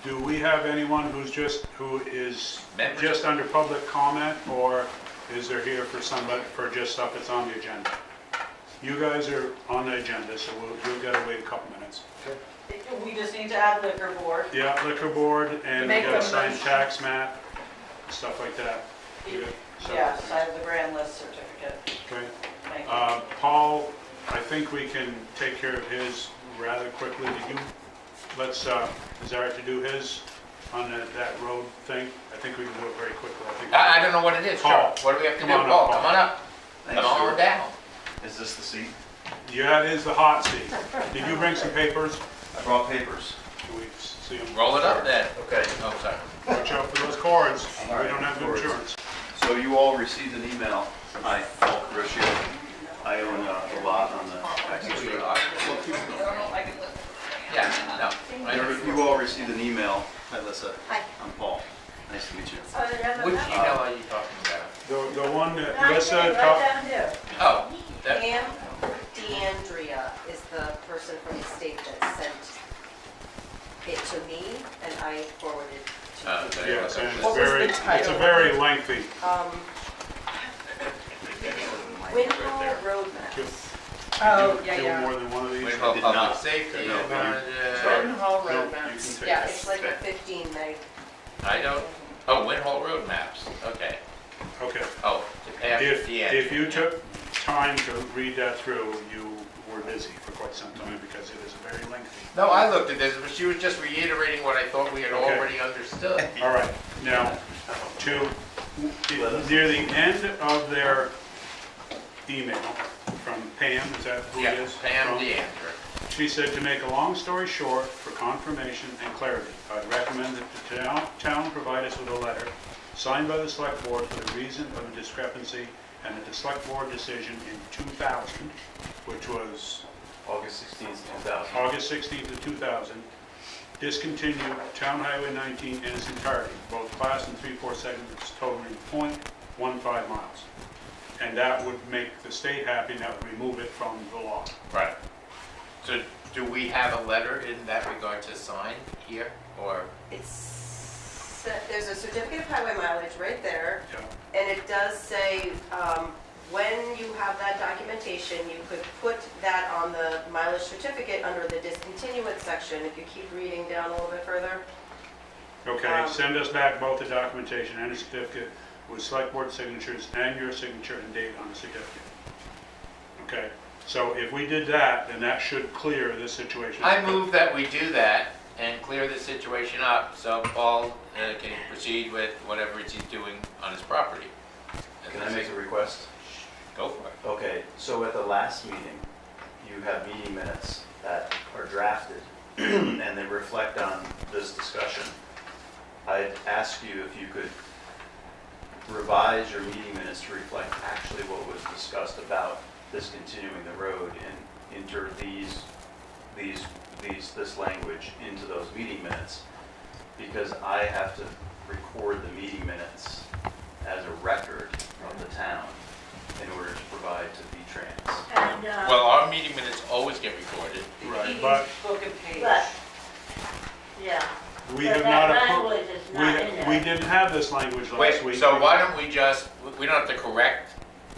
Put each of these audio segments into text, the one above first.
Do we have anyone who is just under public comment, or is there here for somebody, for just stuff that's on the agenda? You guys are on the agenda, so we'll gotta wait a couple minutes. We just need to add liquor board. Yeah, liquor board, and we Make gotta a sign motion. tax map, stuff like that. Yes, I have the grand list certificate. Okay. Thank you. Paul, I think we can take care of his rather quickly. Let's, Zara to do his on that road thing. I think we can do it very quickly. I don't know what it is. Paul. Sure. What do we have to do? Come on up, Paul, Paul. come on up. Thanks, Come on Stuart. down. Is this the seat? Yeah, it is the hot seat. Did you bring some papers? I brought papers. Can we see them? Roll it up then. Okay. Oh, sorry. Watch out for those cords. All right, We don't have good cords. insurance. So you all received an email. Hi, Paul Caruscio. I own a lot on the Access Road. Yeah, no. I don't- You all received an email. Hi, Lissa. Hi. I'm Paul. Nice to meet you. Which email are you talking about? The one that Right Lissa talked. down here. Oh, that, Pam DeAndrea is the person from the state that sent it to me, and I forwarded it to you. Yes, and What was the it's title? a very lengthy. Winhall Road Maps. Oh, Do yeah. more than one of these? Winhall did Public not. Safety. No, Winhall No, Road you Maps. can take Yeah, It's like a 15 meg. I don't, oh, Winhall Road Maps, okay. Okay. Oh, to pass the end. If you took time to read that through, you were busy for quite some time because it is very lengthy. No, I looked at this, but she was just reiterating what I thought we had Okay. already understood. All right, now, near the end of their email from Pam, is that who it Yeah, is? Pam From- DeAndrea. She said, to make a long story short, for confirmation and clarity, I'd recommend that the town provide us with a letter signed by the select board for the reason of a discrepancy and that the select board decision in 2000, which was August 16th, 2000. August 16th of 2000, discontinued Town Highway 19 in its entirety, both class and 3/4 segments totaling .15 miles. And that would make the state happy, and that would remove it from the law. Right. So do we have a letter in that regard to sign here, or? There's a certificate of highway mileage right there, Yeah. and it does say, when you have that documentation, you could put that on the mileage certificate under the discontinuance section, if you keep reading down a little bit further. Okay, send us back both the documentation and the certificate with select board signatures and your signature and date on the certificate. Okay, so if we did that, then that should clear this situation. I move that we do that and clear the situation up so Paul can proceed with whatever he's doing on his property. Can I make a request? Go for it. Okay, so at the last meeting, you have meeting minutes that are drafted and they reflect on this discussion. I'd ask you if you could revise your meeting minutes to reflect actually what was discussed about discontinuing the road and enter this language into those meeting minutes, because I have to record the meeting minutes as a record of the town in order to provide to V-Trans. And, Well, our meeting minutes always get recorded. Right, but Book and page. yeah. we But have that not approved, language is not in there. we didn't have this language last Wait, week. so why don't we just, we don't have to correct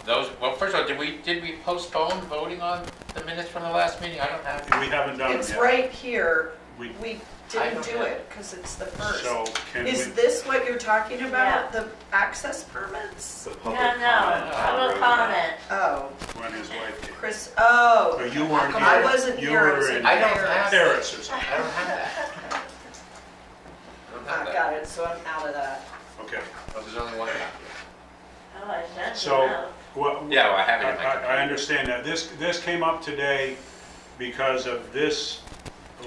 those, well, first of all, did we postpone voting on the minutes from the last meeting? I don't have. We haven't done it It's yet. right here. We- We I didn't don't do have it because it's the first. So can we, Is this what you're talking Yeah. about? The access permits? The No, public no, comment on public road map. comment. Oh, when his wife came? Chris, oh. So you weren't I here. wasn't You here, I were was in in I don't Paris. have Paris or something. I don't have that. I don't have I that. got it, so I'm out of that. Okay, Oh, there's only one copy. Oh, I sent it so, out. what? Yeah, well, I have it in my computer. I understand that. This came up today because of this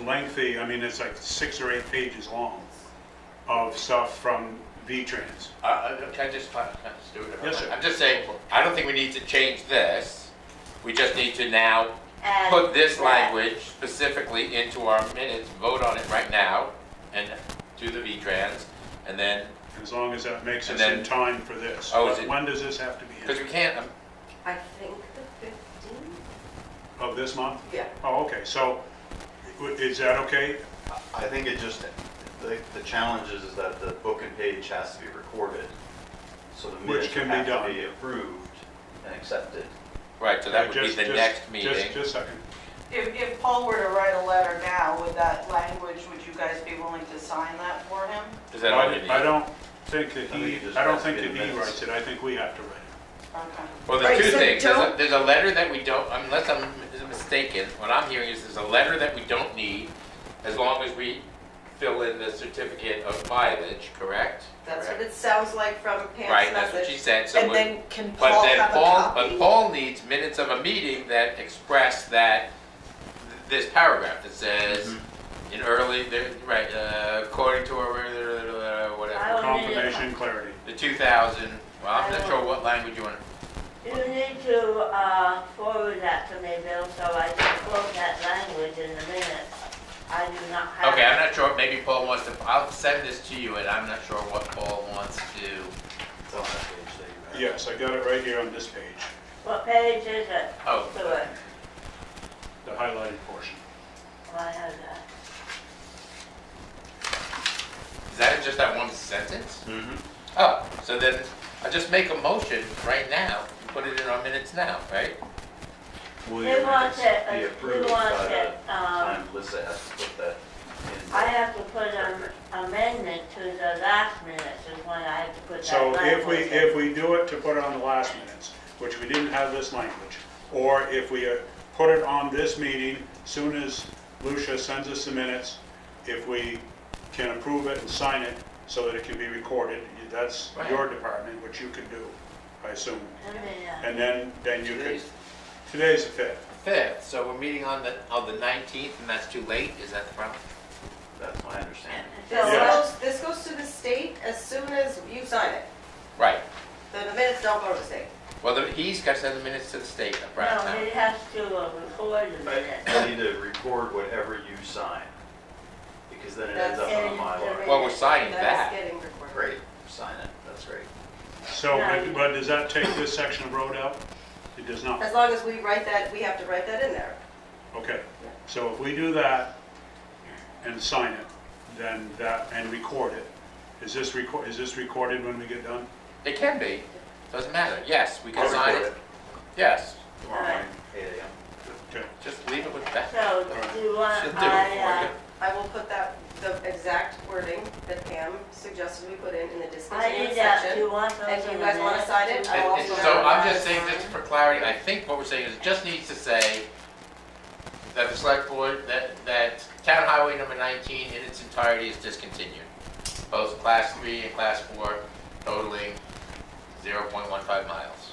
lengthy, I mean, it's like 6 or 8 pages long of stuff from V-Trans. Can I just do it? Yes, sir. I'm just saying, I don't think we need to change this. We just need to now And put this that- language specifically into our minutes, vote on it right now, and do the V-Trans, and then, As long as that makes And us then- in time for this. Oh, is But it- when does this have to be because in? we can't, I think the 15th? Of this month? Yeah. Oh, okay, so is that okay? I think it just, the challenge is that the book and page has to be recorded. So the minutes Which can have be to done. be approved and accepted. Right, so that would be Just- the just- next meeting. Just a second. If Paul were to write a letter now with that language, would you guys be willing to sign that for him? Is that all you need? I don't think that I think it just I don't has to think be that the he minutes. writes it, I think we have to write it. Okay. Well, Right, there's two so things. don't- There's a letter that we don't, unless I'm mistaken, what I'm hearing is there's a letter that we don't need as long as we fill in the certificate of mileage, correct? That's what it sounds like from Pam's Right, that's what she message. said, so And we- then can but Paul then have a Paul, copy? but Paul needs minutes of a meeting that express that, this paragraph that says, in early, right, according to our, whatever, I will need it. Confirmation and clarity. the 2000, well, I'm not sure what language you want. You need to forward that to me, Bill, so I can quote that language in the minutes. I do not have. Okay, I'm not sure, maybe Paul wants to, I'll send this to you, and I'm not sure what Paul wants to. It's on that page that you have. Yes, I got it right here on this page, What page is it? Oh, To it. the highlighted portion. Well, I have that. is that just that one sentence? Mhm. Oh, so then I just make a motion right now, and put it in our minutes now, right? Will He your wants minutes it, be he approved wants by the it, time Lisa has to put that in? I have to put an amendment to the last minutes is when I have to put that So language in. if we do it to put it on the last minutes, which we didn't have this language, or if we put it on this meeting, soon as Lucia sends us the minutes, if we can approve it and sign it so that it can be recorded, that's Right. your department, which you can do, I assume. I mean, And then you could, Today's today's the 5th. 5th, so we're meeting on the 19th, and that's too late, is that the problem? That's my understanding. This goes to the state as soon as you sign it. Right, The minutes don't go to the state. well, he's got to send the minutes to the state of Brown No, he Town. has to record the minutes. I need to record whatever you sign, because then it ends up on That's a in Mylar. the- Well, we're signing That that. is getting recorded. Great, sign it, that's great. So, No. but does that take this section of road out? It does not. As long as we write that, we have to write that in there. Okay, so if we do that and sign it, then that, and record it, is this recorded when we get done? It can be, doesn't matter, yes, we can I'll sign record it, yes, Tomorrow morning, 8 AM. Okay, just leave it with that. So, do you want, She'll do it for you. I will put the exact wording that Pam suggested we put in the I discontinued need that, do section. you want those And in you the guys wanna minutes? sign it? I'll also So have I'm that just saying, just for clarity, I think what we're saying is it just needs to say that the select board, that town highway number 19 in its entirety is discontinued. Both class 3 and class 4 totaling 0.15 miles.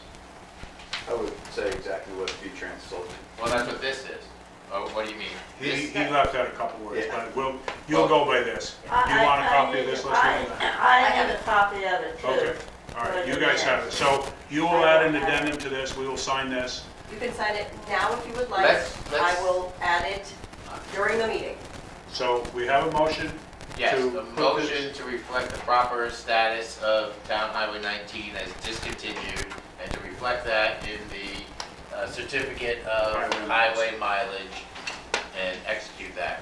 I would say exactly what V-Trans told me. Well, that's what this is. Oh, what do you mean? he left out a couple words, Yeah. but you'll go by this. You want a copy of this? Let's do that. I need a copy of it too. Okay, all right, you guys have it. So you will add an addendum to this, we will sign this. You can sign it now if you would like. Let's- I will add it during the meeting. So we have a motion. Yes, To a put motion to reflect the proper status of town highway 19 as discontinued and to reflect that in the certificate of highway mileage and execute that.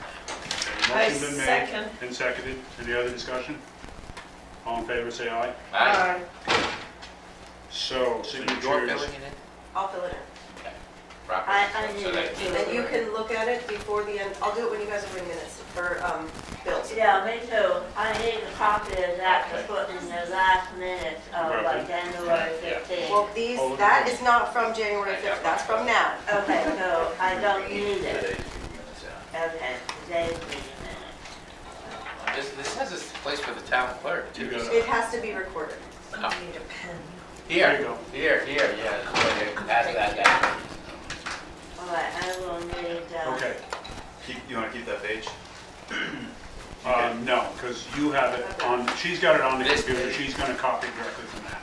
Motion's been made second. and seconded. Any other discussion? All in favor, say aye. Aye. So So you're signatures. filling it in? I'll fill it in. Proper. I need So that- it. And then you can look at it before the end. I'll do it when you guys are in minutes for bills. Yeah, me too. I need a copy of that to put in the last minutes of Right. January Yeah. 15th. Well, that is not from January 5th, that's from now. Okay, so I don't need it. Today's meeting minutes, yeah. Okay, today's meeting minutes. This has a place for the town clerk You too. got so- It has to be recorded. Oh. Need a pen. There you go. Here, yeah. Pass that down. All right, I will need, Okay, You want to keep that page? no, because you have it on, she's got it on the This computer, page. she's gonna copy directly from that.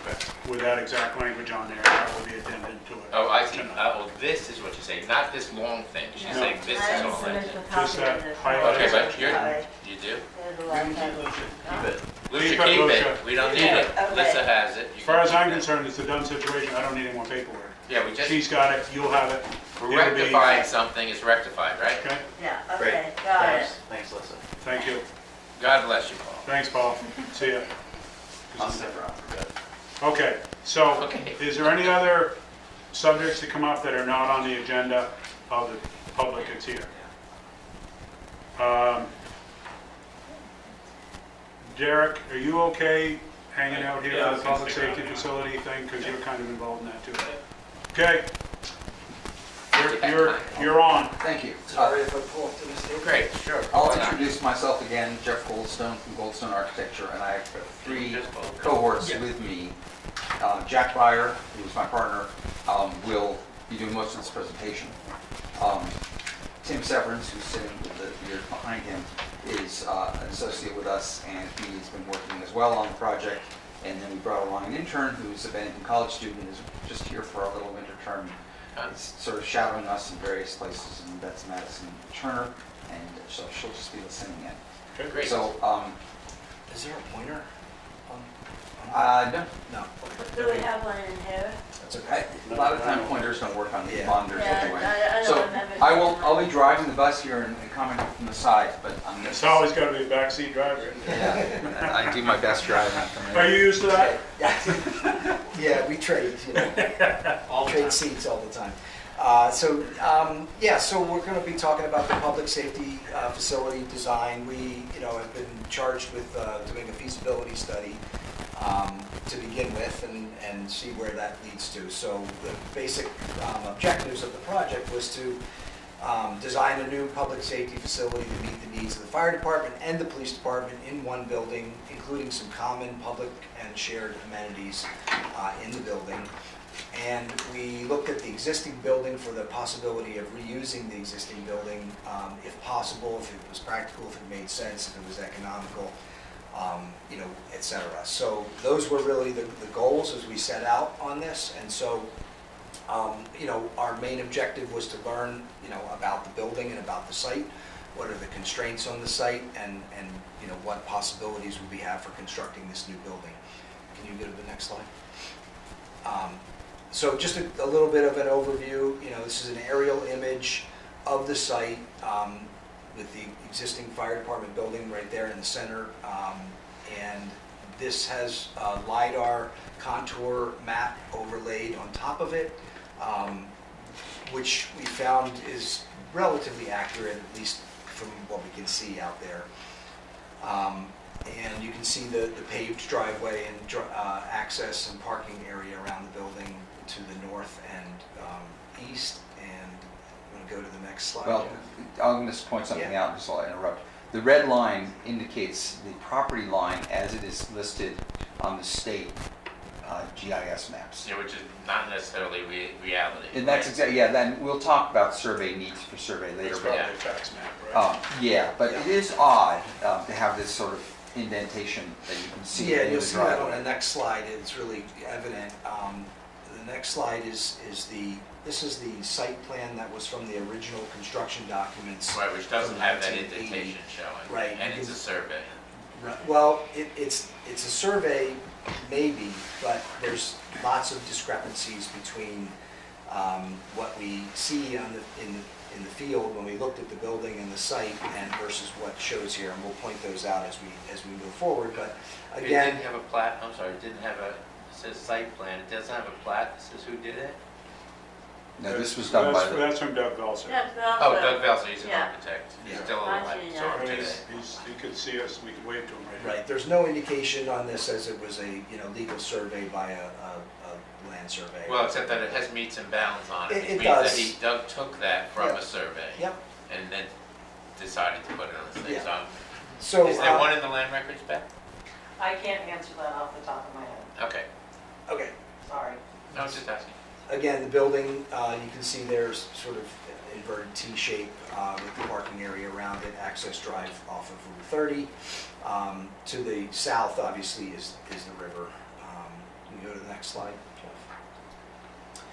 Okay. With that exact language on there, that will be addended to it. Oh, I see. tonight. Oh, this is what you're saying, not this long thing. She's No. saying this I is need all to that. make a Just copy that of this. highlighted Okay, but section. you're, Sorry. you do? There's a lot of paper. Keep it. Lucia, Keep it, keep Lucia. it. We don't need Okay, it. okay. Lisa has it. You As far can as keep I'm it. concerned, it's a done situation, I don't need any more paperwork. Yeah, we just, She's got it, you'll have it. we're It'll be- rectifying something, it's rectified, right? Okay? Yeah, Great. okay, got it. Thanks, Lisa. Thank you. God bless you, Paul. Thanks, Paul. See ya. I'll stick around for good. Okay, so Okay. is there any other subjects that come up that are not on the agenda of the public that's here? Derek, are you okay hanging out here Yeah, I for was the gonna public stick around, safety yeah. facility thing? Because you're kind of involved in that too. Okay. You're on. Thank you. Sorry if I pull up to the stage. Great, sure. I'll Why not? introduce myself again, Jeff Goldstone from Goldstone Architecture, and I have three Just both. cohorts with me. Jack Byer, who's my partner, will be doing most of this presentation. Tim Severance, who's sitting with the beard behind him, is an associate with us, and he's been working as well on the project. And then we brought along an intern who's a Bennington College student, who's just here for our little winter term. He's sort of shadowing us in various places, and that's Madison Turner, and so she'll just be listening in. Okay, great. So, Is there a pointer? no, No. Do we have one in here? That's okay. a lot of time pointers don't work on the Yeah. monitors Yeah, anyway. I So don't remember. I'll be driving the bus here and commenting from the side, but I'm It's always got to be a backseat driver. yeah, I do my best driving. Are you used to that? Yeah, we trade, trade seats all the time. So we're going to be talking about the public safety facility design. We, have been charged with doing a feasibility study to begin with and see where that leads to. So the basic objectives of the project was to design a new public safety facility to meet the needs of the fire department and the police department in one building, including some common public and shared amenities in the building. And we looked at the existing building for the possibility of reusing the existing building if possible, if it was practical, if it made sense, if it was economical, et cetera. So those were really the goals as we set out on this. And so, our main objective was to learn, about the building and about the site. What are the constraints on the site and what possibilities would we have for constructing this new building. Can you go to the next slide? So just a little bit of an overview. This is an aerial image of the site with the existing fire department building right there in the center. And this has a LiDAR contour map overlaid on top of it, which we found is relatively accurate, at least from what we can see out there. And you can see the paved driveway and access and parking area around the building to the north and east. And I'm going to go to the next slide. Well, Jeff. I'm going to point something out, just so I interrupt. The red line indicates the property line as it is listed on the state GIS maps. Yeah, which is not necessarily reality. And that's right? exactly, yeah, then we'll talk about survey needs for survey later. It's but- probably a fax map, right? Yeah, but it is odd to have this sort of indentation that you can see Yeah, in you'll the see that on driveway. the next slide. It's really evident. The next slide is this is the site plan that was from the original construction documents. Right, which doesn't have that 1980. indentation showing. Right. And it's a survey. Right. Well, it's a survey, maybe, but there's lots of discrepancies between what we see in the field when we looked at the building and the site and versus what shows here, and we'll point those out as we move forward. But It again, didn't have a plat, I'm sorry, it didn't have it says site plan, it doesn't have a plat that says who did it? No, this was done by the, That's from Doug Velser. That's Oh, also, Doug Velser, he's an Yeah. architect. He's Yeah. still I alive, see so that. today. He could see us, we could wave to him right right, there's no indication on this as it was a legal survey by a land survey. Well, except that it has meets and bounds on it. It Which does. means that Doug took that from Yep. a survey. Yep. And then decided to put it on the thing. Yeah. So, So is there one in the land records, Beth? I can't answer that off the top of my head, Okay, okay. sorry. I was just asking. Again, the building, you can see there's sort of inverted T shape with the parking area around it, access drive off of Route 30. To the south, obviously, is the river. Can we go to the next slide, Jeff?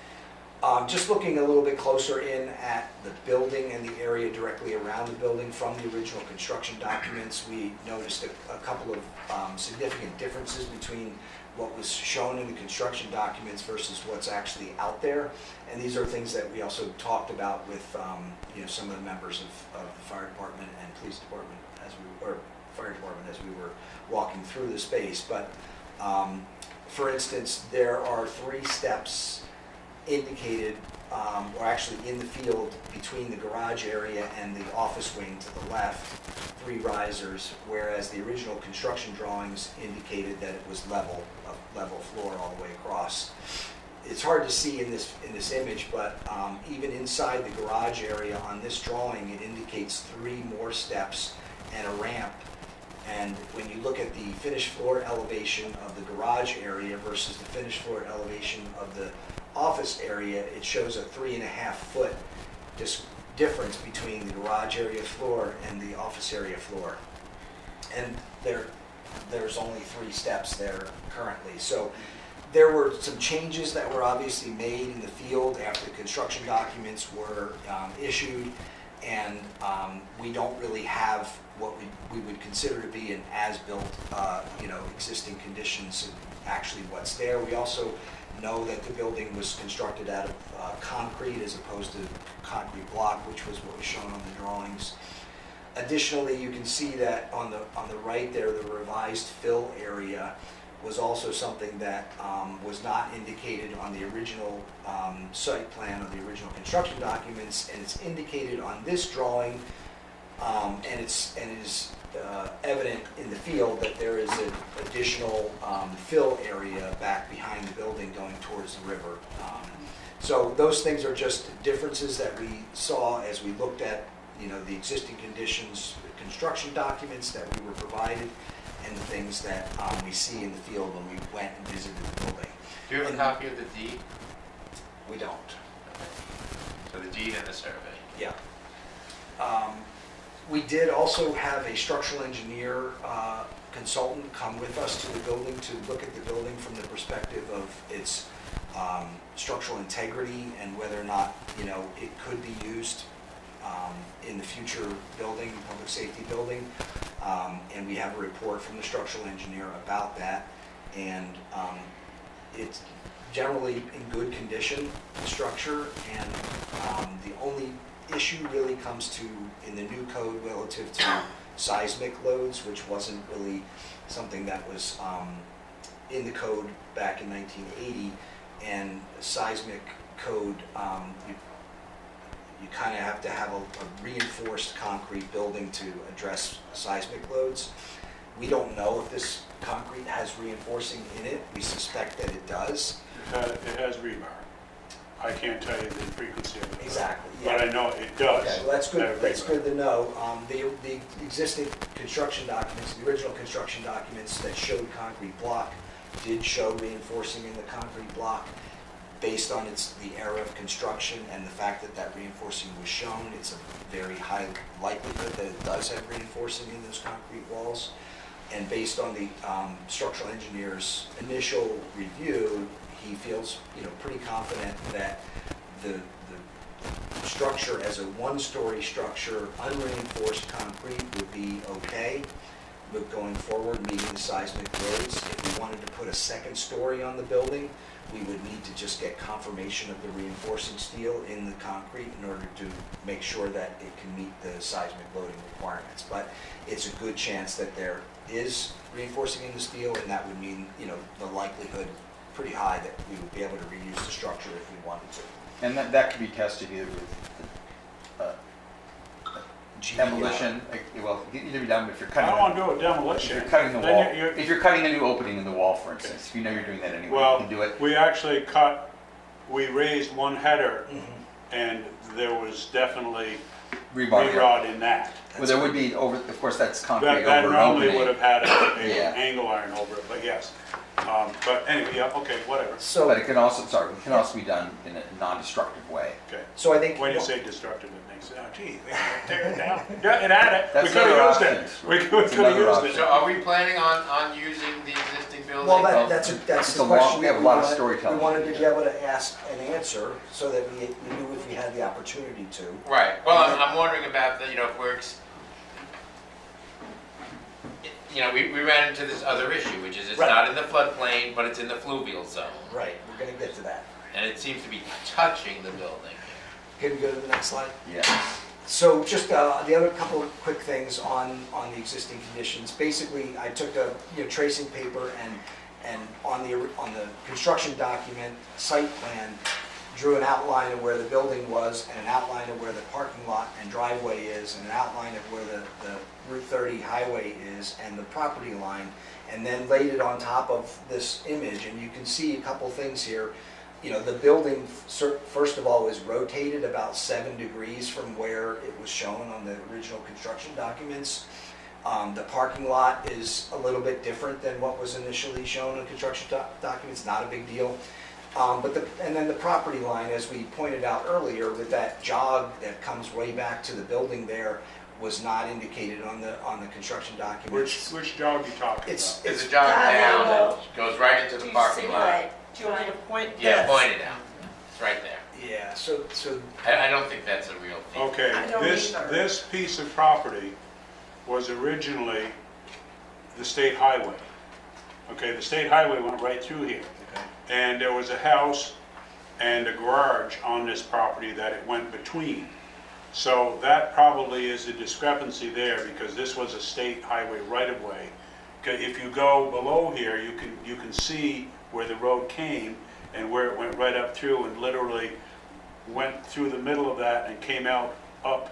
Just looking a little bit closer in at the building and the area directly around the building from the original construction documents, we noticed a couple of significant differences between what was shown in the construction documents versus what's actually out there. And these are things that we also talked about with some of the members of the fire department and police department as we were walking through the space. But for instance, there are 3 steps indicated, or actually in the field between the garage area and the office wing to the left, 3 risers, whereas the original construction drawings indicated that it was level floor all the way across. It's hard to see in this image, but even inside the garage area on this drawing, it indicates 3 more steps and a ramp. And when you look at the finished floor elevation of the garage area versus the finished floor elevation of the office area, it shows a 3.5 foot difference between the garage area floor and the office area floor. And there's only 3 steps there currently. So there were some changes that were obviously made in the field after the construction documents were issued, and we don't really have what we would consider to be an as-built, existing conditions of actually what's there. We also know that the building was constructed out of concrete as opposed to concrete block, which was what was shown on the drawings. Additionally, you can see that on the right there, the revised fill area was also something that was not indicated on the original site plan or the original construction documents, and it's indicated on this drawing, and it is evident in the field that there is an additional fill area back behind the building going towards the river. So those things are just differences that we saw as we looked at the existing conditions, the construction documents that we were provided, and the things that we see in the field when we went and visited the building. Do you have a copy of the deed? We don't. So the deed and the survey? Yeah. We did also have a structural engineer consultant come with us to the building to look at the building from the perspective of its structural integrity and whether or not it could be used in the future building, public safety building. And we have a report from the structural engineer about that. And it's generally in good condition, the structure, and the only issue really comes to in the new code relative to seismic loads, which wasn't really something that was in the code back in 1980. And seismic code, you kind of have to have a reinforced concrete building to address seismic loads. We don't know if this concrete has reinforcing in it. We suspect that it does. It has rebar. I can't tell you the frequency of it. Exactly. But I know it does. Okay, well, that's good. That's good to know. The existing construction documents, the original construction documents that showed concrete block, did show reinforcing in the concrete block. Based on the era of construction and the fact that reinforcing was shown, it's a very high likelihood that it does have reinforcing in those concrete walls. And based on the structural engineer's initial review, he feels pretty confident that the structure as a 1-story structure, unreinforced concrete, would be okay with going forward, meeting the seismic loads. If we wanted to put a 2nd story on the building, we would need to just get confirmation of the reinforcing steel in the concrete in order to make sure that it can meet the seismic loading requirements. But it's a good chance that there is reinforcing in the steel, and that would mean, the likelihood pretty high that we would be able to reuse the structure if we wanted to. And that could be tested either with demolition, well, it can either be done if you're I cutting. don't want to do a demolition. If you're cutting the Then wall, if you're cutting a new opening in the wall, for instance, if you know you're doing that anyway, you Well, can do it. we actually we raised one header, and there was definitely Rebar. re-rod in that. Well, there would be of course, that's concrete That over an normally opening. would have had an Yeah. angle iron over it, but yes. But anyway, yeah, okay, whatever. But So, it can also, sorry, it can also be done in a non-destructive way. Okay. so I think. When you say destructive, it makes, oh gee, they can tear it down. Yeah, it had it. We That's could have another used it. option. We could It's have another used option. it. So are we planning on using the existing building? Well, that's It's the a long- question. we have a that lot of wanted- storytelling. We wanted to be able to ask and answer so that we knew if we had the opportunity to. Right, well, I'm wondering about the, if we're, we ran into this other issue, which is it's Right. not in the floodplain, but it's in the fluvial zone. Right, we're gonna get to that. And it seems to be touching the building. Can we go to the next slide? Yes. So just the other couple of quick things on the existing conditions. Basically, I took a, tracing paper and on the construction document, site plan, drew an outline of where the building was and an outline of where the parking lot and driveway is and an outline of where the Route 30 highway is and the property line, and then laid it on top of this image. And you can see a couple things here. The building, first of all, is rotated about 7 degrees from where it was shown on the original construction documents. The parking lot is a little bit different than what was initially shown in construction documents, not a big deal. And then the property line, as we pointed out earlier, with that jog that comes way back to the building there, was not indicated on the construction documents. Which jog are you talking It's- about? It's a jog down down the road. that goes right into the parking lot. Right. Do you want me to point? Yeah, Yes. point it out. It's right there. Yeah, so I don't think that's a real thing. Okay, I don't this either. piece of property was originally the state highway. Okay, the state highway went right through here. And there was a house and a garage on this property that it went between. So that probably is a discrepancy there, because this was a state highway right-of-way. If you go below here, you can see where the road came and where it went right up through and literally went through the middle of that and came out up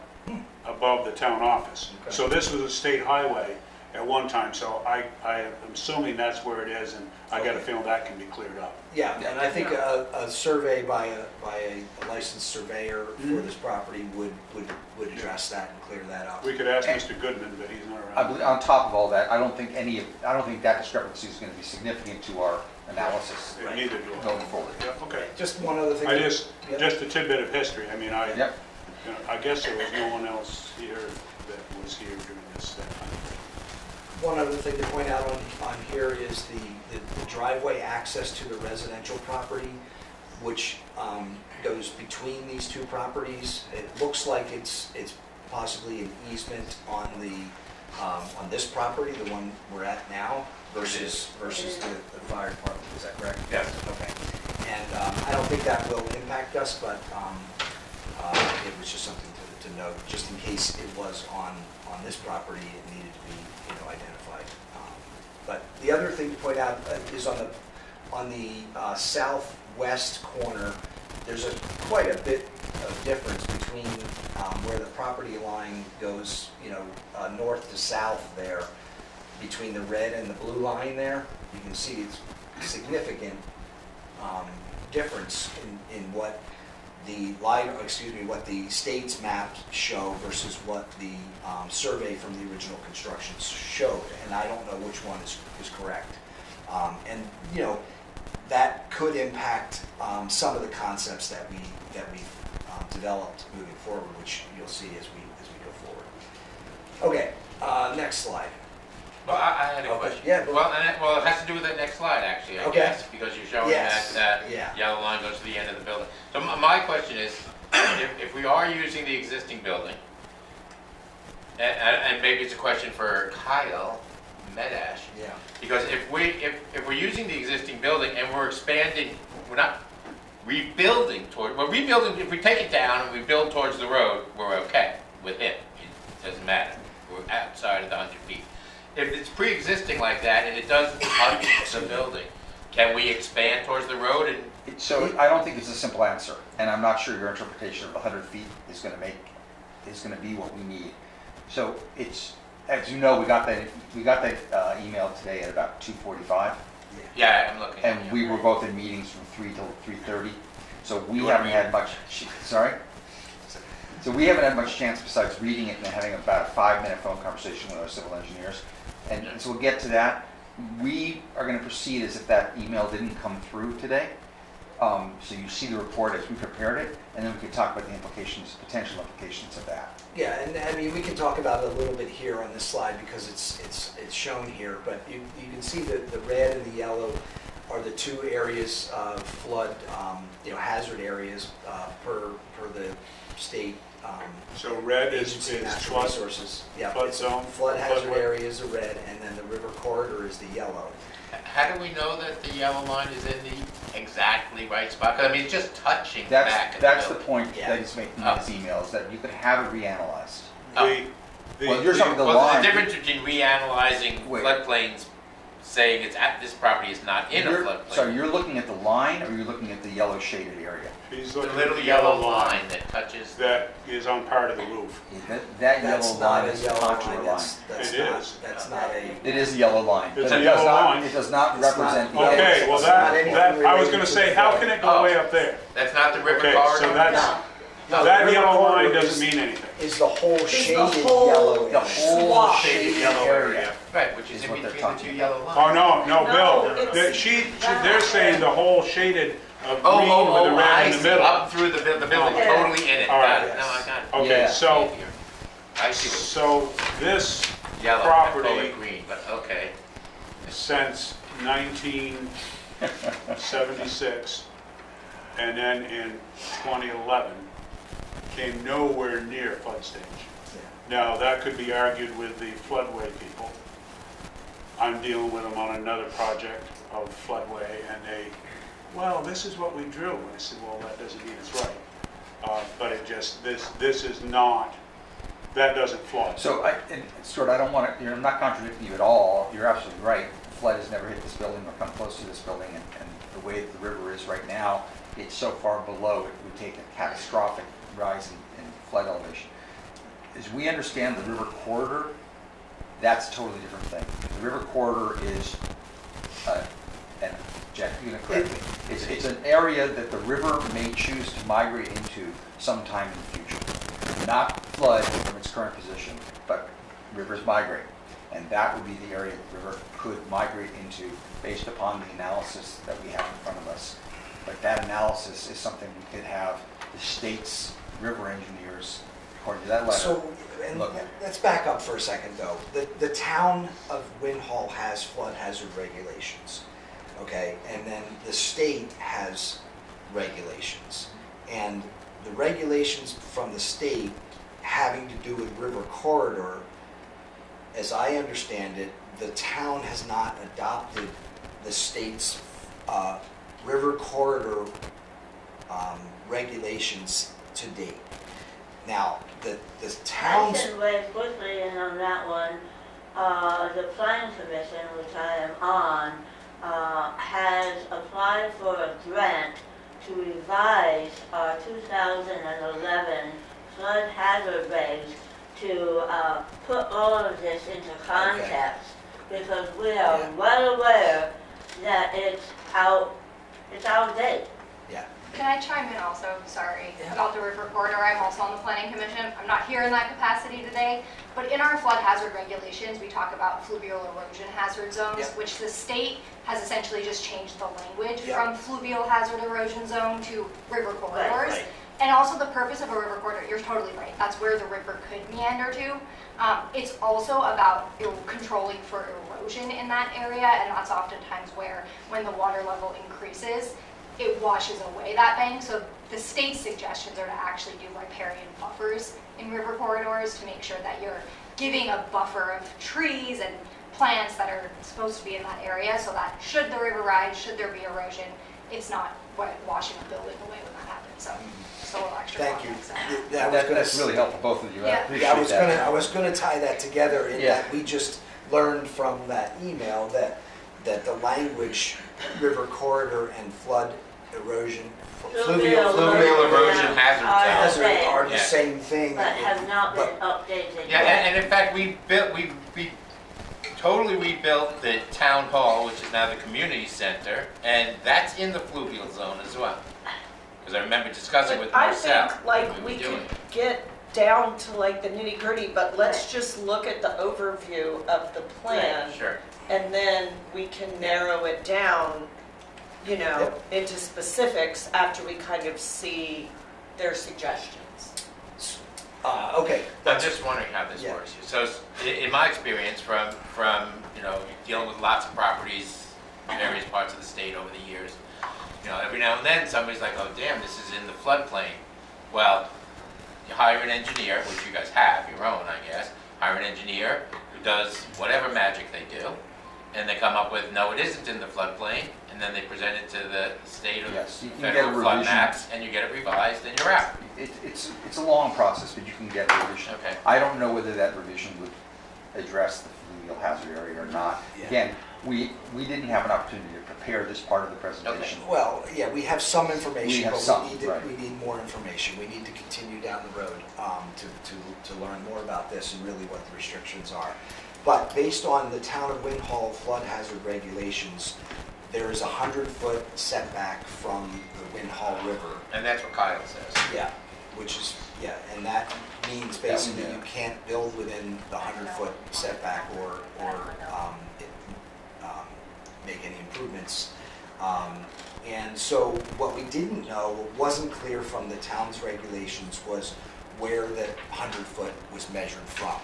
above the town office. Okay. So this was a state highway at one time, so I am assuming that's where it is, and I got a Okay. feeling that can be cleared up. yeah, and I think a survey by a licensed surveyor for this property would address that and clear that up. We could ask Mr. Goodman, but he's not I around. believe, on top of all that, I don't think that discrepancy is going to be significant to our analysis Yeah, neither do I. going forward. Yeah, okay. Just one other thing. Just a tidbit of history. I mean, Yep. I guess there was no one else here that was here during this time. One other thing to point out on here is the driveway access to the residential property, which goes between these two properties. It looks like it's possibly an easement on this property, the one we're at now, versus the fire department. Is that correct? Yes. Okay. And I don't think that will impact us, but it was just something to note, just in case it was on this property, it needed to be identified. But the other thing to point out is on the southwest corner, there's quite a bit of difference between where the property line goes, north to south there, between the red and the blue line there. You can see it's significant difference in what what the state's maps show versus what the survey from the original construction showed, and I don't know which one is correct. And that could impact some of the concepts that we've developed moving forward, which you'll see as we go forward. Okay, next slide. Well, I had a Okay, question. yeah, go Well, it has to do with that next slide, actually, I Okay. guess, because you're showing Yes, that yeah. yellow line goes to the end of the building. So my question is, if we are using the existing building, and maybe it's a question for Kyle Medash, Yeah. because if we're using the existing building and we're expanding, we're not rebuilding we're rebuilding, if we take it down and we build towards the road, we're okay with it. It doesn't matter. We're outside of the 100 feet. If it's pre-existing like that and it does touch the building, can we expand towards the road and? So I don't think it's a simple answer, and I'm not sure your interpretation of the 100 feet is going to be what we need. So it's, as you know, we got that email today at about 2:45, Yeah, I'm looking. and we were both in meetings from 3 till 3:30. So we You wanna haven't read had much. Sorry. So we haven't had much chance besides reading it and having about a 5-minute phone conversation with our civil engineers, and so we'll get to that. we are going to proceed as if that email didn't come through today. So you see the report as we prepared it, and then we can talk about the implications, potential implications of that. Yeah, and I mean, we can talk about it a little bit here on this slide because it's shown here, but you can see that the red and the yellow are the two areas of flood, hazard areas per the state. So red is Agency of Natural flood, Resources. Yeah, flood it's zone. flood hazard floodway. areas are red, and then the river corridor is the yellow. How do we know that the yellow line is in the exactly right spot? 'Cause I mean, it's just touching back. That's the point Yeah. that he's making in his email, is that you could have it reanalyzed. Well, you're talking the Well, line. there's a difference between reanalyzing Wait. floodplains, saying it's at, this property is not in a floodplain. So you're looking at the line, or you're looking at the yellow shaded area? He's The looking at little the yellow line that touches. that is on part of the roof. That That's yellow not line a is a yellow contour line. line. That's It not, is. that's not a. It is a yellow line. It's but a it does yellow not- line. It does not It's represent the not- edge. Okay, well It's not that, anything I was related gonna to say, the how flood. can it go way up there? That's not the river Okay, corridor? so that's, No, that the river yellow line corridor doesn't mean anything. Is the whole shaded whole- yellow The area. whole Swath. shaded yellow area. Right, which is is in what they're between the two talking yellow lines. Oh, no, No, Bill, it's they're saying the whole shaded of Oh, green with the red I in the see, middle. up through the building, Yeah. totally in it. All right. Got it. No, I got it. Okay, Yeah. so, I see what, so this yellow, I call property it green, but okay. since 1976, and then in 2011, came nowhere near flood stage. Now, that could be argued with the floodway people. I'm dealing with them on another project of floodway, and they, well, this is what we drew. And I said, well, that doesn't mean it's right. But it just, this is not, that doesn't flood. So, Stuart, I don't want to, I'm not contradicting you at all. You're absolutely right. The flood has never hit this building or come close to this building, and the way the river is right now, it's so far below, it would take a catastrophic rise in flood elevation. As we understand the river corridor, that's a totally different thing. The river corridor is, and Jack, you're going to correct me, it's an area that the river may choose to migrate into sometime in the future. Not flood from its current position, but rivers migrate. And that would be the area the river could migrate into based upon the analysis that we have in front of us. But that analysis is something we could have the state's river engineers, according to that letter, So, and look at. let's back up for a second though. The town of Winhall has flood hazard regulations, okay? And then the state has regulations. And the regulations from the state having to do with river corridor, as I understand it, the town has not adopted the state's river corridor regulations to date. Now, the I town's, can very quickly in on that one. The planning commission, which I am on, has applied for a grant to revise our 2011 flood hazard regs to put all of this into context, because we are Yeah. well aware that it's out of date. yeah, Can I chime in also, sorry, Yeah. about the river corridor? I'm also on the planning commission. I'm not here in that capacity today, but in our flood hazard regulations, we talk about fluvial erosion hazard zones, Yeah. which the state has essentially just changed the language Yeah. from fluvial hazard erosion zone to river corridors. right. And also the purpose of a river corridor, you're totally right, that's where the river could meander to. It's also about controlling for erosion in that area, and that's oftentimes where, when the water level increases, it washes away that bank. So the state's suggestions are to actually do riparian buffers in river corridors to make sure that you're giving a buffer of trees and plants that are supposed to be in that area, so that should the river rise, should there be erosion, it's not washing a building away when that happens. So just a little extra thank you. context. Yeah, I was gonna That's really helpful, both of you. I Yeah. appreciate Yeah, that. I was gonna tie that together in Yeah. that we just learned from that email that the language, river corridor and flood erosion, Fluvial Fluvial erosion hazard hazard Okay. are the Yeah. same thing. But have not been But- updated Yeah, yet. and in fact, we totally rebuilt the town hall, which is now the community center, and that's in the fluvial zone as well. Because I remember discussing with But I Marcel. think, like, when we were could doing it. get down to like the nitty gritty, but let's just look at the overview of the plan. Sure. And then we can narrow it down, you know, Yep. into specifics after we kind of see their suggestions. Okay, I'm just wondering how this Yeah. works. So in my experience from, you know, dealing with lots of properties in various parts of the state over the years, you know, every now and then somebody's like, oh damn, this is in the floodplain. Well, you hire an engineer, which you guys have, your own, I guess, hire an engineer who does whatever magic they do, and they come up with, no, it isn't in the floodplain, and then they present it to the state or Yes, you can federal get a flood revision. maps, and you get it revised, and you're out. It's a long process, but you can get a revision. Okay. I don't know whether that revision would address the fluvial hazard area or not. Yeah. Again, we didn't have an opportunity to prepare this part of the presentation. well, yeah, we have some information, We have but some, we right. need more information. We need to continue down the road to learn more about this and really what the restrictions are. But based on the town of Winhall flood hazard regulations, there is a 100-foot setback from the Winhall River. And that's what Kyle says. Yeah, which is, yeah, and that means basically yeah. you can't build within the 100-foot setback or make any improvements. And so what we didn't know, what wasn't clear from the town's regulations was where the 100-foot was measured from.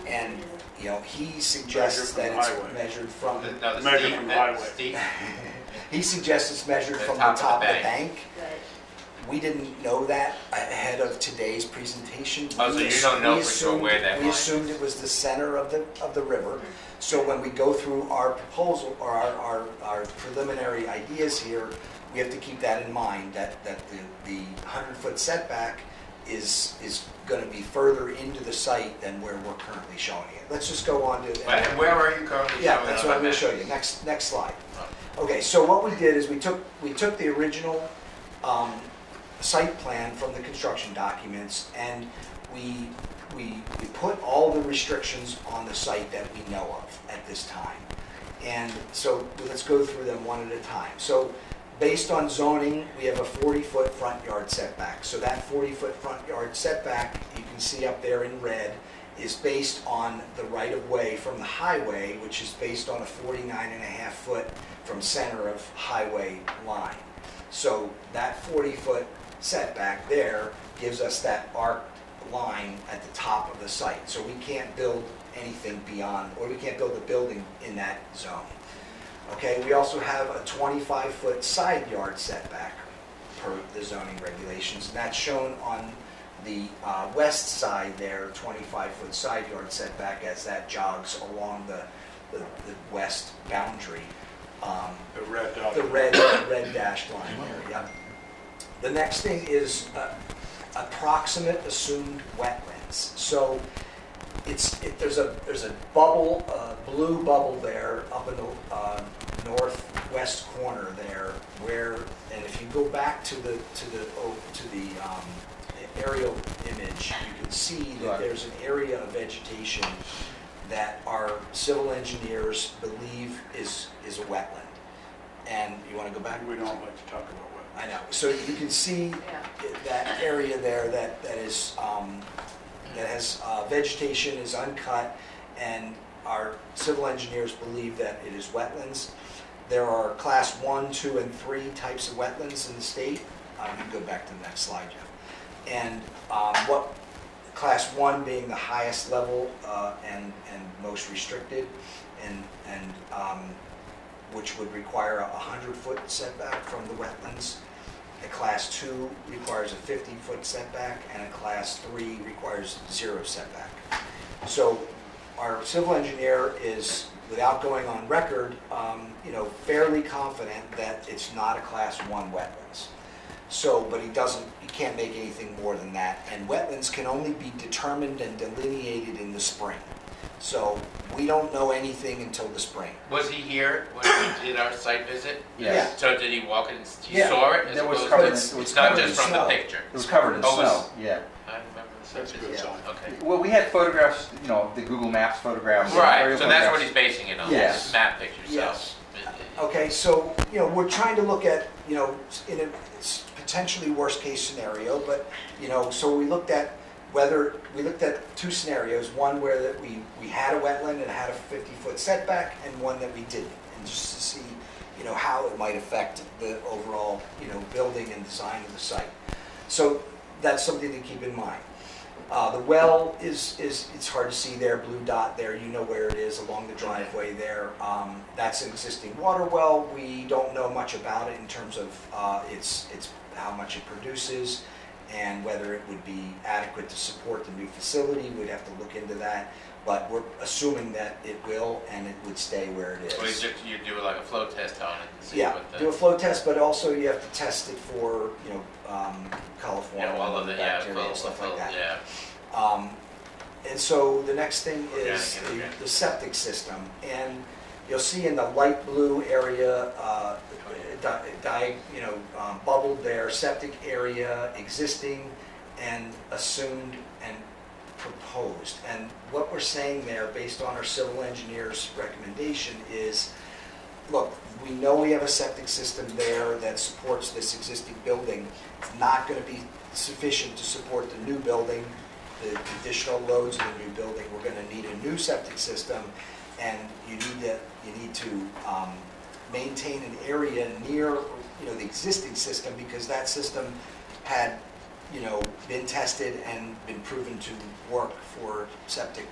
And, you know, he suggests Measured that from it's the highway. measured from, No, the Measured steep, from the highway. steep, he suggests it's measured The from the top of the top of the bank. bank. We didn't know that ahead of today's presentation. Oh, so We you ass- don't know we for sure where that We line assumed it was the center of the river. So when we go through our proposal, or our preliminary ideas here, we have to keep that in mind, that the 100-foot setback is going to be further into the site than where we're currently showing it. Let's just go on to. and where are you currently showing it? Yeah, that's on what I'm that going to map? show you. Next slide. Okay, so what we did is we took the original site plan from the construction documents, and we put all the restrictions on the site that we know of at this time. And so let's go through them one at a time. So based on zoning, we have a 40-foot front yard setback. So that 40-foot front yard setback, you can see up there in red, is based on the right-of-way from the highway, which is based on a 49.5-foot from center of highway line. So that 40-foot setback there gives us that arced line at the top of the site. So we can't build anything beyond, or we can't build a building in that zone. Okay, we also have a 25-foot side yard setback per the zoning regulations, and that's shown on the west side there, 25-foot side yard setback as that jogs along the west boundary. The red dot. The red dashed line there, yeah. The next thing is approximate assumed wetlands. So there's a bubble, blue bubble there up in the northwest corner there, where, and if you go back to the aerial image, you can see that there's an area of vegetation that our civil engineers believe is a wetland. And you want to go back? We don't like to talk about wetlands. I know. So you can see that area there that is that has vegetation is uncut, and our civil engineers believe that it is wetlands. There are class 1, 2, and 3 types of wetlands in the state. You can go back to the next slide, Jeff. And what class 1 being the highest level and most restricted, and which would require a 100-foot setback from the wetlands. A class 2 requires a 50-foot setback, and a class 3 requires 0 setback. So our civil engineer is, without going on record, fairly confident that it's not a class 1 wetlands. So, but he can't make anything more than that. And wetlands can only be determined and delineated in the spring. So we don't know anything until the spring. Was he here when we did our site visit? Yes. So did he walk in, he Yeah. saw it? As It was opposed covered to- in- it's it was not covered just in from the snow. picture? It was covered in Oh, it snow, was- yeah. I remember the site That's good visit. sign. Okay. Well, we had photographs, the Google Maps photographs. Right, aerial so that's what photographs. he's basing it on, Yes. this map picture, so. Yes. Okay, so, we're trying to look at, in a potentially worst case scenario, but, so we looked at whether, we looked at two scenarios, one where that we had a wetland and had a 50-foot setback, and one that we didn't, and just to see, you know, how it might affect the overall, you know, building and design of the site. So that's something to keep in mind. The well it's hard to see there, blue dot there, you know where it is along the driveway there. That's an existing water well. We don't know much about it in terms of its how much it produces and whether it would be adequate to support the new facility. We'd have to look into that, but we're assuming that it will and it would stay where it is. So you do like a flow test on it and see Yeah, what the... do a flow test, but also you have to test it for, you know, coliform Yeah, all of the, yeah, bacteria and stuff like that. yeah. And so the next thing is Organic. the septic system. And you'll see in the light blue area, bubbled there, septic area, existing and assumed and proposed. And what we're saying there, based on our civil engineer's recommendation, is, look, we know we have a septic system there that supports this existing building. It's not going to be sufficient to support the new building, the additional loads in the new building. We're going to need a new septic system, and you need to maintain an area near, you know, the existing system, because that system had, you know, been tested and been proven to work for septic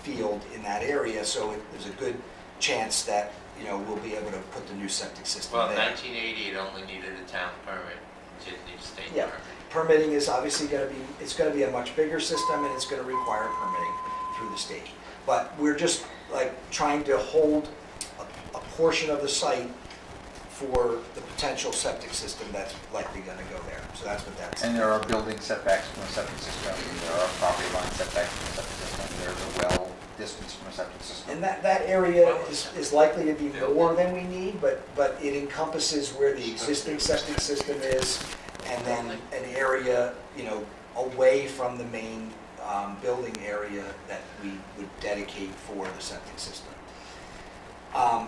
field in that area. So there's a good chance that, you know, we'll be able to put the new septic system Well, there. in 1980, it only needed a town permit. It didn't need a state Yeah. permit. Permitting is obviously going to be, it's going to be a much bigger system, and it's going to require permitting through the state. But we're just like trying to hold a portion of the site for the potential septic system that's likely going to go there. So that's what that's. And there are building setbacks from a septic system, and there are property line setbacks from a septic system, there's a well distance from a septic system. And that area is likely to be more than we need, but it encompasses where the existing septic system is, and then an area, you know, away from the main building area that we would dedicate for the septic system.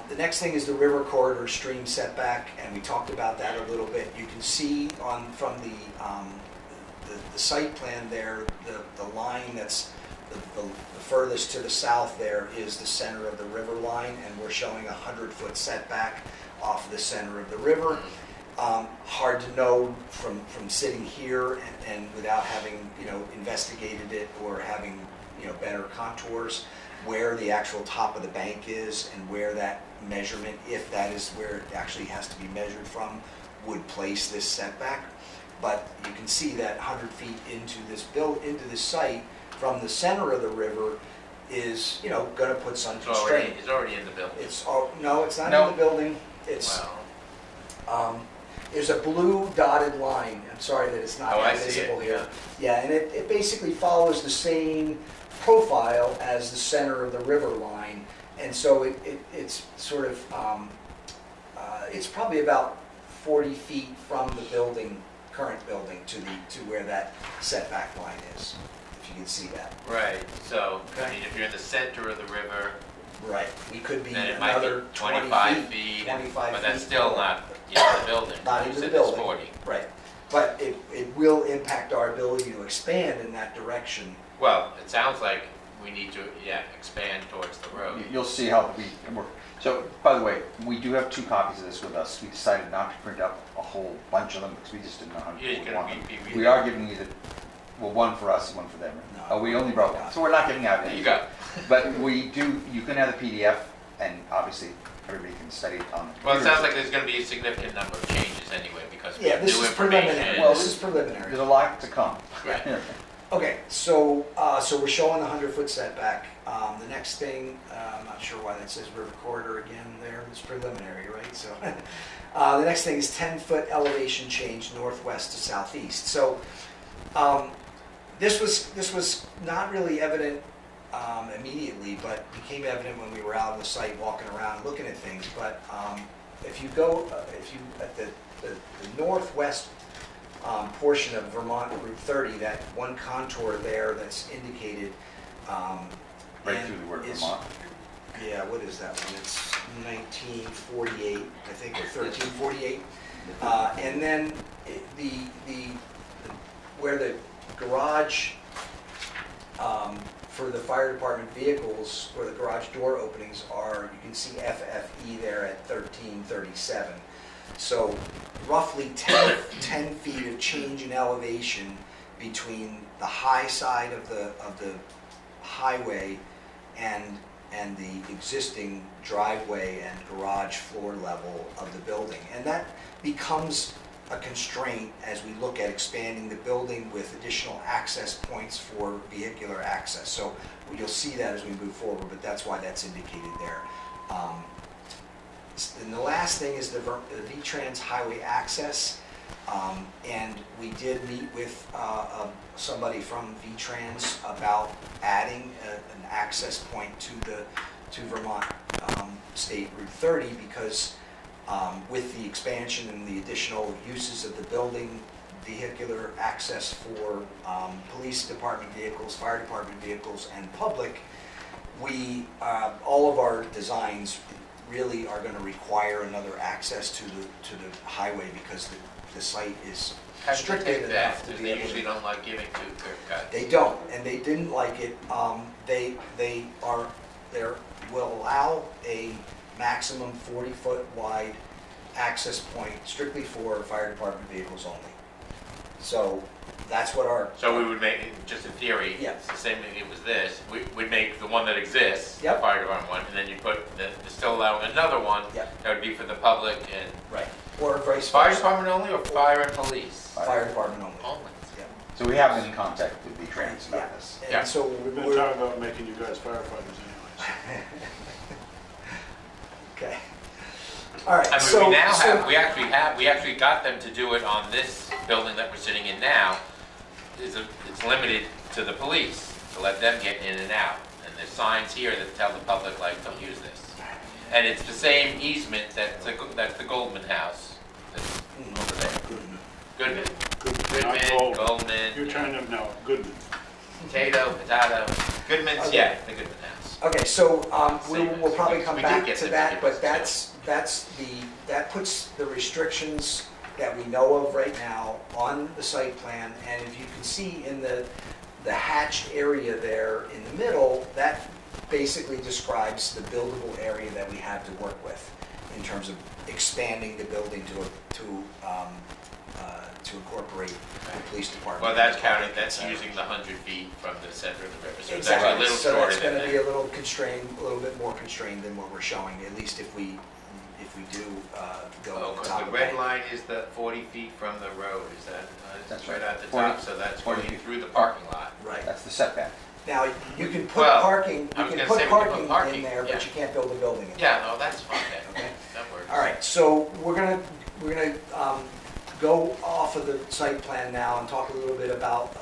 The next thing is the river corridor stream setback, and we talked about that a little bit. You can see from the site plan there, the line that's the furthest to the south there is the center of the river line, and we're showing a 100-foot setback off the center of the river. Hard to know from sitting here and without having, you know, investigated it or having, you know, better contours, where the actual top of the bank is and where that measurement, if that is where it actually has to be measured from, would place this setback. But you can see that 100 feet into this site from the center of the river is, you know, going to put some constraint. It's already in the building. No, it's not No. in the building. It's Wow. there's a blue dotted line. I'm sorry that it's not Oh, I see visible it, here. Yeah, and it basically follows the same profile as the center of the river line, and so it's sort of it's probably about 40 feet from the building, current building, to where that setback line is, if you can see that. Right, so, I mean, if you're in the center of the river, Right. We could be then it might another be 20 25 feet, feet, 25 but that's feet still more. not in the building. Not You into the said it's building. 40. Right. But it will impact our ability to expand in that direction. Well, it sounds like we need to, expand towards the road. You'll see how we work. So, by the way, we do have 2 copies of this with us. We decided not to print up a whole bunch of them because we just didn't know how You're to gonna want them. be We are giving you one for us and one for them. No. Oh, we only brought one, so we're not giving out There any. you go. But we do, you can have the PDF, and obviously everybody can study it on. Well, it computers. sounds like there's gonna be a significant number of changes anyway, because we Yeah, have this new is information. preliminary. Well, this is preliminary. There's a lot to come. Right. Okay, so we're showing the 100-foot setback. The next thing, I'm not sure why that says river corridor again there. It's preliminary, right? So the next thing is 10-foot elevation change northwest to southeast. So this was not really evident immediately, but became evident when we were out on the site walking around looking at things. But if you at the northwest portion of Vermont Route 30, that one contour there that's indicated. Right and through the word is- Vermont. Yeah, what is that one? It's 1948, I think, or 1348. And then where the garage for the fire department vehicles, where the garage door openings are, you can see FFE there at 1337. So roughly 10 feet of change in elevation between the high side of the highway and the existing driveway and garage floor level of the building. And that becomes a constraint as we look at expanding the building with additional access points for vehicular access. So you'll see that as we move forward, but that's why that's indicated there. And the last thing is the V-Trans highway access. And we did meet with somebody from V-Trans about adding an access point to Vermont State Route 30, because with the expansion and the additional uses of the building, vehicular access for police department vehicles, fire department vehicles, and public, all of our designs really are going to require another access to the highway, because the site is restricted enough to be They able usually to. don't like giving to curb cuts. They don't, and they didn't like it. They will allow a maximum 40-foot wide access point strictly for fire department vehicles only. So that's what our. So we would make, just in theory, Yeah. it's the same thing, it was this, we'd make the one that exists, the Yep. fire department one, and then you put, still allowing another one, Yep. that would be for the public and. Right. Or vice Fire versa. department only or fire and police? Fire department only. Only. Yeah. So we have been in contact with V-Trans Yeah. about this. Yeah. And so We've been we're. talking about making you guys firefighters anyways. Okay. All right. I mean, so, we now so- have, we actually got them to do it on this building that we're sitting in now. It's limited to the police, to let them get in and out. And there's signs here that tell the public, like, don't use this. And it's the same easement that's the Goldman house, that's over there. Goodman, Not Goldman, You're trying to, no, Goodman. potato, Goodman's, Okay. yeah, the Goodman house. Okay, so Same we'll as- probably we come did back get to the that, but tickets, that puts the restrictions that we know of right now on the site plan. And if you can see in the hatched area there in the middle, that basically describes the buildable area that we have to work with in terms of expanding the building to incorporate the police department. Well, that's counting, et that's cetera. using the 100 feet from the center of the river. So it's Exactly. actually a little So shorter that's than going to be that. a little constrained, a little bit more constrained than what we're showing, at least if we do go Oh, on the because top the of red that. line is the 40 feet from the road, is that, That's right right. at the 40 top, so that's 40 going feet. through the parking lot. Right. That's the setback. Now, you can put Well, parking, I you was can gonna put say we can put parking parking, in there, yeah. but you can't build a building in there. Yeah, no, that's fine, Okay. that works. All right, so we're gonna go off of the site plan now and talk a little bit about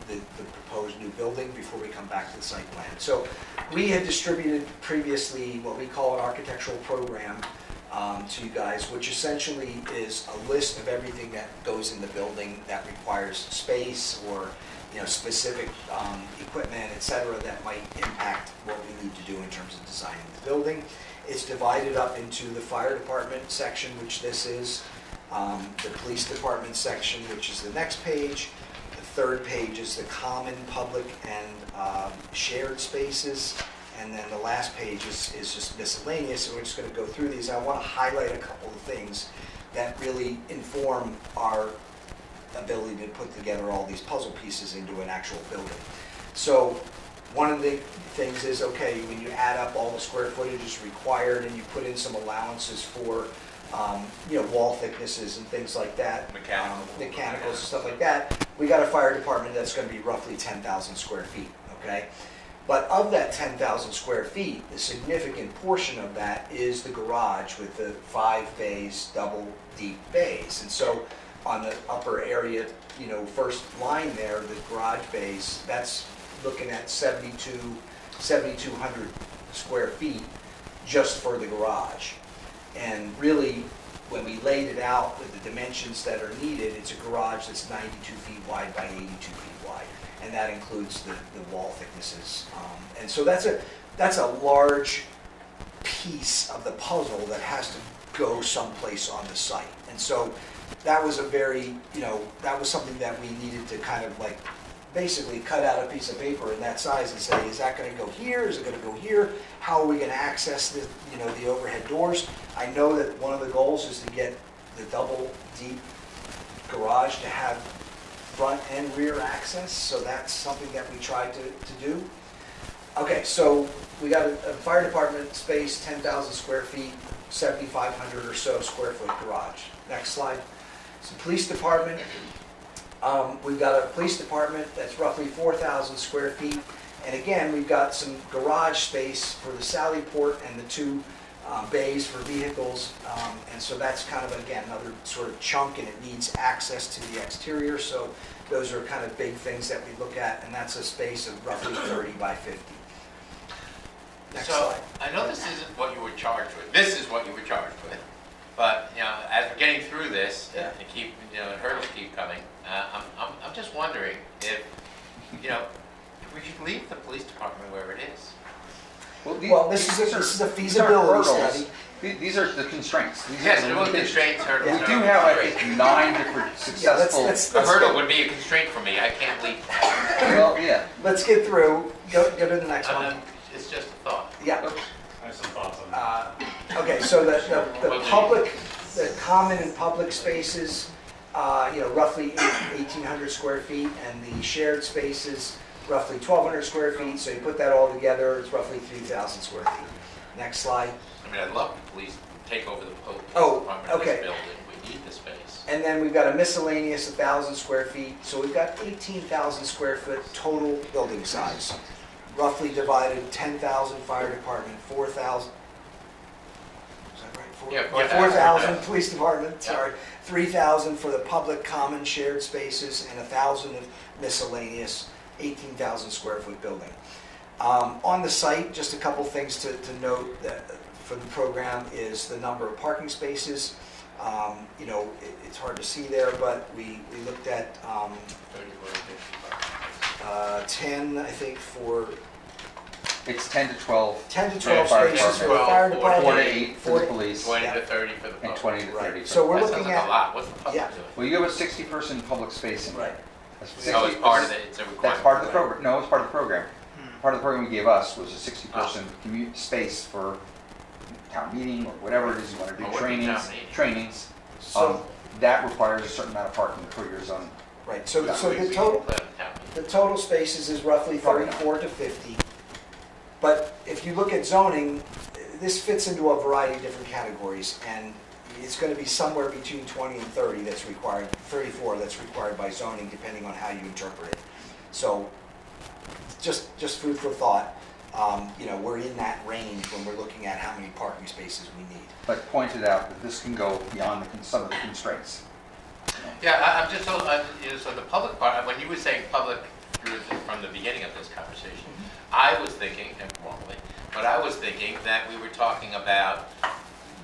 the proposed new building before we come back to the site plan. So we had distributed previously what we call an architectural program to you guys, which essentially is a list of everything that goes in the building that requires space or specific equipment, et cetera, that might impact what we need to do in terms of designing the building. It's divided up into the fire department section, which this is, the police department section, which is the next page. The third page is the common, public, and shared spaces. And then the last page is just miscellaneous, so we're just going to go through these. I want to highlight a couple of things that really inform our ability to put together all these puzzle pieces into an actual building. So one of the things is, okay, when you add up all the square footages required and you put in some allowances for wall thicknesses and things like that, mechanicals and stuff like that, we got a fire department that's going to be roughly 10,000 square feet, okay? But of that 10,000 square feet, a significant portion of that is the garage with the 5 bays, double deep bays. And so on the upper area, first line there, the garage bays, that's looking at 7,200 square feet just for the garage. And really, when we laid it out with the dimensions that are needed, it's a garage that's 92 feet wide by 82 feet wide. And that includes the wall thicknesses. And so that's a large piece of the puzzle that has to go someplace on the site. And so that was a very, that was something that we needed to kind of like basically cut out a piece of paper in that size and say, is that gonna go here, is it gonna go here? How are we gonna access the, the overhead doors? I know that one of the goals is to get the double deep garage to have front and rear access, so that's something that we tried to do. Okay, so we got a fire department space, 10,000 square feet, 7,500 or so square foot garage. Next slide. So police department, we've got a police department that's roughly 4,000 square feet. And again, we've got some garage space for the Sally Port and the two bays for vehicles. And so that's kind of, again, another sort of chunk, and it needs access to the exterior. So those are kind of big things that we look at, and that's a space of roughly 30 by 50. Next So, slide. I know this isn't what you were charged with. This is what you were charged with. But, as we're getting through this, and keep, hurdles keep coming, I'm just wondering if, we should leave the police department where it is. Well, this is a feasibility study. These are the constraints. These Yes, are there the will be limitations. constraints, hurdles. We do have, I think, 9 different successful. A hurdle would be a constraint for me. I can't leave. Well, yeah. Let's get through. Go to the next one. It's just a thought. Yeah. I have some thoughts on that. Okay, so the public, the common and public spaces, roughly 1,800 square feet, and the shared spaces, roughly 1,200 square feet. So you put that all together, it's roughly 3,000 square feet. Next slide. I mean, I'd love the police to take over the police Oh, department of okay. this building. We need the space. And then we've got a miscellaneous 1,000 square feet. So we've got 18,000 square foot total building size. Roughly divided, 10,000 fire department, 4,000. Is that right? Yeah, 4,000 police department, sorry. 3,000 for the public common shared spaces, and 1,000 of miscellaneous, 18,000 square foot building. On the site, just a couple things to note that for the program is the number of parking spaces. It's hard to see there, but we looked at 10, I think, for It's 10 to 12. 10 to 12 fire spaces for the department. fire 4 department. to 8 for the police, 20 Yeah. to 30 for the and public. 20 to 30 Right. for So we're That sounds looking like a at, lot. What's the public Yeah. doing? Well, you have a 60-person public space in there. right. That's So it's part of the, it's a requirement. That's part of the program. No, it's part of the program. Part of the program you gave us was a 60-person commute space for town meeting or whatever it is you want to do, Oh, what would be town trainings. So, That requires a certain amount of parking for your zone. right, so We the can total, plan a town meeting. the total spaces is roughly Probably not. 34 to 50. But if you look at zoning, this fits into a variety of different categories, and it's going to be somewhere between 20 and 30 that's required, 34 that's required by zoning, depending on how you interpret it. So, just food for thought. We're in that range when we're looking at how many parking spaces we need. But pointed out that this can go beyond some of the constraints. Yeah, I'm just, so the public part, when you were saying public from the beginning of this conversation, I was thinking, and wrongly, but I was thinking that we were talking about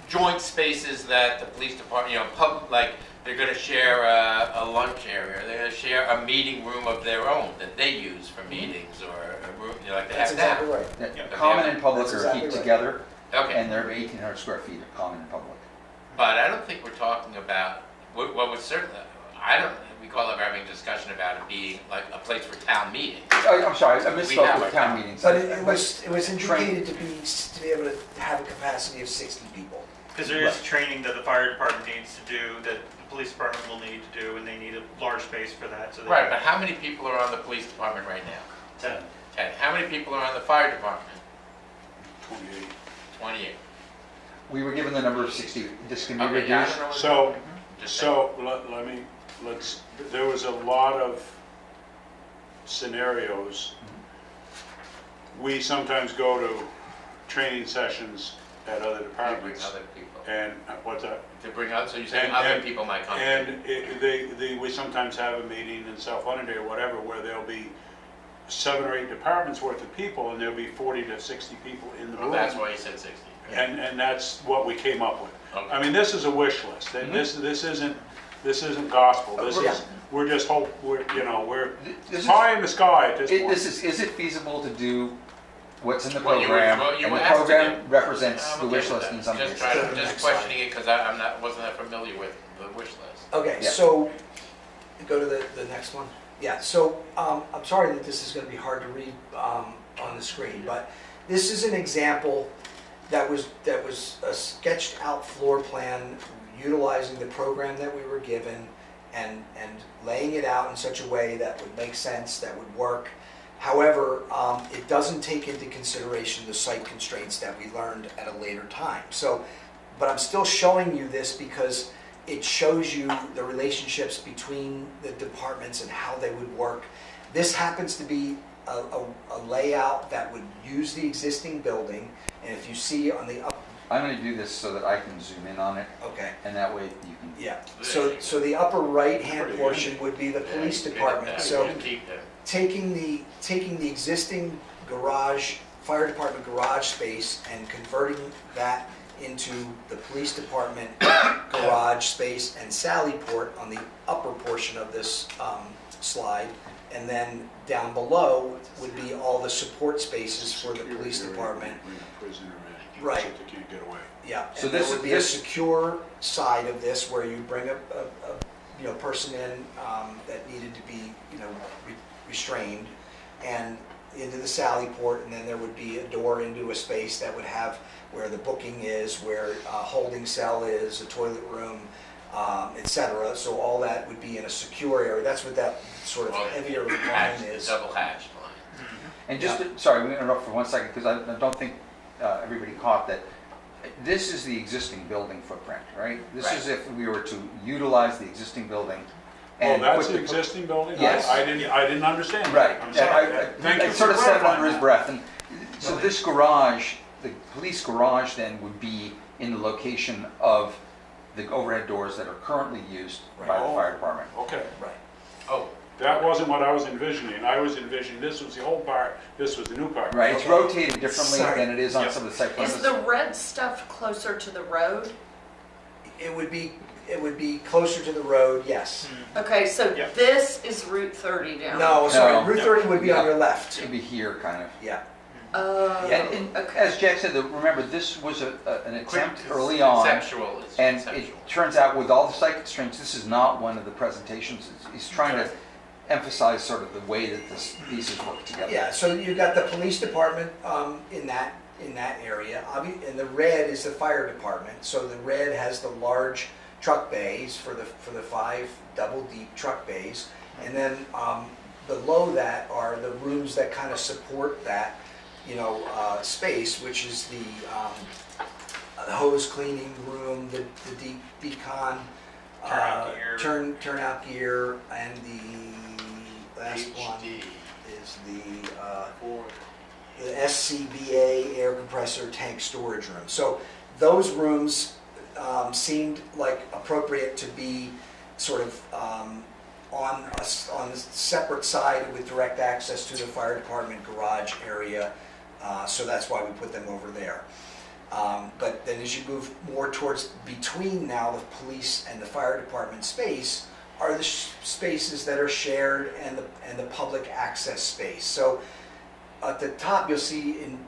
joint spaces that the police department, like they're going to share a lunch area, they're going to share a meeting room of their own that they use for meetings, or a room, like they That's have now. exactly right. Yeah, common and public That's are exactly heaped right. together, Okay, and they're 1,800 square feet of common and public. but I don't think we're talking about, what was certainly, I don't recall ever having a discussion about it being like a place for town meetings. Oh, I'm sorry, I We misspoke have with our town town. meetings. But it was Train- indicated to be able to have a capacity of 60 people. Because there is training that the fire department needs to do, that the police department will need to do, and they need a large space for that, so they. Right, but how many people are on the police department right now? 10, 10. How many people are on the fire department? 28. 28. We were given the number of 60, this can be Okay, yeah, I reduced. don't know what- So, just saying. there was a lot of scenarios. We sometimes go to training sessions at other To bring departments. other people. And, what's that? To bring other, so you're saying And- other and- people might come. And we sometimes have a meeting in South London or whatever, where there'll be 7 or 8 departments worth of people, and there'll be 40 to 60 people in the Well, room. that's why you said 60. And that's what we came up with. Okay. I mean, this is a wish list. This isn't gospel. We're just we're This is- pie in the sky at this point. Is it feasible to do what's in the Well, you were- program? well, you And were the asked to program do- represents I'm the okay wish with list that. in some Just cases. Next questioning it, because wasn't that familiar with the wish list. Okay, Yeah. so go to the next one. Yeah, so I'm sorry that this is going to be hard to read on the screen, but this is an example that was a sketched out floor plan utilizing the program that we were given and laying it out in such a way that would make sense, that would work. However, it doesn't take into consideration the site constraints that we learned at a later time. So, but I'm still showing you this because it shows you the relationships between the departments and how they would work. This happens to be a layout that would use the existing building, and if you see on the up. I'm going to do this so that I can zoom in on it, Okay. and that way you can. Yeah. So the upper right-hand portion would be the police department. So taking the existing garage, fire department garage space and converting that into the police department garage space and sally port on the upper portion of this slide. And then down below would be all the support spaces for the police department. Right. So they can't get away. Yeah. So And this there would be a secure side of this where you bring a person in that needed to be restrained and into the sally port, and then there would be a door into a space that would have where the booking is, where a holding cell is, a toilet room, etc. So all that would be in a secure area. That's what that sort of heavier line is. Double hatched line. And just, sorry, we interrupt for 1 second because I don't think everybody caught that. This is the existing building footprint, right? This is if we were to utilize the existing building. Oh, that's the existing building? Yes. I didn't understand Right. that. I'm sorry. Thank you I for sort of said it clarifying under his that. breath. And so this garage, the police garage then would be in the location of the overhead doors that are currently used by the fire department. Okay. Right. Oh, That wasn't what I was envisioning. I was envisioning this was the old part, this was the new part. Right, it's Okay. rotated differently Sorry. than it is on Yep. some of the site plans. Is the red stuff closer to the road? It would be closer to the road, yes. Okay, so Yep. this is Route 30 down. No, sorry, No. Route 30 would be on your left. It'd be here, kind of. Yeah. And Okay. as Jack said, remember, this was an attempt early on. Conceptual. It's And conceptual. it turns out with all the site constraints, this is not one of the presentations. He's trying to emphasize sort of the way that this pieces work together. Yeah, so you've got the police department in that area, and the red is the fire department. So the red has the large truck bays for the 5 double deep truck bays, and then below that are the rooms that kind of support that, space, which is the hose cleaning room, the deep decon, Turnout gear. turnout gear, and the last one is the SCBA air compressor tank storage room. So those rooms seemed like appropriate to be sort of on a separate side with direct access to the fire department garage area. So that's why we put them over there. But then as you move more towards between now the police and the fire department space are the spaces that are shared and the public access space. So at the top you'll see in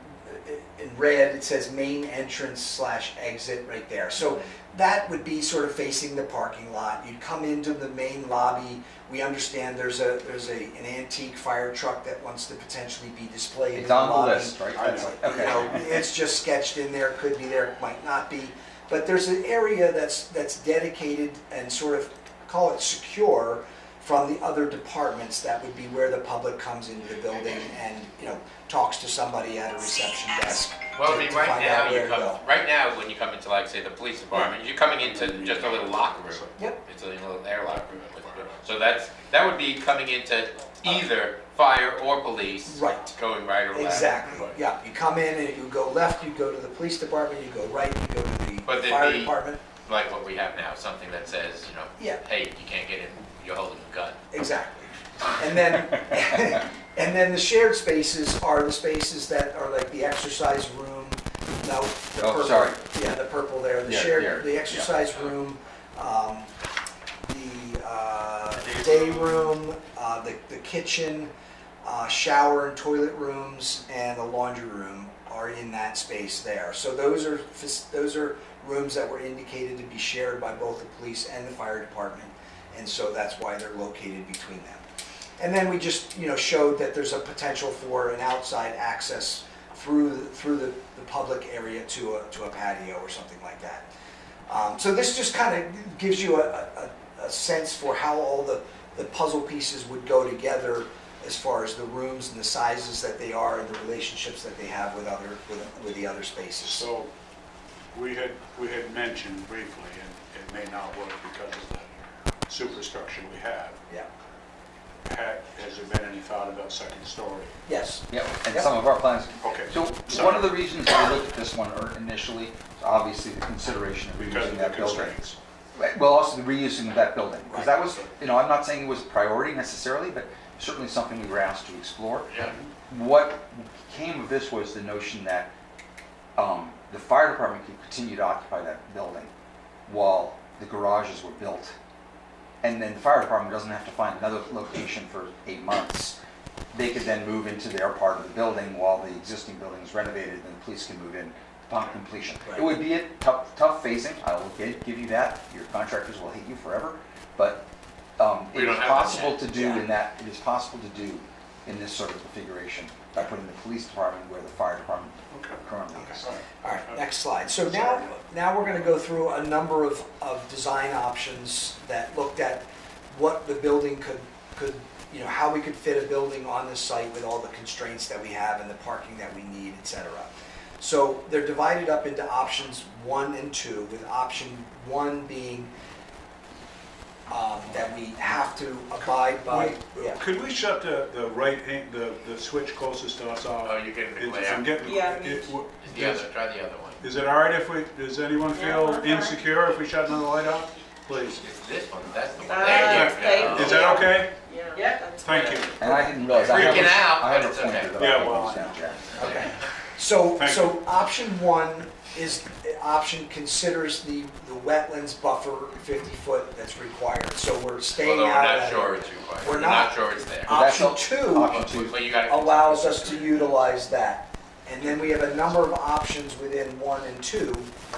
red it says main entrance / exit right there. So that would be sort of facing the parking lot. You'd come into the main lobby. We understand there's an antique fire truck that wants to potentially be displayed in It's the on the lobby. list, right? I know. Okay. It's just sketched in there, could be there, might not be. But there's an area that's dedicated and sort of, call it secure, from the other departments. That would be where the public comes into the building and, talks to somebody at a reception desk. Well, I mean, to right find now, out where to go. when you come into, like, say, the police department, you're coming into just a little locker room. Yep. It's a little air locker room. So that would be coming into either fire or police. Right. Going right or left. Exactly, yeah. You come in and you go left, you go to the police department, you go right, you go to the But there'd fire be- department. Like what we have now, something that says, Yeah. hey, you can't get in, you're holding a gun. Exactly. And then, and then the shared spaces are the spaces that are like the exercise room. No, the Oh, purple. sorry. Yeah, the purple there. The Yeah, shared, yeah, the exercise room, the day room, the kitchen, shower and toilet rooms, and the laundry room are in that space there. So those are rooms that were indicated to be shared by both the police and the fire department, and so that's why they're located between them. And then we just, showed that there's a potential for an outside access through the public area to a patio or something like that. So this just kind of gives you a sense for how all the puzzle pieces would go together as far as the rooms and the sizes that they are and the relationships that they have with the other spaces. So we had mentioned briefly, and it may not work because of the superstructure we have. Yeah. Has there been any thought about second story? Yes. Yeah, and some of our plans. Okay. So one of the reasons we looked at this one initially, is obviously the consideration of Because reusing of the that building. constraints. Well, also the reusing of that building, because that was, Right. I'm not saying it was a priority necessarily, but certainly something we were asked to explore. Yeah. What came of this was the notion that the fire department could continue to occupy that building while the garages were built. And then the fire department doesn't have to find another location for 8 months. They could then move into their part of the building while the existing building is renovated, and the police can move in upon completion. Right. It would be a tough phasing, I will give you that. Your contractors will hate you forever, but We it don't is have that possible yet. to do in that. It is possible to do in this sort of configuration by putting the police department where the fire department currently is. All right, next slide. So now we're going to go through a number of design options that looked at what the building could how we could fit a building on this site with all the constraints that we have and the parking that we need, et cetera. So they're divided up into options 1 and 2, with option 1 being that we have to abide by. Yeah. Could we shut the switch closest to us off? Oh, you're getting the glare. I'm getting- Yeah, Try the other one. Is it all right if does anyone feel insecure if we shut another light off? Please. It's this one, that's the one. That's There you go. Is that okay? Yeah. Thank you. And I didn't realize, I Freaking have out, a but it's pointer okay. that Yeah, I can well, use now, Jack. Okay. So, Thank so option 1 is, option considers the wetlands buffer 50 foot that's required. So we're staying Although we're out of not that. sure it's required. We're We're not. not sure it's there. That's Option 2 Option 2. But you gotta. allows us to utilize that. And then we have a number of options within 1 and 2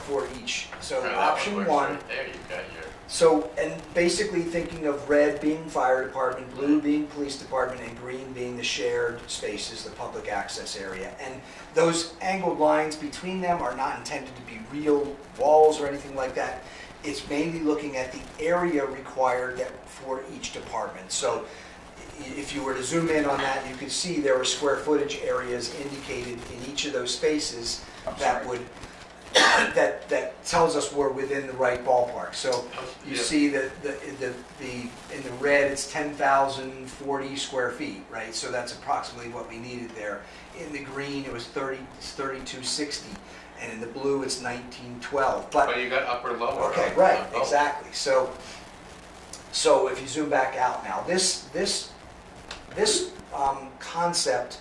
for each. So That one option works 1, right there, you got your. so, and basically thinking of red being fire department, blue being police department, and green being the shared spaces, the public access area. And those angled lines between them are not intended to be real walls or anything like that. It's mainly looking at the area required for each department. So if you were to zoom in on that, you could see there were square footage areas indicated in each of those spaces that would that tells us we're within the right ballpark. So you see that in the red it's 10,040 square feet, right? So that's approximately what we needed there. In the green it was 3260, and in the blue it's 1912. But you got upper, lower. Okay, right, exactly. So if you zoom back out now, this concept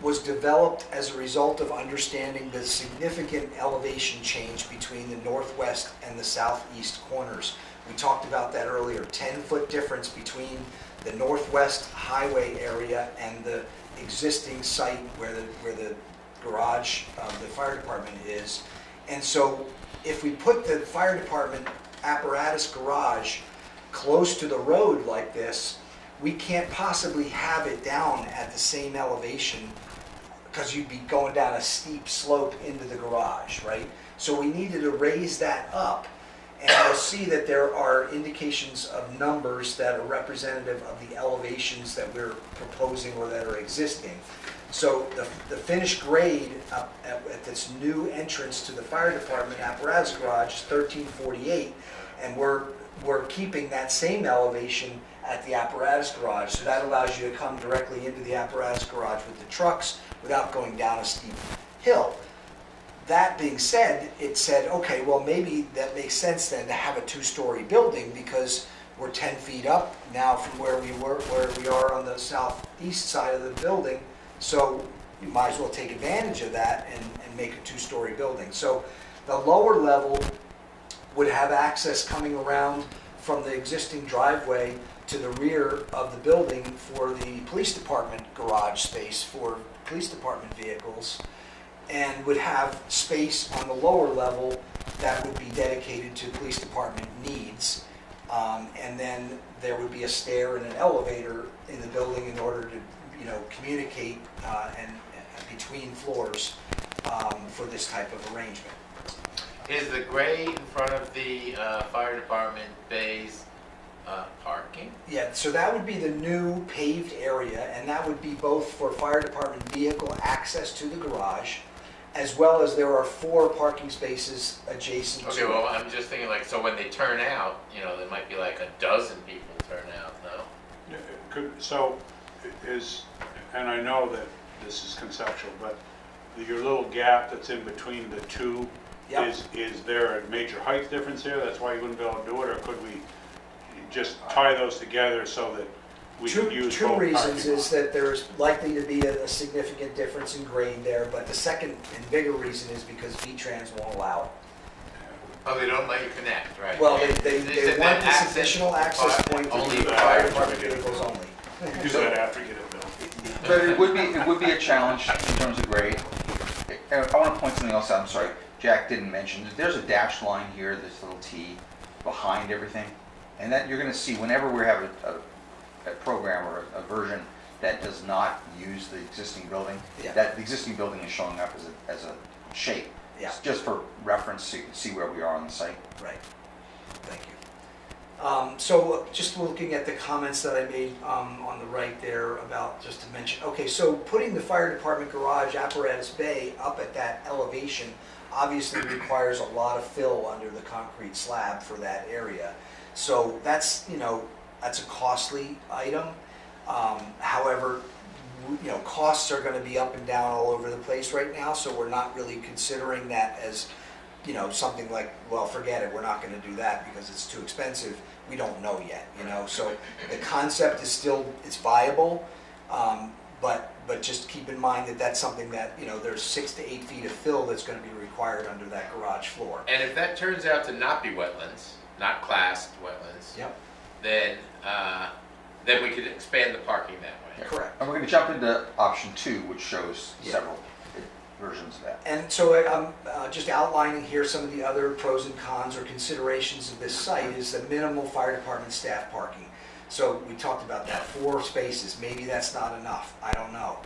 was developed as a result of understanding the significant elevation change between the northwest and the southeast corners. We talked about that earlier, 10-foot difference between the northwest highway area and the existing site where the garage of the fire department is. And so if we put the fire department apparatus garage close to the road like this, we can't possibly have it down at the same elevation because you'd be going down a steep slope into the garage, right? So we needed to raise that up, and you'll see that there are indications of numbers that are representative of the elevations that we're proposing or that are existing. So the finished grade at this new entrance to the fire department apparatus garage is 1348, and we're keeping that same elevation at the apparatus garage. So that allows you to come directly into the apparatus garage with the trucks without going down a steep hill. That being said, it said, okay, well maybe that makes sense then to have a 2-story building because we're 10 feet up now from where we are on the southeast side of the building. So you might as well take advantage of that and make a 2-story building. So the lower level would have access coming around from the existing driveway to the rear of the building for the police department garage space for police department vehicles, and would have space on the lower level that would be dedicated to police department needs. And then there would be a stair and an elevator in the building in order to, communicate and between floors for this type of arrangement. Is the grade in front of the fire department bays parking? Yeah, so that would be the new paved area, and that would be both for fire department vehicle access to the garage, as well as there are 4 parking spaces adjacent to Okay, well, I'm just thinking like, so when they turn out, there might be like a dozen people turn out, no? Yeah, so and I know that this is conceptual, but your little gap that's in between the two, Yep. is there a major height difference there? That's why you wouldn't be able to do it, or could we just tie those together so that we could use both Two parking reasons is lots? that there's likely to be a significant difference in grade there, but the second and bigger reason is because V-Trans won't allow it. Oh, they don't let you connect, right? Well, Is they it want that this access additional access part point to only be for fire fire department department vehicles only. Do that after you get it built. But it would be a challenge in terms of grade. I want to point something else out, I'm sorry, Jack didn't mention. There's a dashed line here, this little T behind everything. And that you're going to see whenever we have a program or a version that does not use the existing building, Yeah. that the existing building is showing up as a shape. Yeah. It's just for reference so you can see where we are on the site. Right. Thank you. So just looking at the comments that I made on the right there about, just to mention, okay, so putting the fire department garage apparatus bay up at that elevation obviously requires a lot of fill under the concrete slab for that area. So that's, that's a costly item. However, costs are going to be up and down all over the place right now, so we're not really considering that as something like, well, forget it, we're not going to do that because it's too expensive. We don't know yet, so the concept is still, it's viable, but just keep in mind that that's something that, there's 6 to 8 feet of fill that's going to be required under that garage floor. And if that turns out to not be wetlands, not classed wetlands, Yep, then we could expand the parking that way. correct. And we're going to jump into option 2, which shows Yeah. several versions of that. And so I'm just outlining here some of the other pros and cons or considerations of this site is the minimal fire department staff parking. So we talked about that, 4 spaces, maybe that's not enough, I don't know.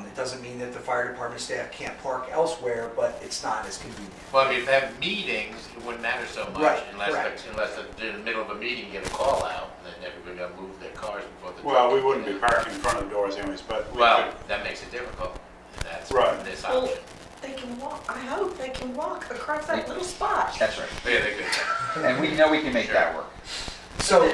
It doesn't mean that the fire department staff can't park elsewhere, but it's not as convenient. Well, I mean, if they have meetings, it wouldn't matter so much Right, unless correct. in the middle of a meeting you get a call out, and then everybody got to move their cars before the. Well, we wouldn't be parking in front of the doors anyways, but we Well, could. that makes it difficult. And that's Right. this Well, option. they can walk, I hope they can walk across that little spot. That's right. Yeah, they could. And we know we can make Sure. that work. So,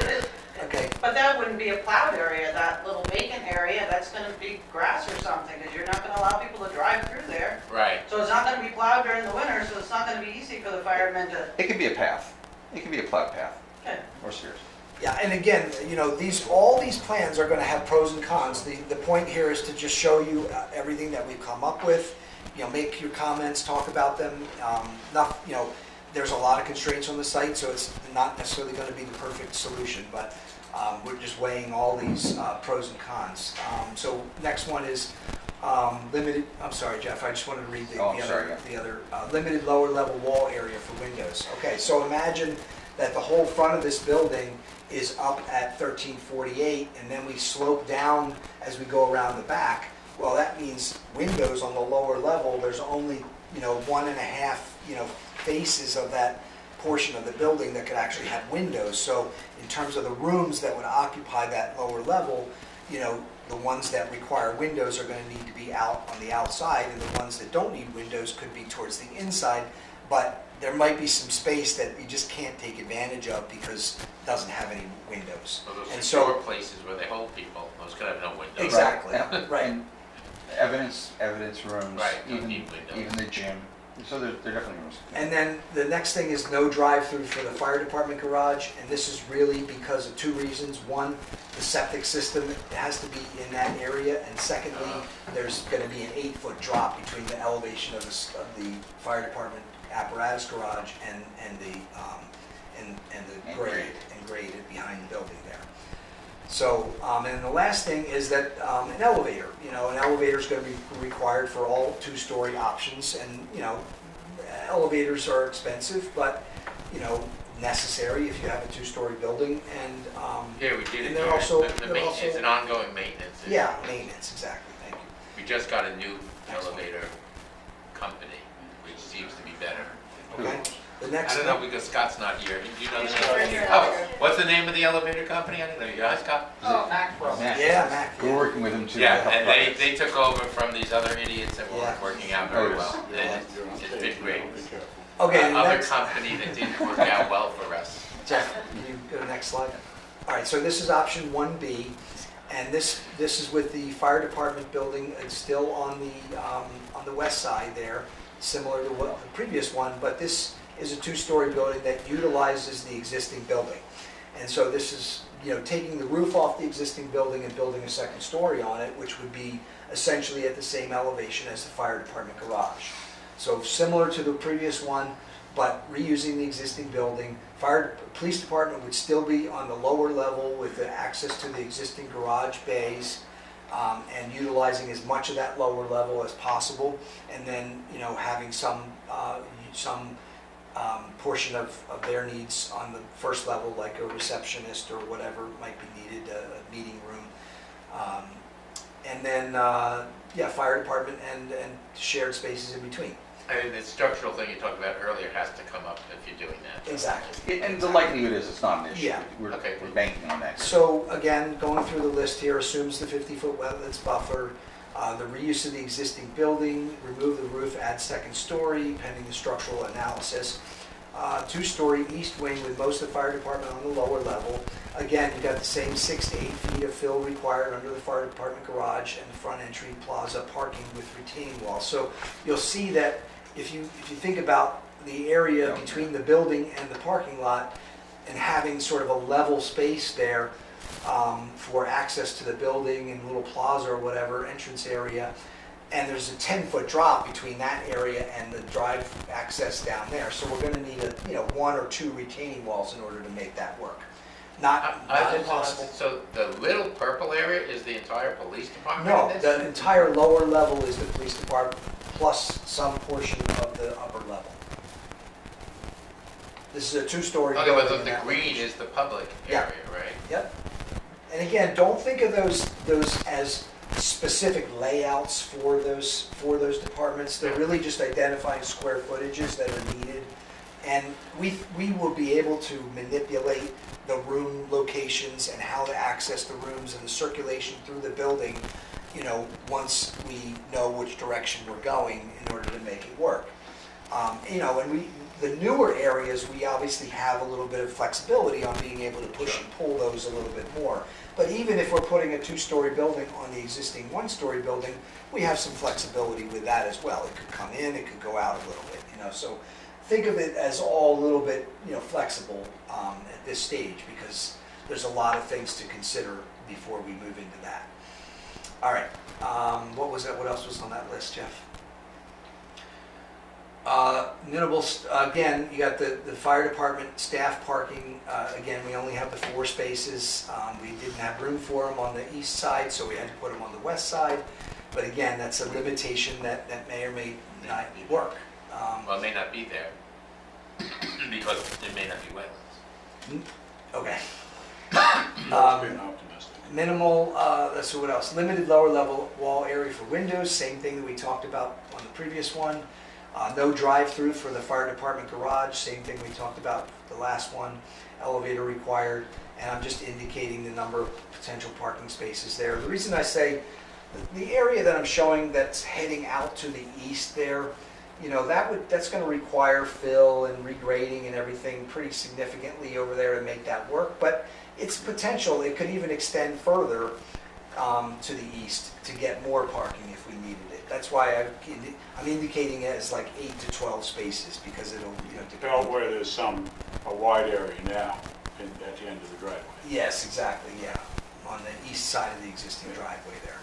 okay, But that wouldn't be a plowed area, that little vacant area, that's gonna be grass or something, because you're not gonna allow people to drive through there. Right. So it's not gonna be plowed during the winter, so it's not gonna be easy for the firemen to, It could be a path. It could be a plowed path okay. or stairs. yeah, and again, all these plans are going to have pros and cons. The point here is to just show you everything that we've come up with. Make your comments, talk about them. There's a lot of constraints on the site, so it's not necessarily going to be the perfect solution, but we're just weighing all these pros and cons. So next one is limited, I'm sorry, Jeff, I just wanted to read Oh, I'm sorry, yeah. the other, limited lower level wall area for windows. Okay, so imagine that the whole front of this building is up at 1348, and then we slope down as we go around the back. Well, that means windows on the lower level, there's only, 1.5, faces of that portion of the building that could actually have windows. So in terms of the rooms that would occupy that lower level, the ones that require windows are going to need to be out on the outside, and the ones that don't need windows could be towards the inside. But there might be some space that you just can't take advantage of because it doesn't have any windows. So those And secure so, places where they hold people, those could have no windows. exactly, And- right. And evidence rooms, Right, don't even need windows. even the gym. So there are definitely rooms. And then the next thing is no drive-through for the fire department garage, and this is really because of 2 reasons. One, the septic system has to be in that area, and secondly, there's going to be an 8-foot drop between the elevation of the fire department apparatus garage and the grade behind the building there. So, and the last thing is that an elevator. An elevator is going to be required for all 2-story options, and elevators are expensive, but you know, necessary if you have a two-story building, and, Yeah, we did it And they're here. also- The they're maintenance, also- it's an ongoing maintenance. yeah, maintenance, exactly, thank you. We just got a new Excellent. elevator company, which seems to be better. Okay, the I next don't know thing, because Scott's not here. Do you know the He's right name? here. Oh, what's the name of the elevator company? I don't know. You guys, Scott? Oh, Macro. Matt. yeah, Mac, We're working with them too. Yeah, and they took over from these other idiots and Yeah. we're working out very Oh, well. yeah. It's been great. okay, the Other next, company that didn't work out well for us. Jeff, can you go to the next slide? All right, so this is option 1B, and this is with the fire department building. It's still on the west side there, similar to what the previous one, but this is a two-story building that utilizes the existing building. And so this is, you know, taking the roof off the existing building and building a second story on it, which would be essentially at the same elevation as the fire department garage. So similar to the previous one, but reusing the existing building. Police department would still be on the lower level with the access to the existing garage bays, and utilizing as much of that lower level as possible, and then, you know, having some portion of their needs on the first level, like a receptionist or whatever might be needed, a meeting room. And then, yeah, fire department and shared spaces in between. I mean, the structural thing you talked about earlier has to come up if you're doing that. Exactly. And the likelihood is it's not an issue. Yeah. We're Okay. banking on that. So again, going through the list here, assumes the 50-foot wetlands buffer, the reuse of the existing building, remove the roof, add second story, pending the structural analysis. Two-story east wing with most of the fire department on the lower level. Again, you got the same 6 to 8 feet of fill required under the fire department garage and the front entry plaza parking with retaining walls. So you'll see that if you think about the area between the building and the parking lot and having sort of a level space there for access to the building and little plaza or whatever entrance area, and there's a 10-foot drop between that area and the drive access down there. So we're going to need 1 or 2 retaining walls in order to make that work. Not impossible. So the little purple area is the entire police department? No, in this? the entire lower level is the police department plus some portion of the upper level. This is a 2-story Okay, building. but in the that green location. is the public Yeah. area, right? Yep. And again, don't think of those as specific layouts for those departments. They're really just identifying square footages that are needed. And we will be able to manipulate the room locations and how to access the rooms and the circulation through the building, once we know which direction we're going in order to make it work. And the newer areas, we obviously have a little bit of flexibility on being able to push and pull those a little bit more. But even if we're putting a 2-story building on the existing 1-story building, we have some flexibility with that as well. It could come in, it could go out a little bit, So think of it as all a little bit, flexible at this stage, because there's a lot of things to consider before we move into that. All right, what was that? What else was on that list, Jeff? Minimal, again, you got the fire department staff parking. Again, we only have the 4 spaces. We didn't have room for them on the east side, so we had to put them on the west side. But again, that's a limitation that may or may not work. Well, it may not be there because it may not be wetlands. Okay. Let's be optimistic. Minimal, let's see what else. Limited lower level wall area for windows, same thing that we talked about on the previous one. No drive-through for the fire department garage, same thing we talked about the last one. Elevator required, and I'm just indicating the number of potential parking spaces there. The reason I say the area that I'm showing that's heading out to the east there, that's going to require fill and regrading and everything pretty significantly over there to make that work. But it's potential, it could even extend further to the east to get more parking if we needed it. That's why I'm indicating it as like 8 to 12 spaces, because it'll, Belt where there's a wide area now at the end of the driveway. Yes, exactly, yeah, on the east side of the existing driveway there.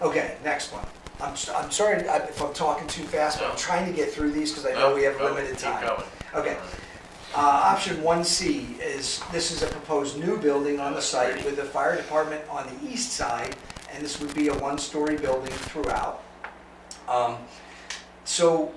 Okay, next one. I'm sorry if I'm talking too fast, but I'm trying to get through these because I know we have limited time. Keep going. Okay. Option 1C this is a proposed new building on the site with the fire department on the east side, and this would be a 1-story building throughout. So,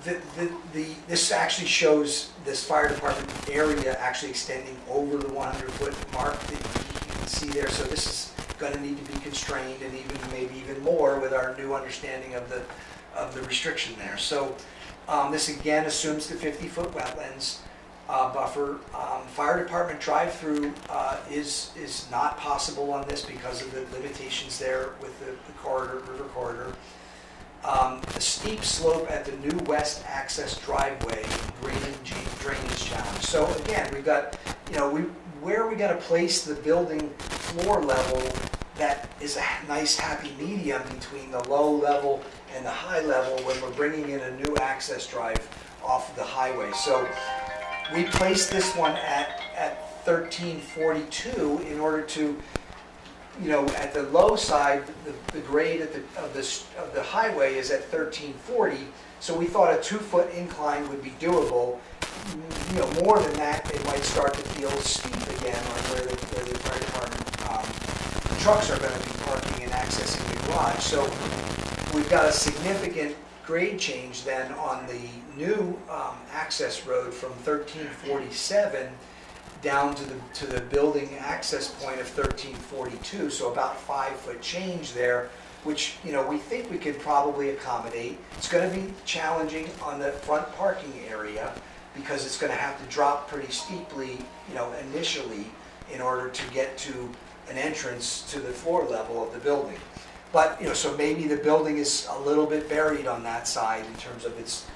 This actually shows this fire department area actually extending over the 100-foot mark that you can see there. So this is going to need to be constrained, and maybe even more with our new understanding of the restriction there. So this again assumes the 50-foot wetlands buffer. Fire department drive-through is not possible on this because of the limitations there with the corridor, river corridor. The steep slope at the new west access driveway, drainage challenge. So again, we've got, where we got to place the building floor level that is a nice happy medium between the low level and the high level when we're bringing in a new access drive off of the highway. So we placed this one at 1342 in order to, at the low side, the grade of the highway is at 1340. So we thought a 2-foot incline would be doable. More than that, they might start to feel steep again on where the fire department trucks are going to be parking and accessing the garage. So we've got a significant grade change then on the new access road from 1347 down to the building access point of 1342, so about 5-foot change there, which we think we could probably accommodate. It's going to be challenging on the front parking area because it's going to have to drop pretty steeply, initially in order to get to an entrance to the floor level of the building. But so maybe the building is a little bit buried on that side in terms of its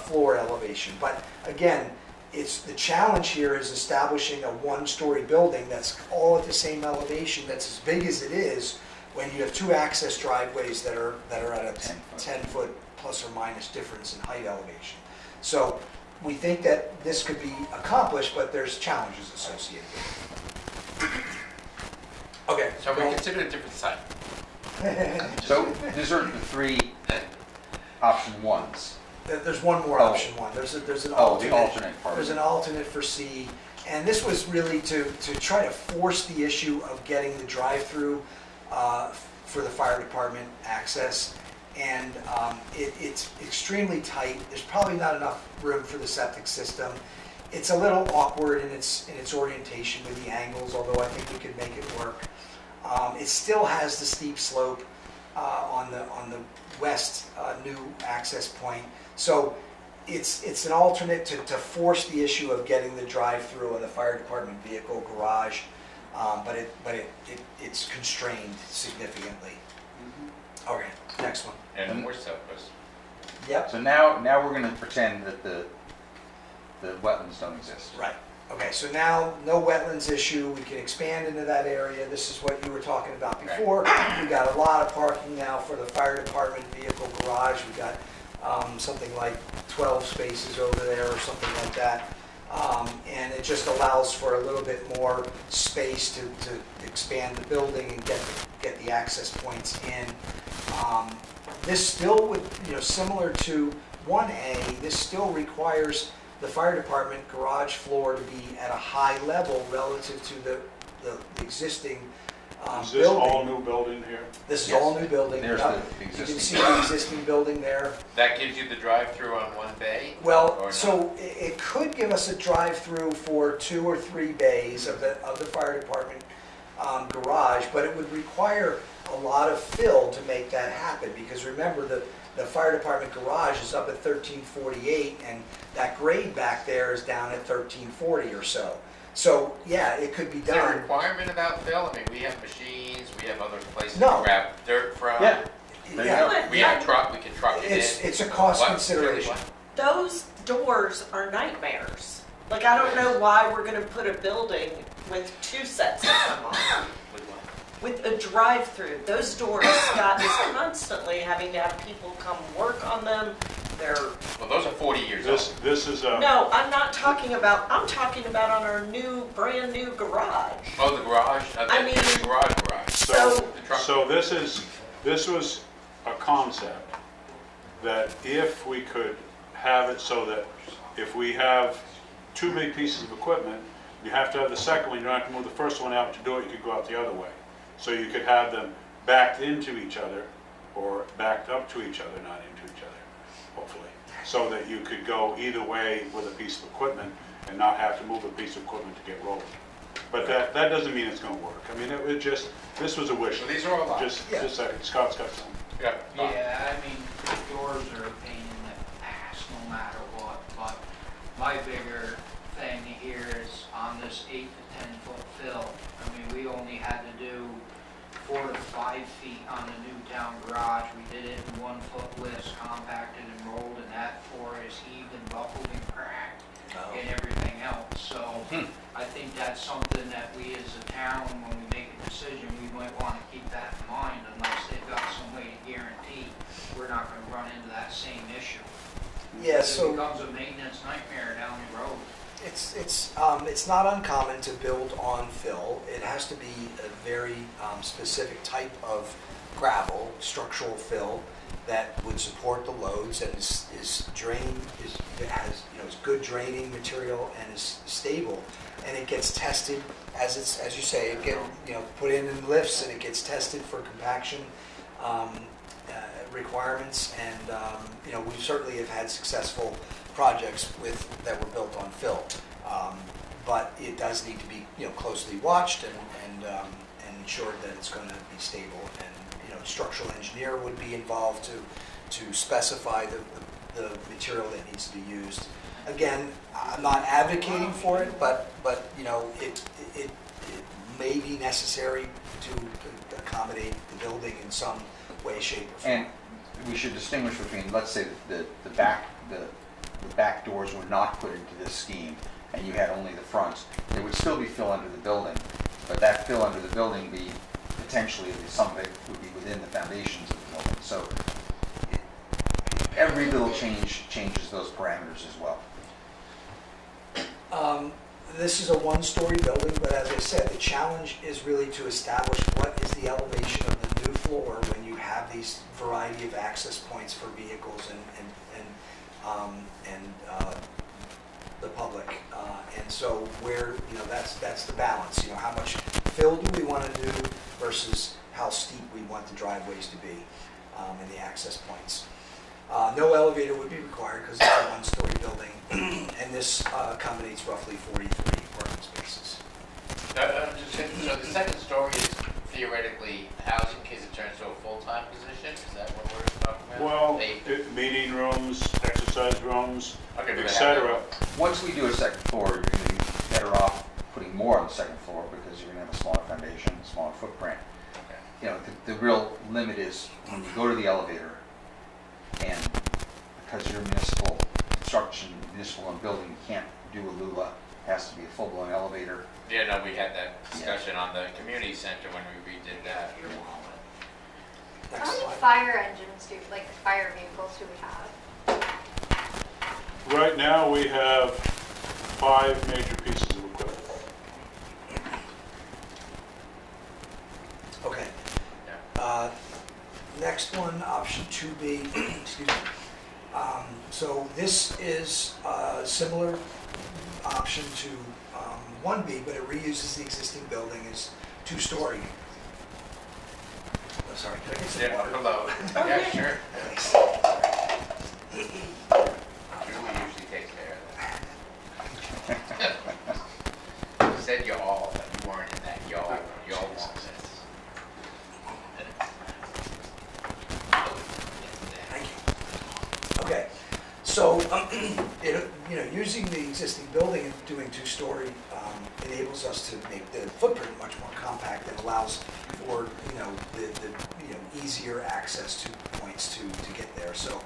floor elevation. But again, the challenge here is establishing a 1-story building that's all at the same elevation, that's as big as it is, when you have 2 access driveways that are at a 10-foot plus or minus difference in height elevation. So we think that this could be accomplished, but there's challenges associated with it. Okay. So we consider a different site. So these are the 3 option 1s. There's one more option one. There's an alternate. The alternate part. There's an alternate for C, and this was really to try to force the issue of getting the drive-through for the fire department access, and it's extremely tight. There's probably not enough room for the septic system. It's a little awkward in its orientation with the angles, although I think we could make it work. It still has the steep slope on the west new access point. So it's an alternate to force the issue of getting the drive-through on the fire department vehicle garage, but it's constrained significantly. Okay, next one. And more so, because Yep. So now we're going to pretend that the wetlands don't exist. Right. Okay, so now no wetlands issue, we can expand into that area. This is what you were talking about before. We got a lot of parking now for the fire department vehicle garage. We got something like 12 spaces over there or something like that. And it just allows for a little bit more space to expand the building and get the access points in. This still would, similar to 1A, this still requires the fire department garage floor to be at a high level relative to the existing Is this building. all new building here? This is Yes. all new building. There's Yep. the You can existing see the existing building there. that gives you the drive-through on one bay? Well, Or not? so it could give us a drive-through for 2 or 3 bays of the fire department garage, but it would require a lot of fill to make that happen, because remember, the fire department garage is up at 1348, and that grade back there is down at 1340 or so. So, yeah, it could be Is there a done. requirement about fill? I mean, we have machines, we have other places No. to grab dirt from. Yeah. There you Yeah, go. We have truck, we can truck it in. it's a cost What? consideration. Those doors are nightmares. Like, I don't know why we're gonna put a building with 2 sets of them on. With what? With a drive-through. Those doors, Scott is constantly having to have people come work on them. They're, Well, those are 40 years old. This is a, no, I'm talking about on our brand new garage. Oh, the garage? I mean- The garage. so, The truck. so this was a concept that if we could have it so that if we have 2 big pieces of equipment, you have to have the second one, you don't have to move the first one out to do it, you could go out the other way. So you could have them backed into each other or backed up to each other, not into each other, hopefully. so that you could go either way with a piece of equipment and not have to move a piece of equipment to get rolling. But that doesn't mean it's gonna work. I mean, it was just, this was a wish. So these are all locked. Just a second, Scott's got some. Yeah. Yeah, I mean, doors are a pain in the ass no matter what, but my bigger thing here is on this 8 to 10 foot fill. I mean, we only had to do 4 to 5 feet on the new town garage. We did it in 1 foot lifts, compacted and rolled, and that floor is heaved and buckled and cracked and everything else. So I think that's something that we as a town, when we make a decision, we might want to keep that in mind unless they've got some way to guarantee we're not going to run into that same issue. Yeah, It so becomes a maintenance nightmare down the road. it's not uncommon to build on fill. It has to be a very specific type of gravel, structural fill, that would support the loads and is good draining material and is stable, and it gets tested as you say, it get put in lifts, and it gets tested for compaction requirements, and we certainly have had successful projects that were built on fill, but it does need to be closely watched and ensured that it's going to be stable, and structural engineer would be involved to specify the material that needs to be used. Again, I'm not advocating for it, but it may be necessary to accommodate the building in some way, shape, or form. And we should distinguish between, let's say that the back doors were not put into this scheme and you had only the fronts. There would still be fill under the building, but that fill under the building be potentially, some of it would be within the foundations of the building. So every little change changes those parameters as well. This is a one-story building, but as I said, the challenge is really to establish what is the elevation of the new floor when you have these variety of access points for vehicles and the public. And so where, that's the balance. How much fill do we want to do versus how steep we want the driveways to be and the access points. No elevator would be required because it's a one-story building, and this accommodates roughly 43 parking spaces. So the second story is theoretically housing in case it turns to a full-time position? Is that what we're talking about? Well, meeting rooms, exercise rooms, etc. Once we do a second floor, you're going to be better off putting more on the second floor because you're going to have a smaller foundation, a smaller footprint. Okay. The real limit is when you go to the elevator, and because you're municipal construction, municipal and building, you can't do a Lula. It has to be a full-blown elevator. Yeah, no, we had that discussion on the community center when we redid that. Next How many slide. fire engines fire vehicles do we have? Right now, we have 5 major pieces of equipment. Okay. Yeah. Next one, option 2B, excuse me. So this is a similar option to 1B, but it reuses the existing building as 2-story. Oh, sorry, can I get some water? Hello. Yeah, sure. Thanks. Julie usually takes care of that. You said y'all, but you weren't in that y'all nonsense. Thank you. Okay, so using the existing building and doing 2-story enables us to make the footprint much more compact and allows for the easier access to points to get there. So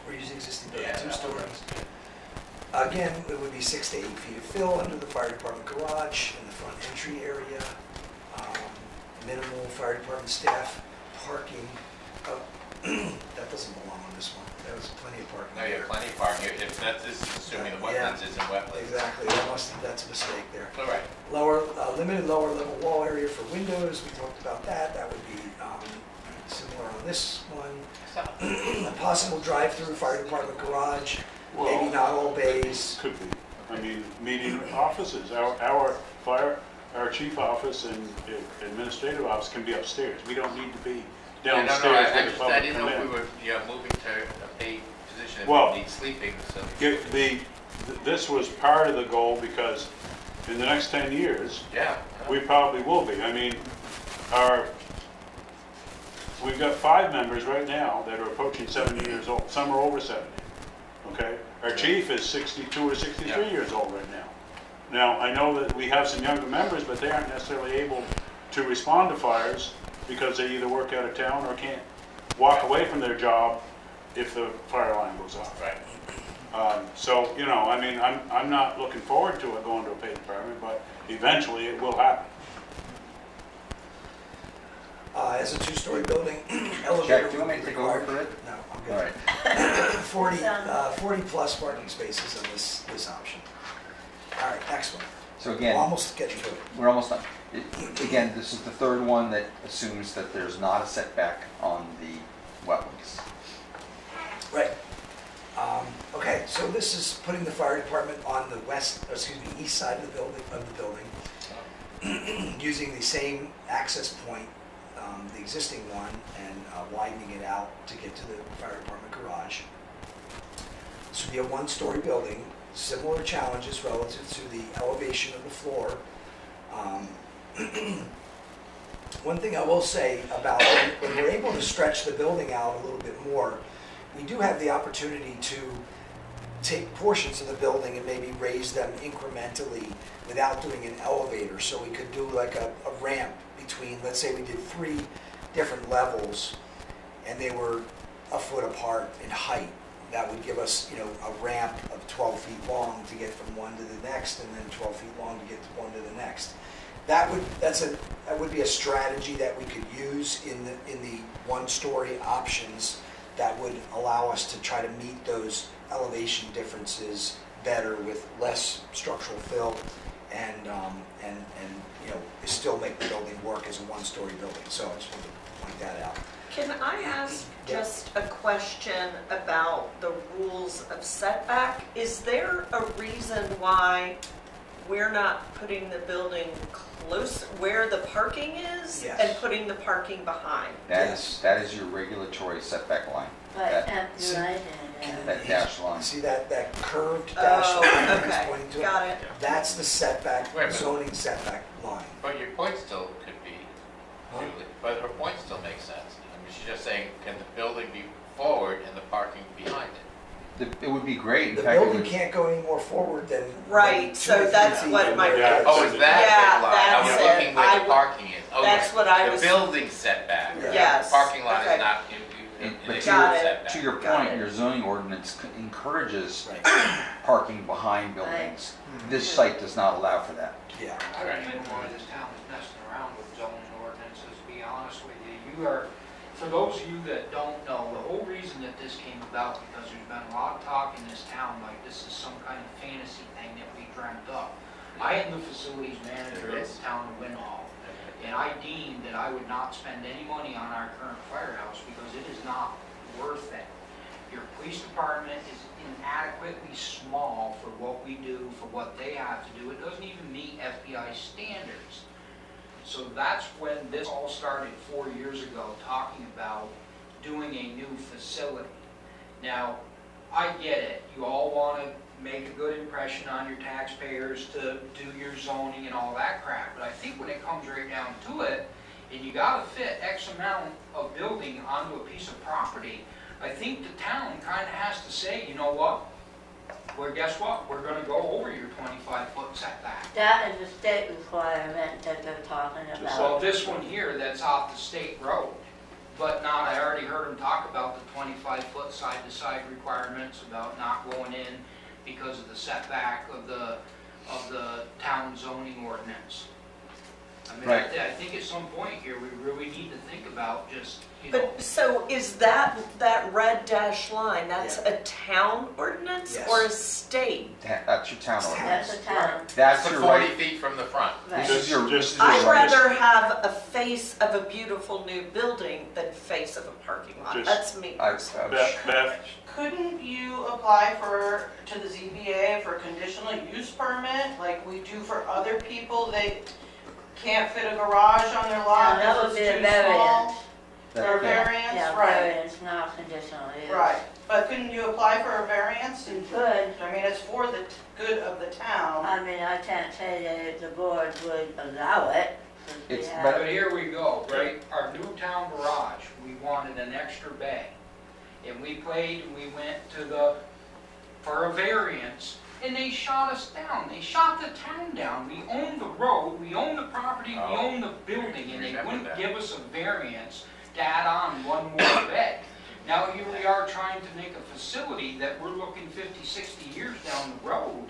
we're using existing building 2-story. Again, it would be 6 to 8 feet of fill under the fire department garage in the front entry area. Minimal fire department staff parking. That doesn't belong on this one. There was plenty of parking. No, you have plenty of parking. If that's assuming the wetlands isn't wetlands. Exactly. That's a mistake there. All right. Limited lower level wall area for windows. We talked about that. That would be similar on this one. A possible drive-through fire department garage. Maybe not all bays. Could be. I mean, meeting offices. Our chief office and administrative office can be upstairs. We don't need to be downstairs No, for I the just, I public didn't to know come if in. we were, moving to a paid position if Well, we need sleeping, so. This was part of the goal because in the next 10 years, Yeah. we probably will be. I mean, we've got 5 members right now that are approaching 70 years old. Some are over 70, okay? Our chief is 62 or 63 Yeah. years old right now. Now, I know that we have some younger members, but they aren't necessarily able to respond to fires because they either work out of town or can't walk away from their job if the fire alarm goes off. Right. So, I mean, I'm not looking forward to it going to a paid department, but eventually it will happen. As a two-story building, elevator. Jack, do you want me to take over for it? No, I'm All good. right. 40 plus parking spaces on this option. All right, next one. So We're again, almost getting to it. we're almost done. Again, this is the third one that assumes that there's not a setback on the wetlands. Right. Okay, so this is putting the fire department on the east side of the building, using the same access point, the existing one, and widening it out to get to the fire department garage. This would be a one-story building, similar challenges relative to the elevation of the floor. One thing I will say about when we're able to stretch the building out a little bit more, we do have the opportunity to take portions of the building and maybe raise them incrementally without doing an elevator. So we could do like a ramp between, let's say we did 3 different levels and they were a foot apart in height. That would give us, a ramp of 12 feet long to get from one to the next, and then 12 feet long to get to one to the next. That would be a strategy that we could use in the one-story options that would allow us to try to meet those elevation differences better with less structural fill and still make the building work as a one-story building. So I just wanted to point that out. Can I ask just a question about the rules of setback? Is there a reason why we're not putting the building close where the parking is? Yes. And putting the parking behind? That is your regulatory setback line. Right, That- after right and That dash line. See that curved dash Oh, line that's okay, pointing to it? got it. That's the setback, Wait a minute. zoning setback line. But your point still could be, Julie, but her point still makes sense. I mean, she's just saying, can the building be forward and the parking behind it? It would be great. In The fact, it building would- can't go any more forward than. Right, than so 2 or 3 that's feet. what my- Yeah. Oh, is that Yeah, the line? I was that's looking it. where I the would- parking is. Oh, that's yeah. what I was- The building setback. Yeah. Yes, The parking lot okay. is not in But a to Got it. setback. To your Got point, it. your zoning ordinance encourages Right, parking behind buildings. This site does not allow for that. yeah. I don't even know why this town is messing around with zoning ordinances, to be honest with you. For those of you that don't know, the whole reason that this came about, because there's been a lot of talk in this town, like this is some kind of fantasy thing that we dreamt up. I am the facilities manager of the town of Winhall, and I deemed that I would not spend any money on our current firehouse because it is not worth it. Your police department is inadequately small for what we do, for what they have to do. It doesn't even meet FBI standards. So that's when this all started 4 years ago, talking about doing a new facility. Now, I get it. You all want to make a good impression on your taxpayers to do your zoning and all that crap. But I think when it comes right down to it, and you got to fit X amount of building onto a piece of property, I think the town kind of has to say, you know what? Well, guess what? We're going to go over your 25-foot setback. that is a state requirement that they're talking Well, about. this one here, that's off the state road, but not, I already heard them talk about the 25-foot side-to-side requirements, about not going in because of the setback of the town zoning ordinance. I mean, Right. I think at some point here, we really need to think about just, you know, But, so is that red dash line, that's Yeah. a town ordinance Yes. or a state? That's your town ordinance. That's a town. That's Put your 40 right. feet from the front. Right. This is your Just- I'd right. rather have a face of a beautiful new building than face of a parking lot. Just- That's me. Beth, Couldn't you apply to the ZBA for a conditional use permit, like we do for other people? They can't fit a garage on their lot Yeah, that because would it's be a too small? variance. For a variance, Yeah, right, variance, not conditional use. right. But couldn't you apply for a variance? You could. I mean, it's for the good of the town. I mean, I can't say that the board would allow it. 'Cause we It's have- But here we go, right? Our new town garage, we wanted an extra bay. And we played and we went for a variance, and they shot us down. They shot the town down. We owned the road, we owned the property, we Oh. owned the building, and they Remember wouldn't that. give us a variance to add on one more bay. Now here we are trying to make a facility that we're looking 50, 60 years down the road.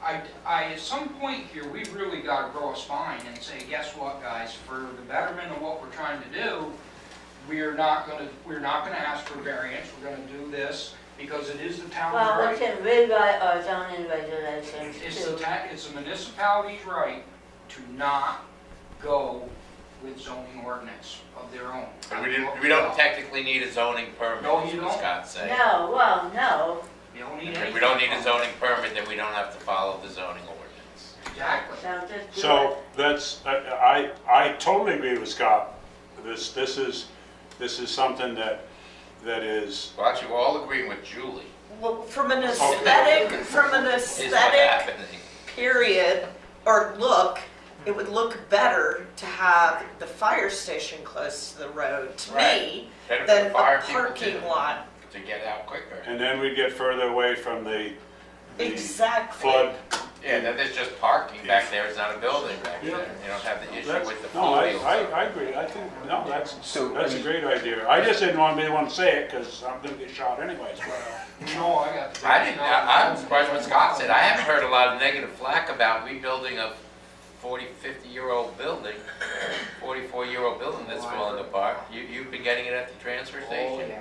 At some point here, we've really got to grow a spine and say, guess what, guys, for the betterment of what we're trying to do, we're not gonna ask for variance, we're gonna do this, because it is the town's Well, we right. can rewrite our zoning regulations It's to, it's the municipality's right to not go with zoning ordinance of their own. But we don't technically need a zoning permit, No, is you what don't. Scott's saying. no, well, no, You don't need If anything. we don't need a zoning permit, then we don't have to follow the zoning ordinance. Exactly. so just do it. So that's, I totally agree with Scott. This is something that is, Well, actually, we're all agreeing with Julie. Well, from an aesthetic, Is what's happening. period, or look, it would look better to have the fire station close to the road, to me, Better for than the a fire people parking lot. to get out quicker. and then we get further away from the Exactly. flood. Yeah, then there's just parking back there, it's not a building back there. Yeah. You don't have the issue That's- with the No, four wheels. I agree, I think, no, that's So, a great idea. I just didn't want to say it, because I'm gonna get shot anyways. No, I got the. I'm surprised what Scott said. I haven't heard a lot of negative flack about rebuilding a 40, 50-year-old building, 44-year-old building that's falling apart. You've been getting it at the transfer Oh, station? yeah.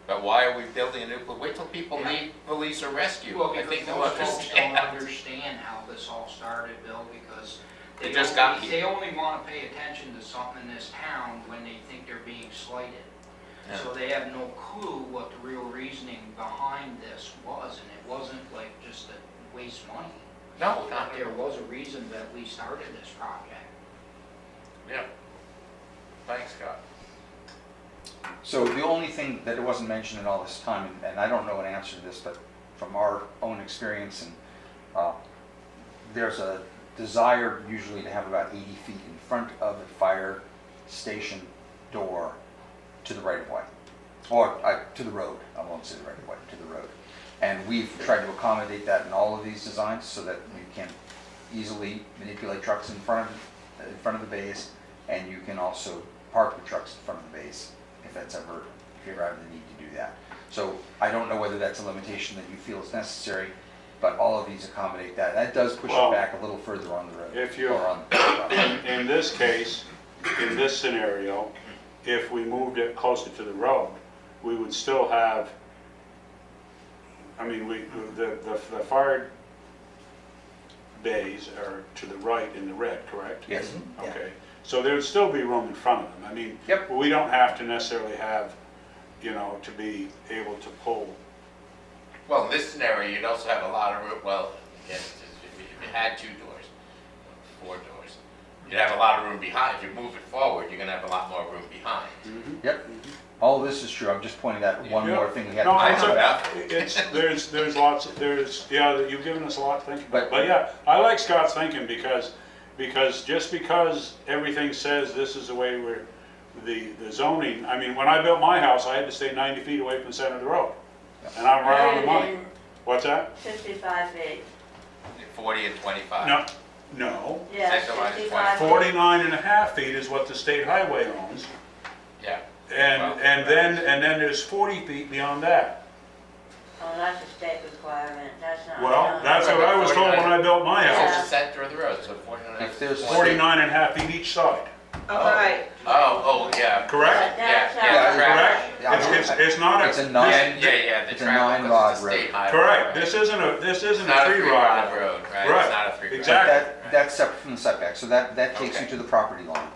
But why are we building a new, wait till people need police or rescue. Well, I because think they'll most folks don't understand. understand how this all started, Bill, because They just got only- here. they only want to pay attention to something in this town when they think they're being slighted. Yeah. So they have no clue what the real reasoning behind this was, and it wasn't like just to waste money. No, not There was a reason that we started this project. Yeah. Thanks, Scott. so the only thing that wasn't mentioned in all this time, and I don't know an answer to this, but from our own experience, and there's a desire usually to have about 80 feet in front of the fire station door to the right of way, or to the road. I won't say the right of way, to the road. And we've tried to accommodate that in all of these designs so that we can easily manipulate trucks in front of the bays, and you can also park the trucks in front of the bays if you ever have the need to do that. So I don't know whether that's a limitation that you feel is necessary, but all of these accommodate that. That does push Well, it back a little further on the road. if you- or on the In this case, in this scenario, if we moved it closer to the road, we would still have, I mean, the fire bays are to the right in the red, correct? Yes. Okay, so there would still be room in front of them. I mean, Yep. we don't have to necessarily have, to be able to pull. Well, in this scenario, you'd also have a lot of room, well, yes, if you had 2 doors, 4 doors, you'd have a lot of room behind. If you move it forward, you're gonna have a lot more room behind. Yep. All of this is true. I'm just pointing out one Yeah. more thing we had. No, to I it's, know that. there's lots, you've given us a lot to think about. But- But yeah, I like Scott's thinking because just because everything says this is the way the zoning, I mean, when I built my house, I had to stay 90 feet away from the center of the road. And I'm right on the money. What's that? 55 feet, 40 and 25. No, yeah, Second line is 55 feet. 49 and a half feet is what the state highway owns. Yeah. And then there's 40 feet beyond that. Oh, that's a state requirement, that's not. Well, that's what I was told when I built my It's house. the center of the road, so 49. If there's a 49 and a half feet each side. All right. Oh, yeah. Correct? That's Yeah, yeah, how- Correct? Yeah, It's not It's a a, nine. Yeah, the It's a travel, 9-rod because it's a state road. highway. correct. right? This isn't a It's 3 3-rod rod. road, right? Right. It's not a 3-rod. Exactly. That's separate from the setback, so that takes you Okay. to the property line.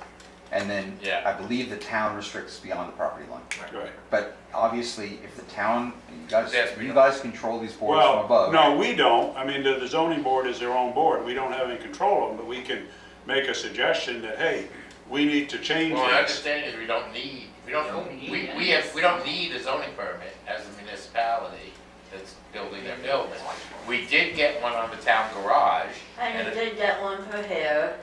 And then Yeah. I believe the town restricts beyond the property line. Right. But obviously, if the town, Yes, we you don't. guys control these boards from Well, above. no, we don't. I mean, the zoning board is their own board. We don't have any control of them, but we can make a suggestion that, hey, we need to change Well, my this. understanding is we don't need a zoning permit as a municipality that's building their building. We did get one on the town garage. And we did get one for here.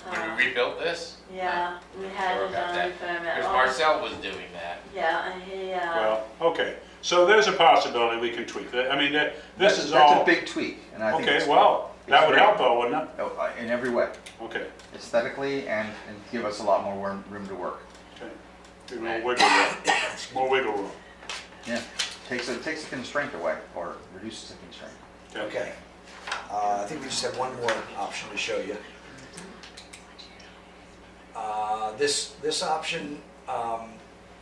When we rebuilt this? Yeah, we had Sure a about zoning that. permit. Because Marcel was doing that. Yeah, and he, Well, okay, so there's a possibility we can tweak that. I mean, this is That's all. a big tweak, and I think Okay, it's well, that would great. help though, wouldn't it? Oh, in every way, Okay, aesthetically and give us a lot more room to work. okay. Give more wiggle room, more wiggle room. Yeah, takes a constraint away, or reduces a constraint. Okay. I think we just have one more option to show you. This option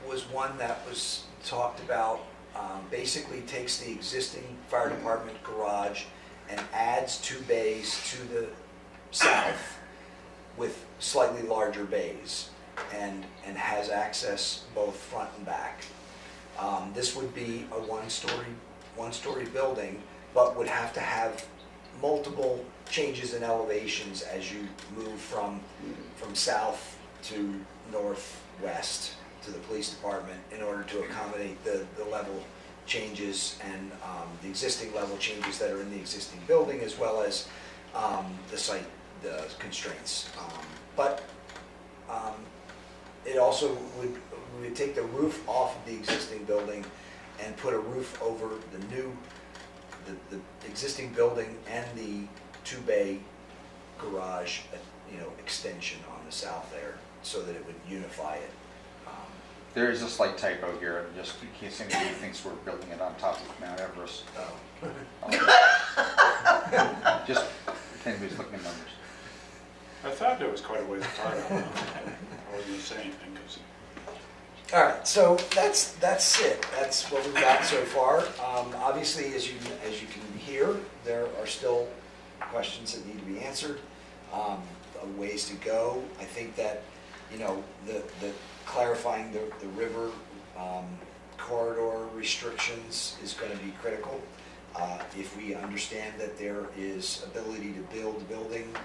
was one that was talked about, basically takes the existing fire department garage and adds 2 bays to the south with slightly larger bays and has access both front and back. This would be a one-story building, but would have to have multiple changes in elevations as you move from south to northwest to the police department in order to accommodate the level changes and the existing level changes that are in the existing building, as well as the site constraints. But it also we would take the roof off of the existing building and put a roof over the existing building and the 2-bay garage, extension on the south there, so that it would unify it. There is a slight typo here, just in case anybody thinks we're building it on top of Mount Everest. Just if anybody's looking at numbers. I thought there was quite a ways apart. I wasn't saying anything, 'cause All right, so that's it. That's what we've got so far. Obviously, as you can hear, there are still questions that need to be answered, ways to go. I think that the clarifying the river corridor restrictions is going to be critical. If we understand that there is ability to build the building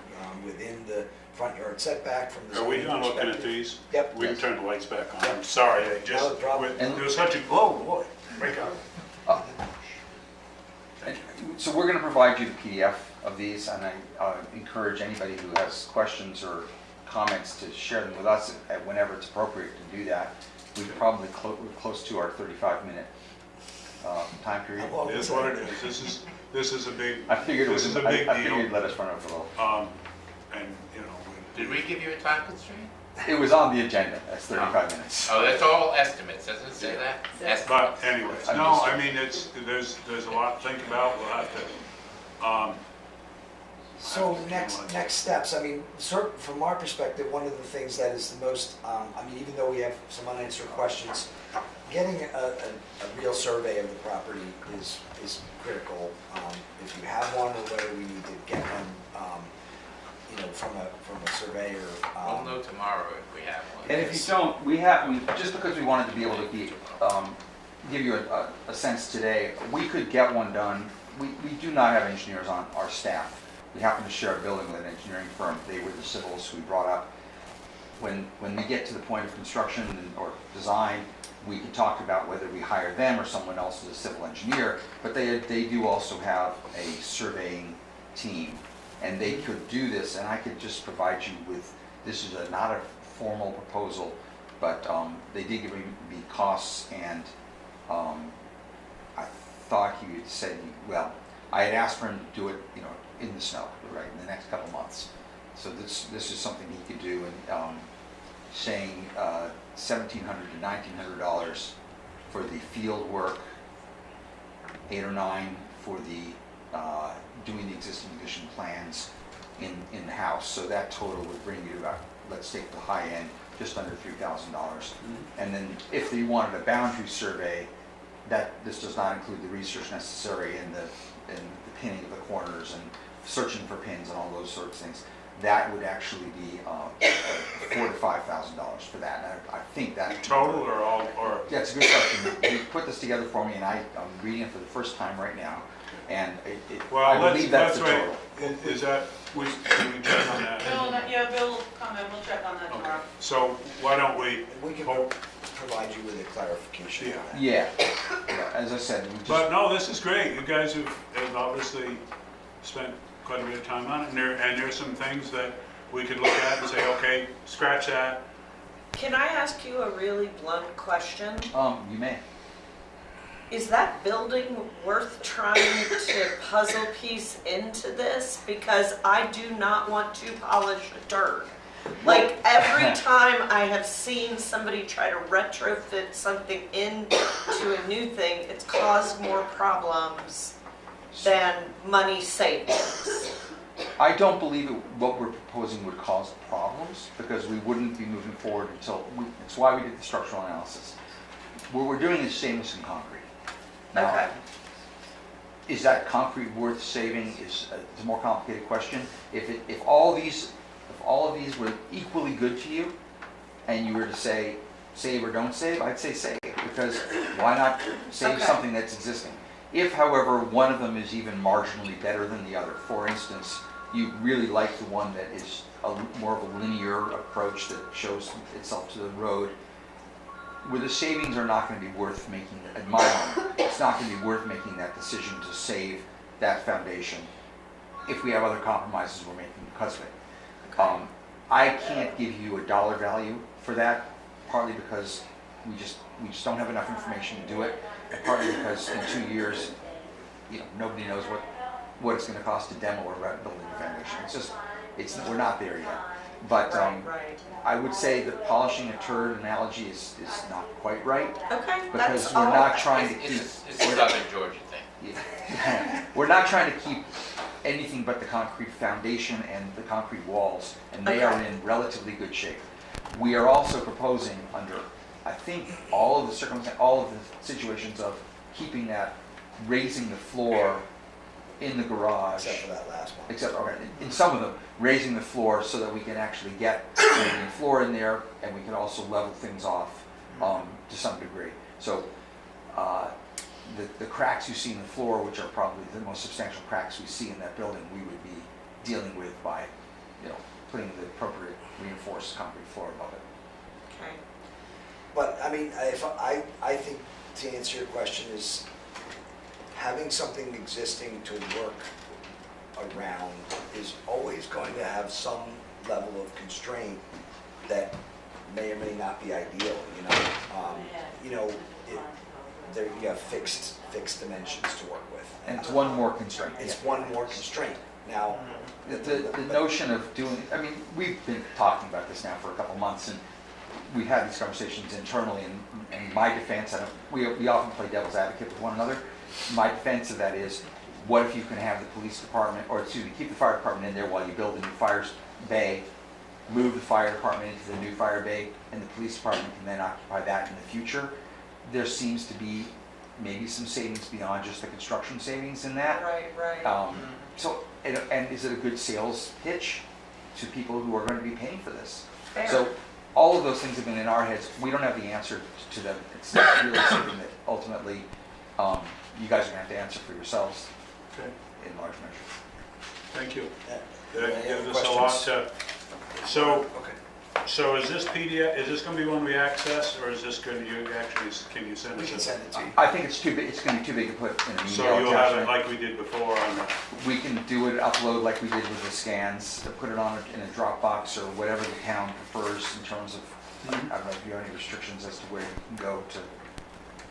within the front yard setback from the Are we zoning done looking at perspective. these? Yep. We can turn the lights back on. I'm sorry, I just, No problem. there was such a, oh boy, break up. And so we're going to provide you the PDF of these, and I encourage anybody who has questions or comments to share them with us whenever it's appropriate to do that. We're probably we're close to our 35-minute time period. It is what it is. This is a big, I figured it this was is a big I figured deal. you'd let us run over a little. And, Did we give you a time constraint? It was on the agenda. That's 35 minutes. Oh, that's all estimates, doesn't it say that? But anyways, I'm no, just- I mean, there's a lot to think about. We'll have to, So next steps, I mean, from our perspective, one of the things that is the most, even though we have some unanswered questions, getting a real survey of the property is critical. If you have one, or whether we need to get one, from a surveyor. We'll know tomorrow if we have one. And if you don't, just because we wanted to be able to give you a sense today, we could get one done. We do not have engineers on our staff. We happen to share a building with an engineering firm. They were the civils we brought up. When we get to the point of construction or design, we can talk about whether we hire them or someone else as a civil engineer, but they do also have a surveying team, and they could do this, and I could just provide you with, this is not a formal proposal, but they did give me costs, and I thought he had said, well, I had asked for him to do it, in the snow, right, in the next couple months. So this is something he could do, and saying $1,700 to $1,900 for the field work, 8 or 9 for the doing the existing condition plans in the house. So that total would bring you to about, let's take the high end, just under $3,000. And then if you wanted a boundary survey, this does not include the research necessary in the pinning of the corners and searching for pins and all those sorts of things. That would actually be $4,000 to $5,000 for that. And I think that total or all, or? Yeah, it's a good question. You put this together for me, and I'm reading it for the first time right now, and I believe that's the total. Is that, Can we check on that? Yeah, Bill will come in, we'll check on that Okay, tomorrow. so why don't we, We can Oh. provide you with a clarification on that. Yeah, yeah, as I said, we just, but no, this is great. You guys have obviously spent quite a bit of time on it, and there's some things that we could look at and say, okay, scratch that. Can I ask you a really blunt question? you may. Is that building worth trying to puzzle piece into this? Because I do not want to polish a turd. Like every time I have seen somebody try to retrofit something into a new thing, it's caused more problems than money savings. I don't believe what we're proposing would cause problems, because we wouldn't be moving forward until, it's why we did the structural analysis. What we're doing is stainless and concrete. Now, Okay. is that concrete worth saving is a more complicated question. If all of these were equally good to you, and you were to say save or don't save, I'd say save, because why not save Okay. something that's existing? If, however, one of them is even marginally better than the other, for instance, you really like the one that is more of a linear approach that shows itself to the road, where the savings are not going to be worth making, in my mind, it's not going to be worth making that decision to save that foundation if we have other compromises we're making because of it. I can't give you a dollar value for that, partly because we just don't have enough information to do it, and partly because in 2 years, nobody knows what it's going to cost to demo or build a new foundation. We're not there yet. But Right. I would say the polishing a turd analogy is not quite right, Okay, because that's we're all. not trying to keep. It's a Southern Georgia thing. Yeah. We're not trying to keep anything but the concrete foundation and the concrete walls, and they are in relatively good shape. We are also proposing under, I think, all of the situations of keeping that, raising the floor in the garage. Except for that last one. In some of them, raising the floor so that we can actually get the floor in there, and we can also level things off to some degree. So the cracks you see in the floor, which are probably the most substantial cracks we see in that building, we would be dealing with by putting the appropriate reinforced concrete floor above it. Okay. But I mean, I think to answer your question is having something existing to work around is always going to have some level of constraint that may or may not be ideal. There you have fixed dimensions to work with. And it's one more constraint. It's one more constraint. Now, The notion of doing, I mean, we've been talking about this now for a couple months, and we've had these conversations internally, and my defense, we often play devil's advocate with one another. My defense of that is, what if you can have the police department, or excuse me, keep the fire department in there while you build a new fire bay, move the fire department into the new fire bay, and the police department can then occupy that in the future. There seems to be maybe some savings beyond just the construction savings in that. Right. So, and is it a good sales pitch to people who are going to be paying for this? Fair. So, all of those things have been in our heads. We don't have the answer to them. It's not really something that ultimately you guys are going to have to answer for yourselves in large measure. Thank you. Any That other gives us a lot questions? to, so is this PDF, is this going to be one we access, or is this going to, can you send We us can a? send it to you. I think it's too big. It's going to be too big to put in an email So you'll have it attachment. like we did before on the, We can do it, upload like we did with the scans, to put it on in a Dropbox or whatever the town prefers in terms of, I don't know if you have any restrictions as to where you can go to.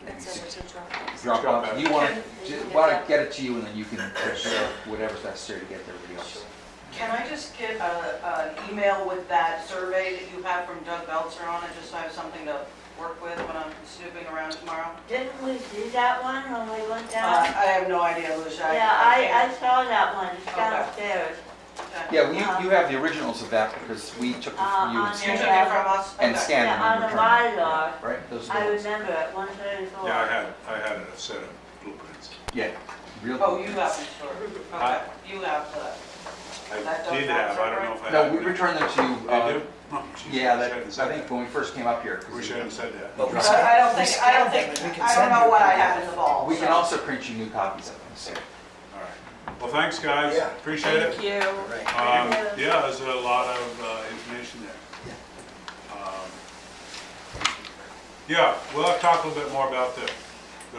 maybe Send it to Dropbox. Dropbox. You want Can- to get it to you, and then you can prepare whatever's necessary to get to everybody else. Can I just get an email with that survey that you have from Doug Belzer on it, just so I have something to work with when I'm snooping around tomorrow? Didn't we do that one when we went I down? have no idea, Lucia. Yeah, I saw that one, it's Okay. downstairs. Yeah, well, you have the originals of that because we took it from you on and You scanned took it. it from us? And Okay. scanned Yeah, on them the and returned them. Mylar, Right, those are I the ones. remember it, 134. yeah, I had a set of blueprints. Yeah, real. Oh, you have it, sure. Okay, you have the. I That did have, I don't know if I No, have. we returned them to you. They do? Oh, geez, Yeah, we shouldn't have said I think that. when we first came up here. 'cause We shouldn't have said that. But we But send- I don't we think, send them, and we can I don't send know you what I a have in the vault. We can so- also print you new copies of them, so. All right. Well, thanks, guys. Yeah. Appreciate it. Thank you. Right. Yeah, there's a lot of information there. Yeah, we'll have to talk a little bit more about the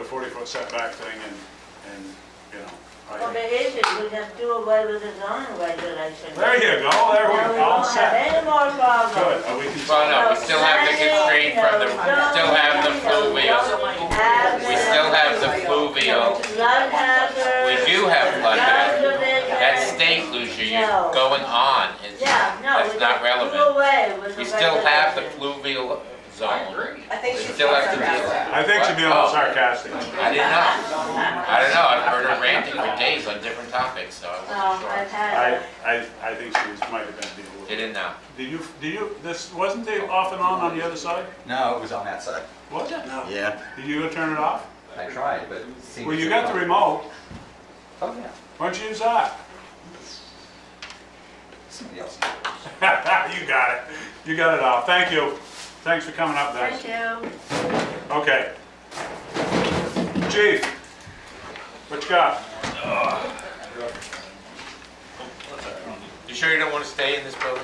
40-foot setback thing and, you know. Well, the issue, we just do away with the zoning regulations. There you go, there we Now go, we all won't have set. any more problems. Good, we can. Well, no, we still have the constraint from the, still have the fluvial. We still have the fluvial. Flood hazard. We do have flood hazard. subdivision. That's state, Lucia, you're No. going on. It's- Yeah, no, That's we not just do relevant. away with the We still have the regulations. fluvial zone. I think We she's still have to being deal with sarcastic. that. I think she's being a little Oh. sarcastic. I didn't know. I don't know, I've heard her ranting for days on different topics, so I wasn't sure. I've had, I think she might have been being a You little. didn't know. Did you, this, wasn't they off and on the other side? No, it was on that side. Was it? No. Yeah. Did you go turn it off? I tried, but it seemed. Well, you got the remote. Oh, yeah. Why don't you use that? Somebody else. You got it. You got it off. Thank you. Thanks for coming up, guys. thank you. Okay. Chief, what you got? You sure you don't want to stay in this building?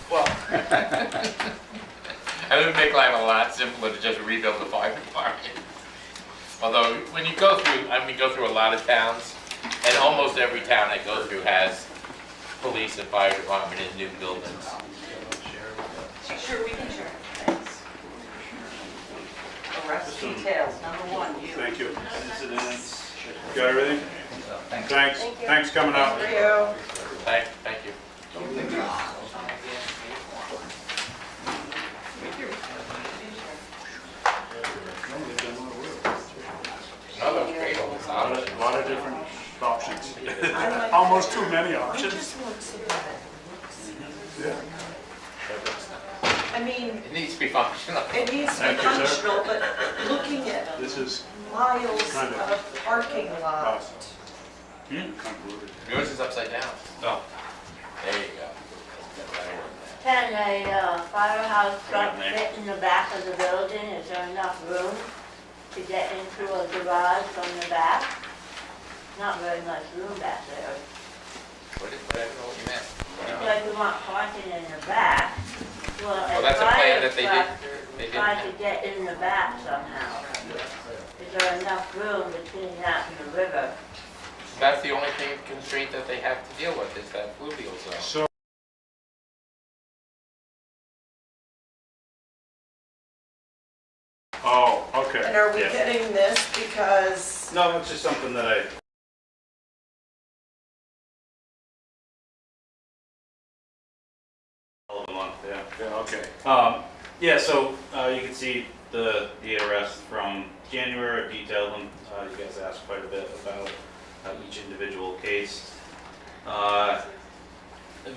Well, I would make life a lot simpler to just rebuild the fire department. Although, when you go through, go through a lot of towns, and almost every town I go through has police and fire department in new buildings. Sure, we can share. Thanks. Arrest details, number 1, you. thank you. Incidents. Got everything? Thanks. Thanks. Thanks for coming up. Thank you. Thank you. No, that was great, all this options. A lot of different options. Almost too many options. Yeah. I mean, It needs to be functional. it needs to be Thank you, sir. functional, but looking at This is miles Kind of. of parking lot. convoluted. Yours is upside down. Oh. There you go. Can a firehouse truck fit in the back of the building? Is there enough room to get into a garage from the back? Not very much room back there. I don't know what you meant. It's like we want parking in the back. Well, That's a plan that they did. Try didn't. to get in the back somehow. Is there enough room between that and the river? That's the only thing, constraint that they have to deal with is that fluvial zone. So, oh, okay. And are we Yeah. getting this because, No, it's just something that I. All of the month, yeah. Yeah, okay. Yeah, so you can see the arrests from January, I detailed them. You guys asked quite a bit about each individual case. I've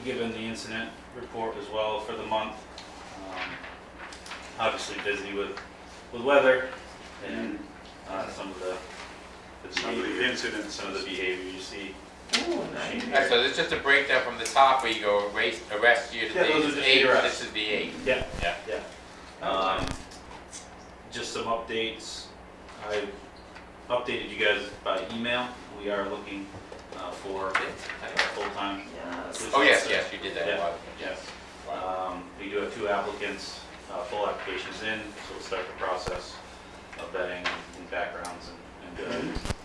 given the incident report as well for the month. Obviously busy with weather and some of the incidents. some of the behavior you see. Alright, so this is just a breakdown from the top where you go arrest year to Yeah, date those are is just 8, the arrests. this is the 8. Yeah. Yeah. Yeah. Just some updates. I updated you guys by email. We are looking for a full-time. yes. Oh, yes, yes, you did that a Yeah. while ago. Yes. We do have 2 applicants, full applications in, so we'll start the process of vetting and backgrounds and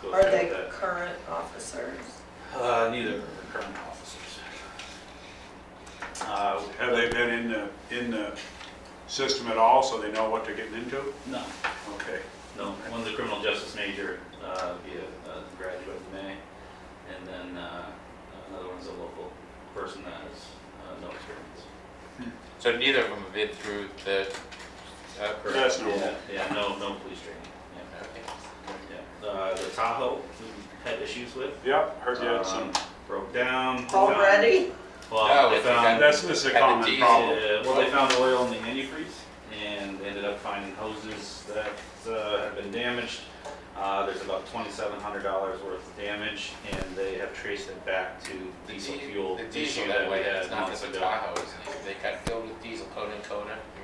go Are through they that. current officers? Neither are current officers. Have they been in the system at all, so they know what they're getting into? No. Okay. No, one's a criminal justice major, be a graduate in May, and then another one's a local person that has no experience. So neither of them have been through the, That's normal. Yeah, no police training. Yeah. The Tahoe we had issues with. Yep, heard you had some. Broke down. Already? Well, No, they if you got- found, This is a Had the common diesel. problem. well, they found oil in the antifreeze and ended up finding hoses that have been damaged. There's about $2,700 worth of damage, and they have traced it back to diesel fuel. the diesel issue that we way, had it's not months just a ago. Tahoe, they got filled with diesel coating,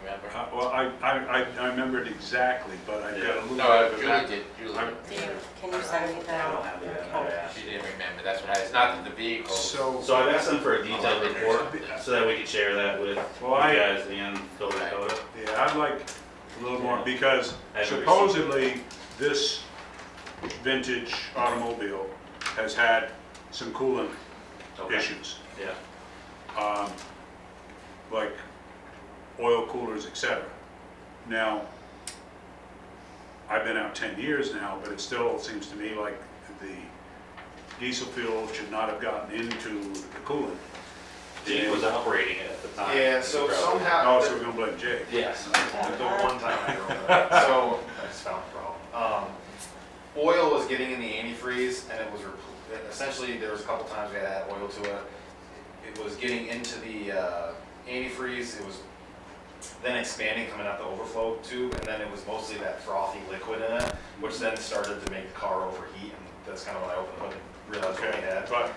remember? Well, I remembered exactly, but I got a little bit No, of it Julie back. did, Julie I'm- did. Can you send me I don't that? have that. Okay. Yeah. She didn't remember mean, that's what it's not that the vehicles. So, So I've asked them for a detailed report so that we can share that with Well, you I- guys and building code. yeah, I'd like a little more, because I haven't supposedly this vintage automobile has had some coolant Okay. issues, Yeah. like oil coolers, etc. Now, I've been out 10 years now, but it still seems to me like the diesel fuel should not have gotten into the coolant. Jake was operating it at the time. Yeah, so Probably. somehow, Oh, so we're gonna blame Jake. Yes. the one time I drove it, so I just found the problem. Oil was getting in the antifreeze, and it was essentially there was a couple times we had to add oil to it. It was getting into the antifreeze. It was then expanding, coming out the overflow tube, and then it was mostly that frothy liquid in it, which then started to make the car overheat, and that's kind of when I opened the hood and realized what we Okay, had. but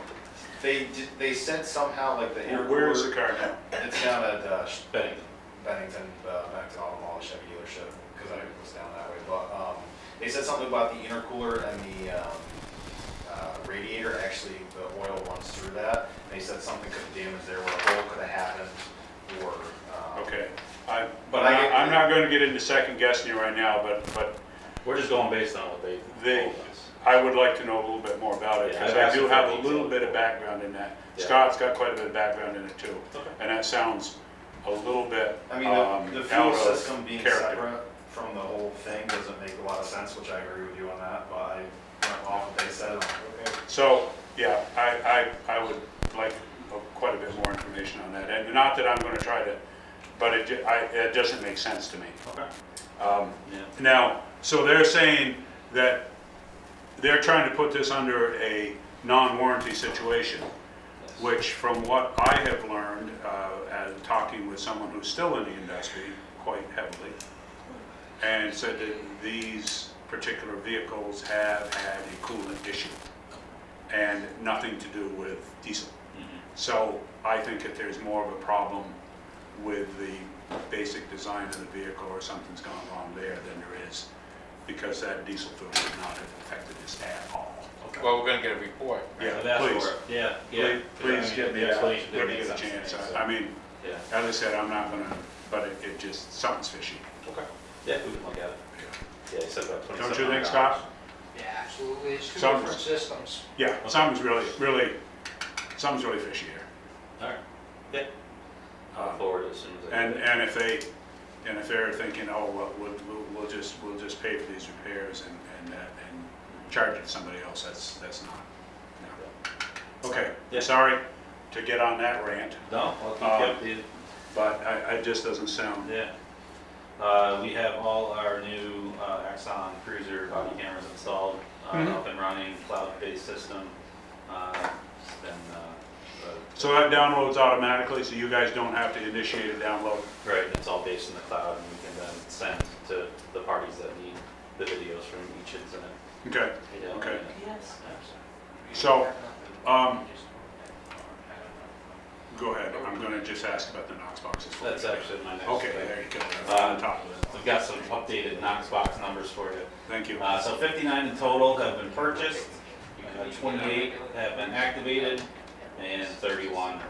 They said somehow like the intercooler. where is the car now? It's down at Bennington. Bennington Automall, Chevy dealership, because I was down that way. But they said something about the intercooler and the radiator. Actually, the oil runs through that. They said something could have damaged there, where a hole could have happened, or. Okay, But I'm not gonna get into second guessing you right now, but We're just going based on what they They- told us. I would like to know a little bit more about it, Yeah, because I've I asked do for have a details. little bit of background in that. Yeah. Scott's got quite a bit of background in it too, Okay. and that sounds a little bit I mean, the out fuel of system being character. separate from the whole thing doesn't make a lot of sense, which I agree with you on that, but I went off what they said, I'm like, okay. So, yeah, I would like quite a bit more information on that, and not that I'm gonna try to, but it doesn't make sense to me. Okay. Yeah. Yeah. Now, so they're saying that they're trying to put this under a non-warranty situation, which from what I have learned, as talking with someone who's still in the industry quite heavily, and said that these particular vehicles have had a coolant issue and nothing to do with diesel. So I think that there's more of a problem with the basic design of the vehicle, or something's gone wrong there than there is, because that diesel fuel would not have affected this at all. Well, we're gonna get a report. Yeah, I've asked please. for it. Yeah, yeah. Please I mean, get me the that explanation when didn't you make get a sense to chance. me, so- I mean, Yeah. as I said, I'm not gonna, but it just, something's fishy. Okay. Yeah, we can look at it. Yeah, you said about Don't you think, Scott? Yeah, absolutely, it's two Some- different systems. Yeah, something's really fishy here. All right. Yeah. I'll Um, forward it as soon as I get it. And if they're thinking, oh, well, we'll just pay for these repairs and charge it to somebody else, that's not, no. Okay, Yeah. sorry to get on that rant, No, I'll keep you updated. but it just doesn't sound, Yeah. We have all our new Axon Cruiser body cameras installed, Mhm. up and running, cloud-based system. It's been, so that downloads automatically, so you guys don't have to initiate a download? right, it's all based in the cloud, and we can then send to the parties that need the videos from each incident. Okay, You know, Okay. Yes. so, go ahead, I'm gonna just ask about the Knox boxes. for That's you. actually my next Okay, thing. there you go, on top of it. We've got some updated Knox box numbers for you. Thank you. So 59 in total have been purchased, 28 have been activated, and 31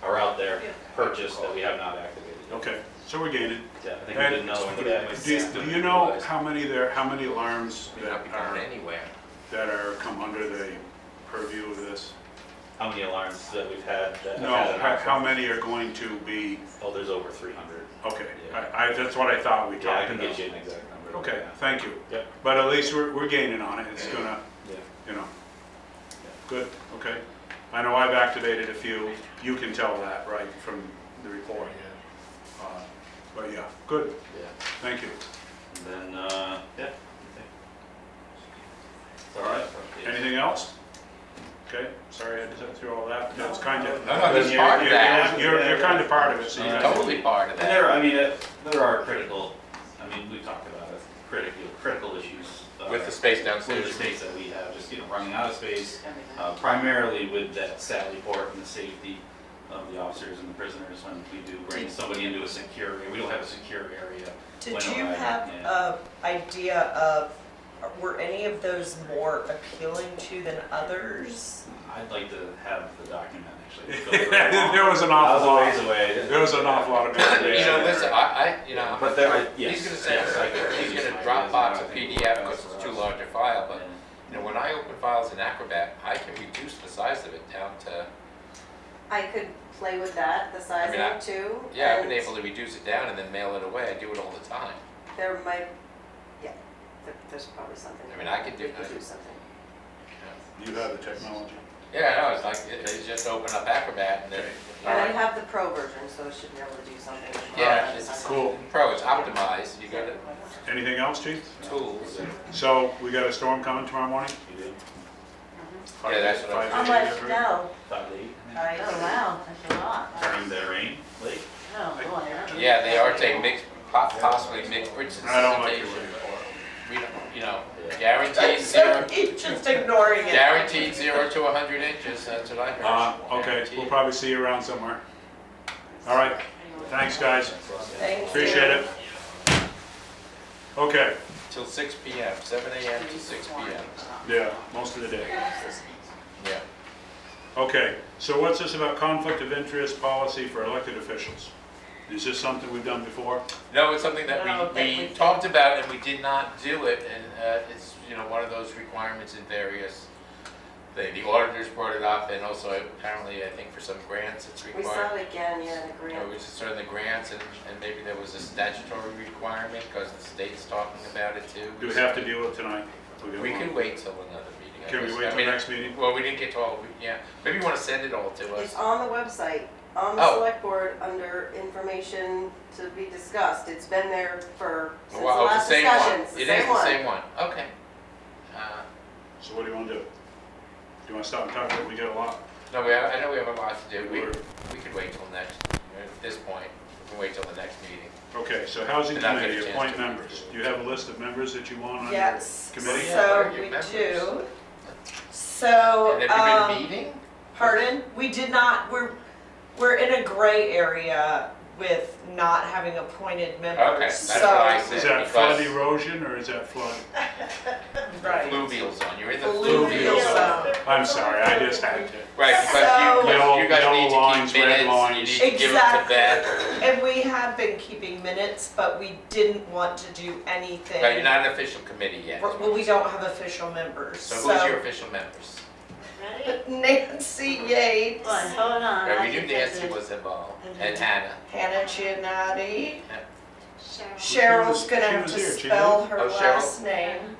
are out there purchased that we have not activated. Okay, so we're gaining. Yeah, I think we did another one today. Do you know how many alarms We're not going anywhere. that are come under the purview of this? How many alarms that we've had? That No, have had how many are going to be, Oh, there's over 300. okay, Yeah. that's what I thought we Yeah, I talked can about. get you an exact number. Okay, Yeah. thank you. Yep. But at least we're gaining on it, it's gonna, Yeah. you know, good, okay. I know I've activated a few, you can tell that, right, from the report. But yeah, good, Yeah. thank you. And then, yeah. It's all right. Anything else? Okay, sorry I had to sit through all that, that's kind of. No, he's part of that. You're kind of part of it, so you guys. Totally part of And that. there, I mean, there are critical, I mean, we've talked about it, critical issues. With the space With the downstairs. space that we have, just, running out of space, primarily with that sally port and the safety of the officers and the prisoners when we do bring somebody into a secure area. We don't have a secure area. Did when you arriving, have yeah. an idea of were any of those more appealing to you than others? I'd like to have the document actually. There was an awful lot. That was a ways away. There was an awful lot of information. You know, listen, But there, yes. he's gonna say, he's gonna Dropbox a PDF because it's too large a file, but, you know, when I open files in Acrobat, I can reduce the size of it down to, I could play with that, the sizing I- too. yeah, I've been and able to reduce it down and then mail it away. I do it all the time. There might, there's probably something. I mean, I could do We could that. do something. You have the technology. Yeah, I know, it's like, it's just open up Acrobat and then. And I have the pro version, so it should be able to do something. Yeah, it's Cool. Pro, it's optimized, you got it, Anything else, Chief? tools. So we got a storm coming tomorrow morning? You did? Yeah, that's what I- How much snow? 5 to 8. Oh, wow, that's a lot. Turning the rain late. Oh, boy. that's- Yeah, they are taking mixed, possibly mixed precipitation. I don't like your way. We don't, you know, guaranteed zero, Keep just ignoring it. guaranteed 0 to 100 inches, that's what I heard. Okay, Guaranteed. we'll probably see you around somewhere. All right, thanks, guys. Thank you. Appreciate it. Okay, Till 6 PM, 7 AM to 6 PM. yeah, most of the day. Yeah. Okay, so what's this about conflict of interest policy for elected officials? Is this something we've done before? No, it's something that No, we talked about and we did not do it, and it's, you know, one of those requirements in various, the auditors brought it up, and also apparently, I think for some grants it's We required. saw it again, yeah, in the grant. Which is sort of the grants, and maybe there was a statutory requirement, because the state's talking about it too. Do we have to deal with it tonight? We could wait till another meeting. I Can we guess. wait I till mean, next meeting? Well, we didn't get to all, yeah, maybe you want to send it all to It's us. on the website, on the Oh. select board, under information to be discussed. It's been there since the Well, last same discussion. one. It's It is the one. same one, okay. So what do you want to do? Do you want to stop and talk about it? We got a lot. No, I know we have a lot to do, We're- we could wait till next, at this point, we can wait till the next meeting. Okay, so housing And I'll get a committee, chance appoint to- members. Do you have a list of members that you want on your Yes, committee? Yeah, what so are your we members? do. So, And have you been meeting? pardon? We did not, we're in a gray area with not having appointed members. Okay, that's what I So, said. Is that flood because erosion or is that flood? right. Fluvial zone, you're in the Fluvial fluvial zone. zone. I'm sorry, I just had to. Right, So- because you guys Yellow need to lines, keep red minutes, you lines. need to give them to Exactly. Beth. And we have been keeping minutes, but we didn't want to do anything. Right, you're not an official committee yet. is what Well, we you're don't saying. have official members, So who's your official members? Ready? Nancy Yates, Well, hold on. Right, I we knew think this Nancy is- was involved, Mhm. and Hannah. Hannah Giannotti. She Cheryl's was- gonna she have was to here. She spell her Oh, Cheryl. last name.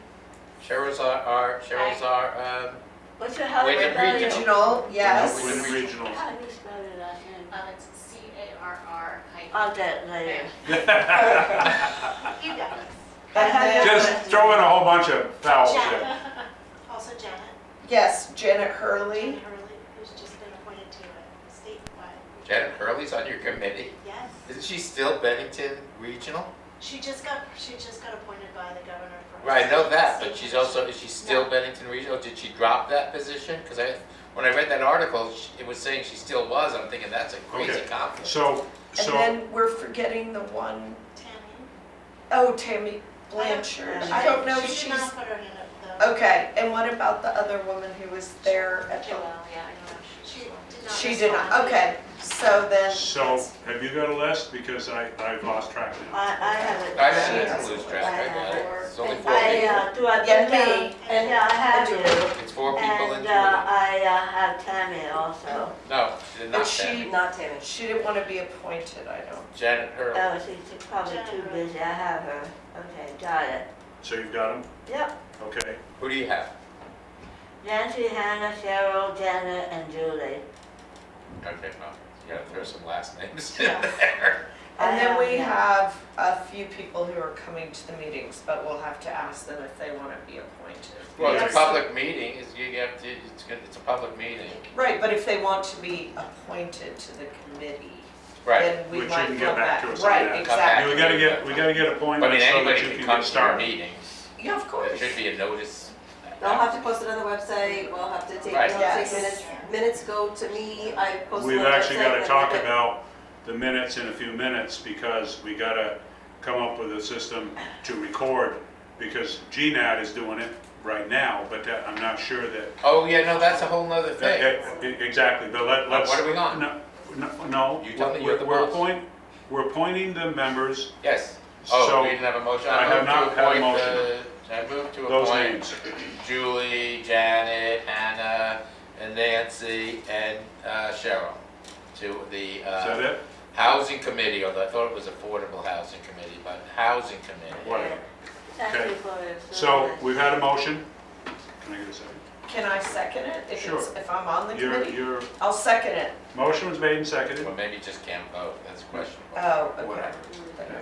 Cheryl's our, What's your, how do Wyndham we spell Regional. it? Regional, yes. Wyndham Regional. How do you spell your last name? It's C-A-R-R hyphen. I'll get it later. You got it. And then- Just throw in a whole bunch of foul shit. Janet. Also Janet. Yes, Janet Hurley. Janet Hurley, who's just been appointed to a statewide. Janet Hurley's on your committee. Yes. Isn't she still Bennington Regional? She just got appointed by the governor for. Right, I know that, but she's state also, is she still No. Bennington Regional? Did she drop that position? Because when I read that article, it was saying she still was. I'm thinking that's a crazy Okay. conflict. So, And then we're forgetting the one, Tammy Blanchard. I don't know if She she's, did not put her in it though. okay, and what about the other woman who was there at the? Well, yeah, I know. She did not. She did not, respond. okay, so then. so have you got a list? Because I've lost track now. I have it. I She didn't has lose it. track, I got it. It's only 4 I, people. do I Yeah, put me, down? and Yeah, I have Julie. you. It's 4 people in And, Julie. I, have Tammy also. No, she did But not. she- Tammy. Not Tammy. She didn't want to be appointed, I don't. Janet Hurley. Oh, she's probably too busy, I have her. Okay, got it. So you've got them? Yep. Okay. Who do you have? Nancy, Hannah, Cheryl, Janet, and Julie. Okay, well, you gotta throw some last names in there. And then we yeah. have a few people who are coming to the meetings, but we'll have to ask them if they want to be appointed. Well, it's Yes. a public meeting, it's a public meeting. Right, but if they want to be appointed to the committee, Right. then we Which you might can come get back back. to us on Right, that. Come back. exactly. We gotta get I appointments mean, so that anybody you can can come get to our started. meetings. Yeah, of There course. should be a notice. They'll have to post it on the website, we'll have to take, Right. take Yes. minutes. Minutes go to me, I post them on We've the website. actually gotta and talk then- about the minutes in a few minutes because we gotta come up with a system to record because GNAT is doing it right now, but I'm not sure that. Oh, yeah, no, that's a whole nother thing. Exactly, but let's. What are we on? No. You tell me, you're the boss. We're appointing the members. Yes. So Oh, we didn't have a motion? I have not had a motion. I move to Those appoint names. Julie, Janet, Hannah, and Nancy, and Cheryl to the Is that it? Housing Committee, although I thought it was Affordable Housing Committee, but Housing Committee. Whatever. Thank Okay. you for your So service. we've had a motion. Can I get a second? Can I second it Sure. if I'm on the Your, committee? your I'll second it. motion was made and seconded. Well, maybe just can't vote, that's questionable. Oh, okay. Whatever.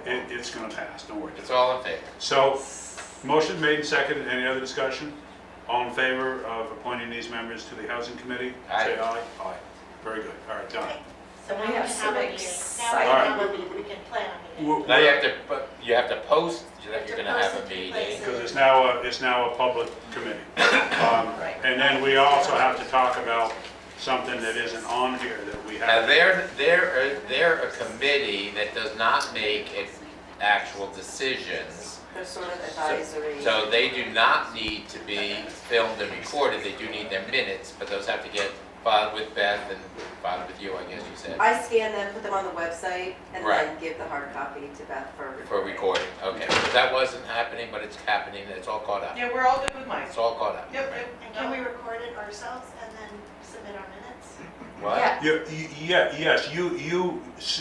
It's gonna pass, don't worry. It's all in favor. So, motion made and seconded. Any other discussion? All in favor of appointing these members to the Housing Committee? Aye. Say aye. Aye. Very good. All right, done. Okay. So We now we have can some have a meeting. Now we All right. can have a meeting, we can plan on meeting. Now you have to post that you're gonna have a meeting. Because it's now a public committee. And then we also have to talk about something that isn't on here that we Now, have. they're a committee that does not make actual decisions. They're sort of advisory. So they do not need to be filmed and recorded, they do need their minutes, but those have to get filed with Beth and filed with you, I guess you said, I scan them, put them on the website, and then Right. give the hard copy to Beth for for recording. Okay, so that wasn't happening, but it's happening, and it's all caught up. Yeah, we're all good with Mike. It's all caught up. Yep, right? yep. And can we record it ourselves and then submit our minutes? What? Yes,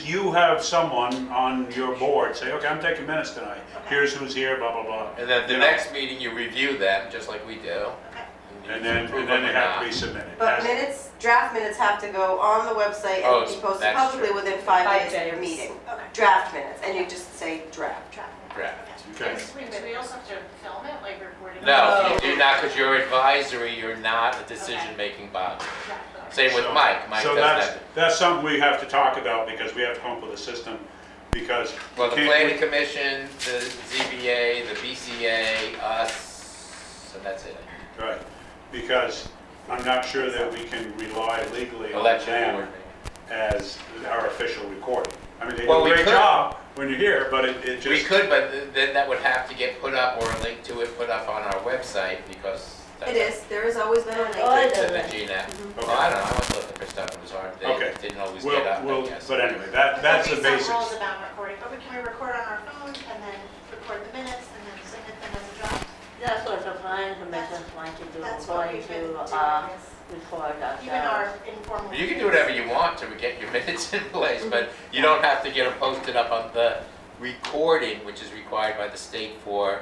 you have someone on your board say, okay, I'm taking minutes tonight. Here's who's here, blah, blah, blah. And then the You know. next meeting, you review them, just like we do. Okay. you And can then approve they them or have to not. be submitted. But As- draft minutes have to go on the website Oh, and be posted that's publicly true. within 5 days of your days. meeting. Okay. Draft minutes, and you just say draft. Draft. Draft. Okay. Do we also have to film it, like recording? No, you do not, because you're advisory, you're not a decision-making body. Same with So- Mike, Mike So doesn't have. that's something we have to talk about because we have to come up with a system because. Well, the we can't- planning commission, the ZBA, the BCA, us, and that's it. Right, because I'm not sure that we can rely legally on Election them board. as our official recording. I mean, they do Well, a we great could. job when you're here, but it We just. could, but then that would have to get put up, or a link to it put up on our website, because. It is, there has always been a link. Oh, To the it is. GNAT. Okay. Well, I don't know, I was looking for stuff that was hard, Okay. they didn't always We'll- get up, I we'll- guess. But anyway, that's the There'll be some rules basics. about recording, but can we record on our phones and then record the minutes and then submit them as a draft? That's what the planning commission wants to do, That's what going we've been to, doing, record ourselves. even our informal. You can do whatever you want to get your minutes in place, but you don't have to get them posted up on the recording, which is required by the state for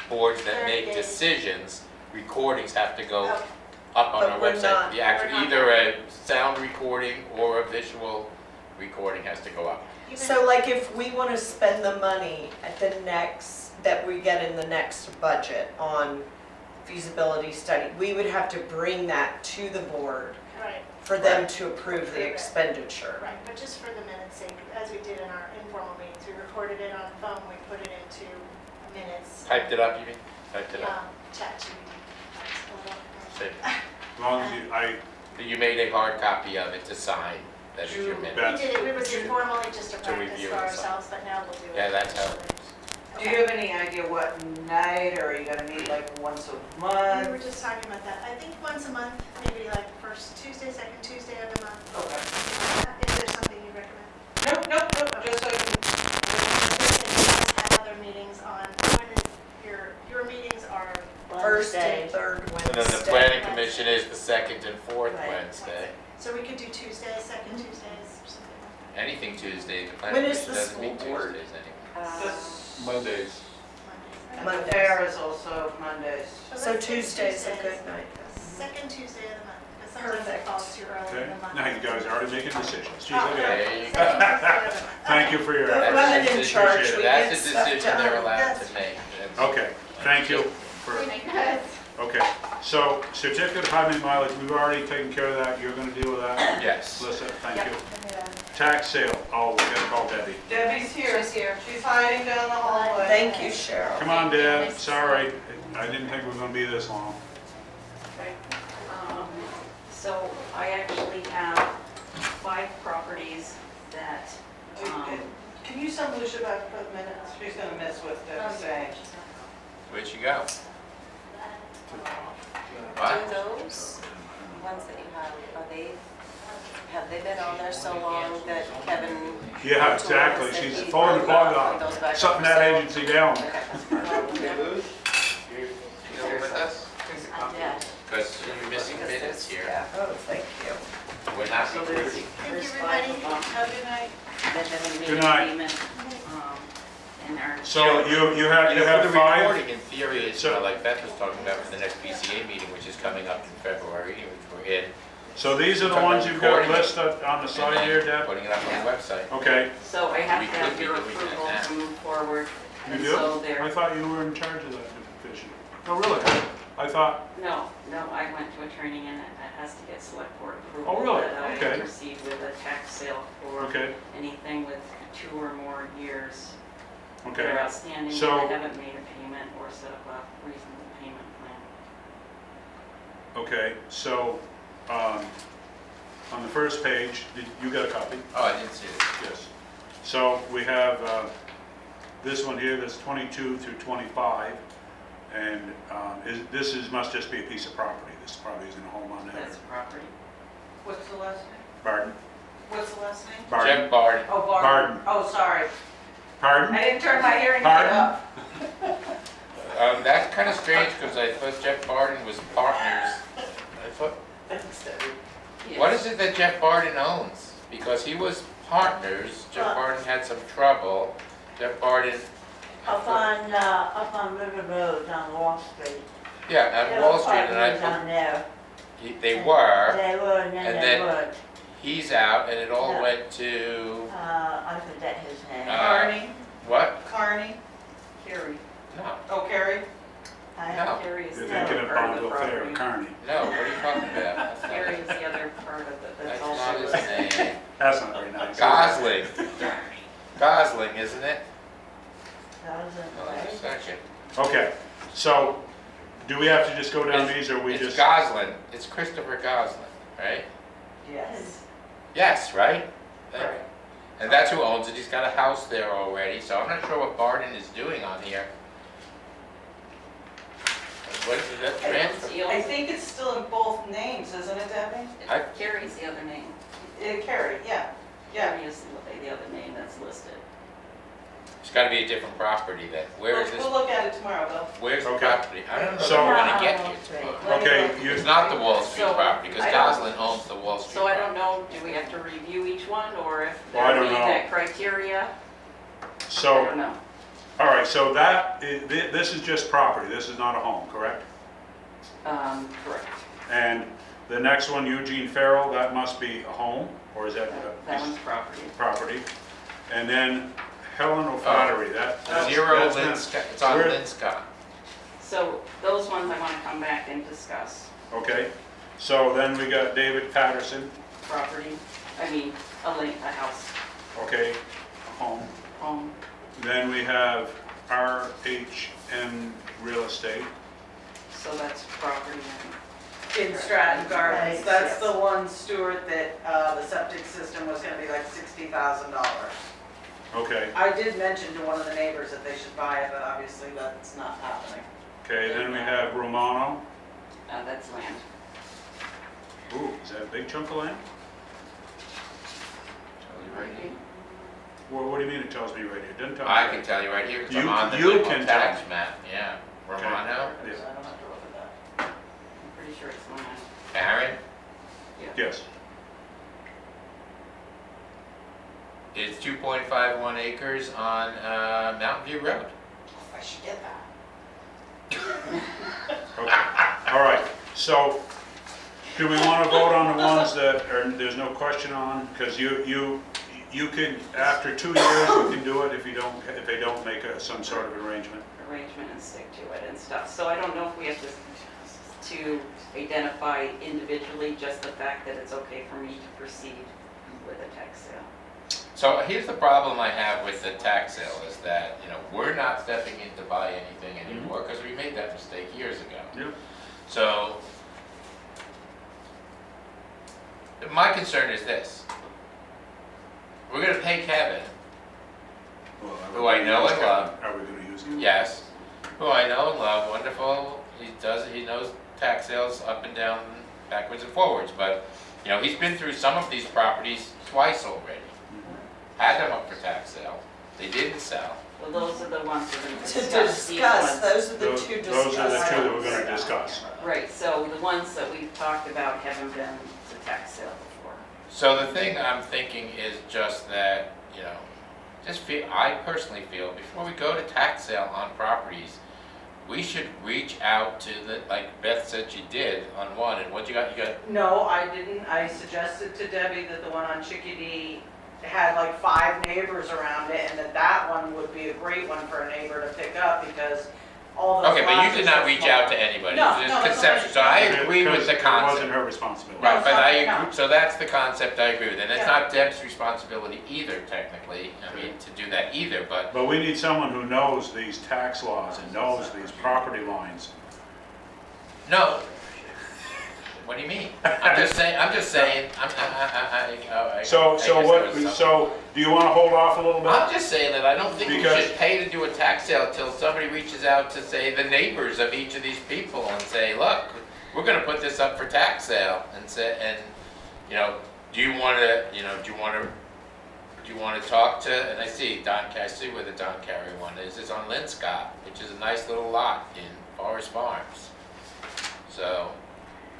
boards that 30 make days. decisions. Recordings have to go Oh. up on But our we're website. not- The actual, we're not. either a sound recording or a visual recording has to go up. Even- So like if we want to spend the money at the next, that we get in the next budget on feasibility study, we would have to bring that to the board Right, for them to approve the expenditure. right, but just for the minutes sake, as we did in our informal meetings, we recorded it on phone, we put it into minutes. Typed it up, you mean? Typed it up? ChatGPT. Say- As long as You made a hard copy of it to sign, that is your Beth. minute. We did it, we was informally just a To practice review for it, so. ourselves, but now we'll do it. Yeah, that's how it officially. Do you have any idea what night, or are you gonna meet like once a We were month? just talking about that. I think once a month, maybe like first Tuesday, second Tuesday of the month. Okay. Is there something you recommend? Nope, just so I can, You guys have other meetings on, when is your meetings are, First Wednesday. and third And Wednesday. then the planning commission is the second and fourth Right. Wednesday. so we could do Tuesdays, second Tuesdays, or something like Anything Tuesday, the When planning is commission the doesn't meet school board? Tuesdays anymore. Mondays. that. Mondays. fair is also Mondays. So let's do Tuesday's a Tuesdays. good night. Second Tuesday of the month, because sometimes it Perfect. falls too early Okay, in the month. now you guys are already making decisions. Geez, Oh, look at that. There you go. Second Tuesday of the month. Thank you for your Good efforts. women That's a in decision- charge, we That's get a stuff decision they're done. allowed That's- to make. That's- Okay, thank you for, Thank you, guys. okay. So certificate of highway mileage, we've already taken care of that. You're gonna deal with that? Yes. Melissa, thank Yep. you. Tax sale, oh, we gotta call Debbie. Debbie's here. She's here. She's hiding down the hallway. Thank you, Cheryl. Come on, Deb, sorry. I didn't think we were gonna be this long. So I actually have 5 properties that, Can you send Lucia back for the minutes? She's gonna miss what Debbie's saying. Where'd she go? Do What? those ones that you have they been on there so long that Kevin? Yeah, exactly, she's pulling the plug on, shutting that agency down. You here with us? Yeah. Because you're missing minutes here. Oh, thank you. We're not So there's, recruiting. there's 5 of them Have a good night. that haven't made Good a night. payment, and are. So you have For the 5? recording, in theory, it's So- like Beth was talking about for the next PCA meeting, which is coming up in February, which we're in. So these are the ones you've got listed on the side here, Deb? Putting it up on the website. Okay, So I have We to could have be your doing that approval now. to move forward. you And do? so there, I thought you were in charge of that division. Oh, really? I thought, no, I went to a training and it has to get select board approval. Oh, really? That I Okay. proceed with a tax sale for okay, anything with 2 or more years that are okay. outstanding. So- And I haven't made a payment or set up a reasonable payment plan. Okay, so, on the first page, you got a copy? Oh, I didn't see it. Yes. So we have this one here, that's 22 through 25, and must just be a piece of property. This probably isn't a home on there. That's property. What's the last name? Barton? What's the last name? Barton? Jeff Barden. Oh, Barton. Barton. Oh, sorry. Pardon? I didn't turn my hearing aid Pardon? up. That's kind of strange because I thought Jeff Barden was partners. I thought, what is it that Jeff Barden owns? Because he was partners, Jeff Barden had some trouble. Jeff Barden, Up on River Road on Wall Street. yeah, There on were Wall Street, and partners I on there. they were, They were, and then and they then- weren't. he's out, and it all Yeah. went to, I forget his name. Carney, what? Carney. Carrie. No, Oh, Carrie. no, Carrie is You're the thinking other of part of the Bonneville Fair, property. Kearney. no, what are you talking about? That's not- Carrie is the other part of it, that's That's also. not his name. That's not very nice. Gosling. Gosling, isn't it? Doesn't Hold on a play. second. Okay, so do we have to just go down these, or we It's just? Goslin, it's Christopher Goslin, right? Yes. Yes, right? Thank you. Right. And that's who owns it, he's got a house there already, so I'm not sure what Barden is doing on here. What is that transfer? I think it's still in both names, isn't it, Debbie? Carrie's the other name. Carrie, yeah. Yeah. Carrie is the other name that's listed. It's gotta be a different property then. Where is this, We'll look at it tomorrow, Bill. where's the Okay. property? I don't know So- if we're gonna get here tomorrow. Okay, you, It's not the Wall Street So, property, because I don't- Goslin owns the Wall Street So I property. don't know, do we have to review each one, or if Well, I they don't meet know. that criteria? I so, don't know. all right, so this is just property, this is not a home, correct? Correct. And the next one, Eugene Farrell, that must be a home, or is that That one's property. property? And then Helen O'Flaherty, that's Zero that's been- Linscott, it's on where- Linscott. So those ones I want to come back and discuss. Okay, so then we got David Patterson, Property, a house, okay, a home. home. Then we have RHM Real Estate, So that's property. In Stratton Gardens, Right, that's yes. the one, Stuart, that the septic system was gonna be like $60,000. okay, I did mention to one of the neighbors that they should buy it, but obviously that's not happening. okay, then we have Romano. That's land. Ooh, is that a big chunk of land? Tell you right here. Well, what do you mean it tells me right here? It doesn't tell me. I can tell you right here, because I'm You- on the you Winhall can tax tell map, yeah. Okay. Romano, Yeah. So I don't have to look at that. I'm pretty sure it's land. Aaron, Yes, it's 2.51 acres on Mountain View Road. I should get that. okay, all right, so do we want to vote on the ones that are, there's no question on? Because you can, after 2 years, you can do it if they don't make some sort of arrangement. Arrangement and stick to it and stuff. So I don't know if we have to identify individually just the fact that it's okay for me to proceed with a tax sale. So here's the problem I have with the tax sale is that, we're not stepping in to buy anything anymore because we made that mistake years ago. Yep. So my concern is this. We're gonna pay Kevin, Well, Who I know and love. Are we going to use him? yes, who I know and love, wonderful. He knows tax sales up and down, backwards and forwards, but, you know, he's been through some of these properties twice already. Had them up for tax sale. They didn't sell. Well, those are the ones we're going to To discuss. These discuss, ones. those are the two discussed. Those are the two that we're going to discuss. Right, so the ones that we've talked about haven't been to tax sale before. So the thing I'm thinking is just that, you know, I personally feel, before we go to tax sale on properties, we should reach out to like Beth said she did on one, and what you got? No, I didn't. I suggested to Debbie that the one on Chickadee had like 5 neighbors around it, and that one would be a great one for a neighbor to pick up because all those Okay, but you lots did are not so reach small. out to anybody. No, It's no, just that's conceptual. So I agree with the It concept. wasn't her responsibility. Right, but I No. agree, so that's the concept I agree with, and it's Yeah. not Deb's responsibility either technically, I mean, to do that either, but, But we need someone who knows these tax laws and knows these property lines. no. What do you mean? I'm just saying, So do you want to hold off a little bit? I'm just saying that I don't think we Because- should pay to do a tax sale till somebody reaches out to, say, the neighbors of each of these people and say, look, we're gonna put this up for tax sale, and say, and, you know, do you wanna talk to, and I see where the Don Carey one is, it's on Linscott, which is a nice little lot in Forest Farms. So,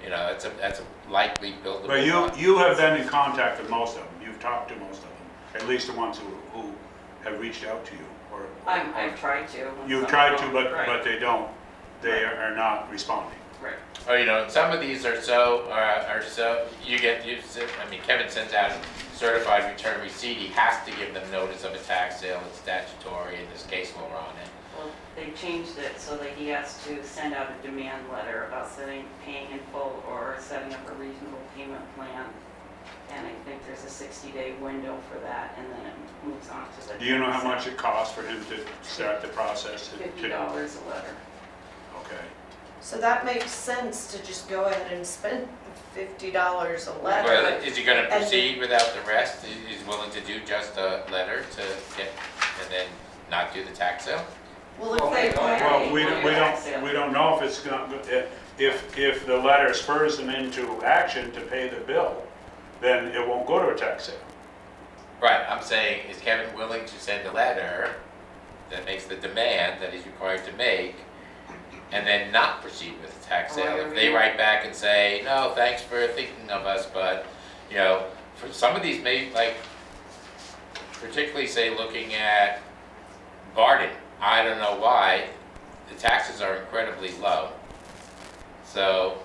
you know, that's a likely buildable But lot. you have been in contact with most of them. You've talked to most of them, at least the ones who have reached out to you. Or I've tried to. You've tried to, but Right. they don't. They are not responding. Right. Oh, you know, some of these are so, Kevin sends out a certified return receipt, he has to give them notice of a tax sale, it's statutory, and there's case law on it. Well, they changed it so that he has to send out a demand letter about paying in full or setting up a reasonable payment plan. And I think there's a 60-day window for that, and then it moves on to the. Do you know how much it costs for him to start the process? $50 a letter. Okay. So that makes sense to just go ahead and spend $50 a letter. Well, is he gonna And- proceed without the rest? He's willing to do just a letter to get, and then not do the tax sale? Well, if they Well, we don't know if it's going, if the letter spurs them into action to pay the bill, then it won't go to a tax sale. Right, I'm saying, is Kevin willing to send a letter that makes the demand that he's required to make, and then not proceed with the tax sale? If they write back and say, no, thanks for thinking of us, but, you know, for some of these may, like, particularly say looking at Varden, I don't know why, the taxes are incredibly low. So,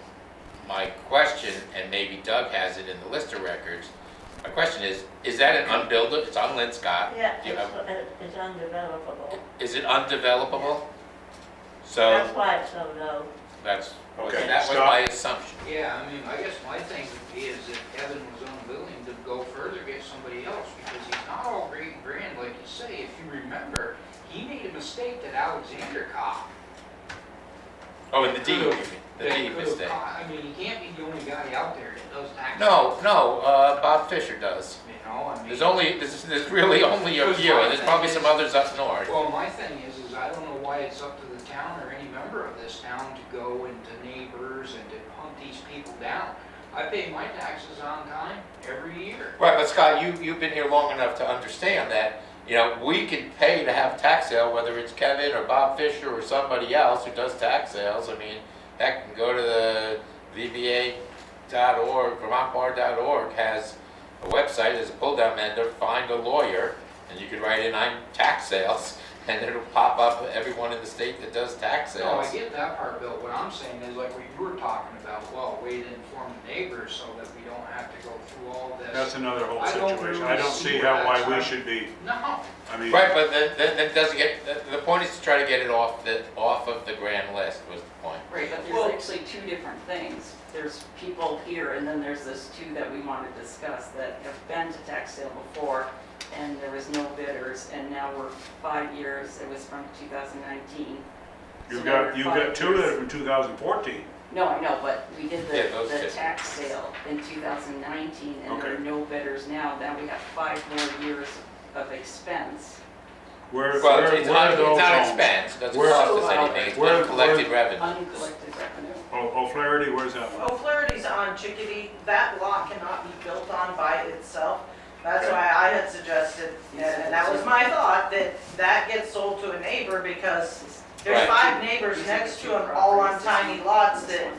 my question, and maybe Doug has it in the list of records, my question is that an unbuildable, it's on Linscott? Yeah, it's undevelopable. Is it undevelopable? So, That's why it's so low. that's, Okay, that was Scott? my assumption. Yeah, I mean, I guess my thing would be is if Kevin was unwilling to go further, get somebody else, because he's not all great and grand, like you say. If you remember, he made a mistake that Alexander caught. Oh, and the deed, you mean, the That deed could've mistake. I mean, he can't be the only guy out there that does taxes. No, Bob Fisher does. You know, I mean. There's really only a few, and there's probably some others up north. Well, my thing is I don't know why it's up to the town or any member of this town to go into neighbors and to hunt these people down. I pay my taxes on time every year. Right, but Scott, you've been here long enough to understand that, you know, we can pay to have tax sale, whether it's Kevin or Bob Fisher or somebody else who does tax sales. I mean, heck, can go to the VBA.org, VermontBar.org has a website, as a pull-down menu, find a lawyer, and you can write in, I'm tax sales, and it'll pop up everyone in the state that does tax No, I sales. get that part, Bill. What I'm saying is like what you were talking about, well, way to inform the neighbors so that we don't have to go through all this. That's another whole I don't situation. really I don't see see where why that's we at. should be, No. I mean. Right, but then it doesn't get, the point is to try to get it off of the grand list was the point. Right, but Well- there's actually 2 different things. There's people here, and then there's this 2 that we want to discuss that have been to tax sale before, and there was no bidders, and now we're 5 years, it was from 2019. You've So now we're got 5 2 that are years. from 2014. No, I know, but we did Yeah, those the two. tax sale in 2019, and there are Okay. no bidders now. Now we have 5 more years of expense. Well, it's not expense, it doesn't Where- cost us anything, it's where- uncollected revenue. Uncollected revenue. O'Flaherty, where's that? O'Flaherty's on Chickadee, that lot cannot be built on by itself. That's Okay. why I had suggested, and that was my thought, that that gets sold to a neighbor because there's Right. 5 neighbors next to them, all on tiny lots that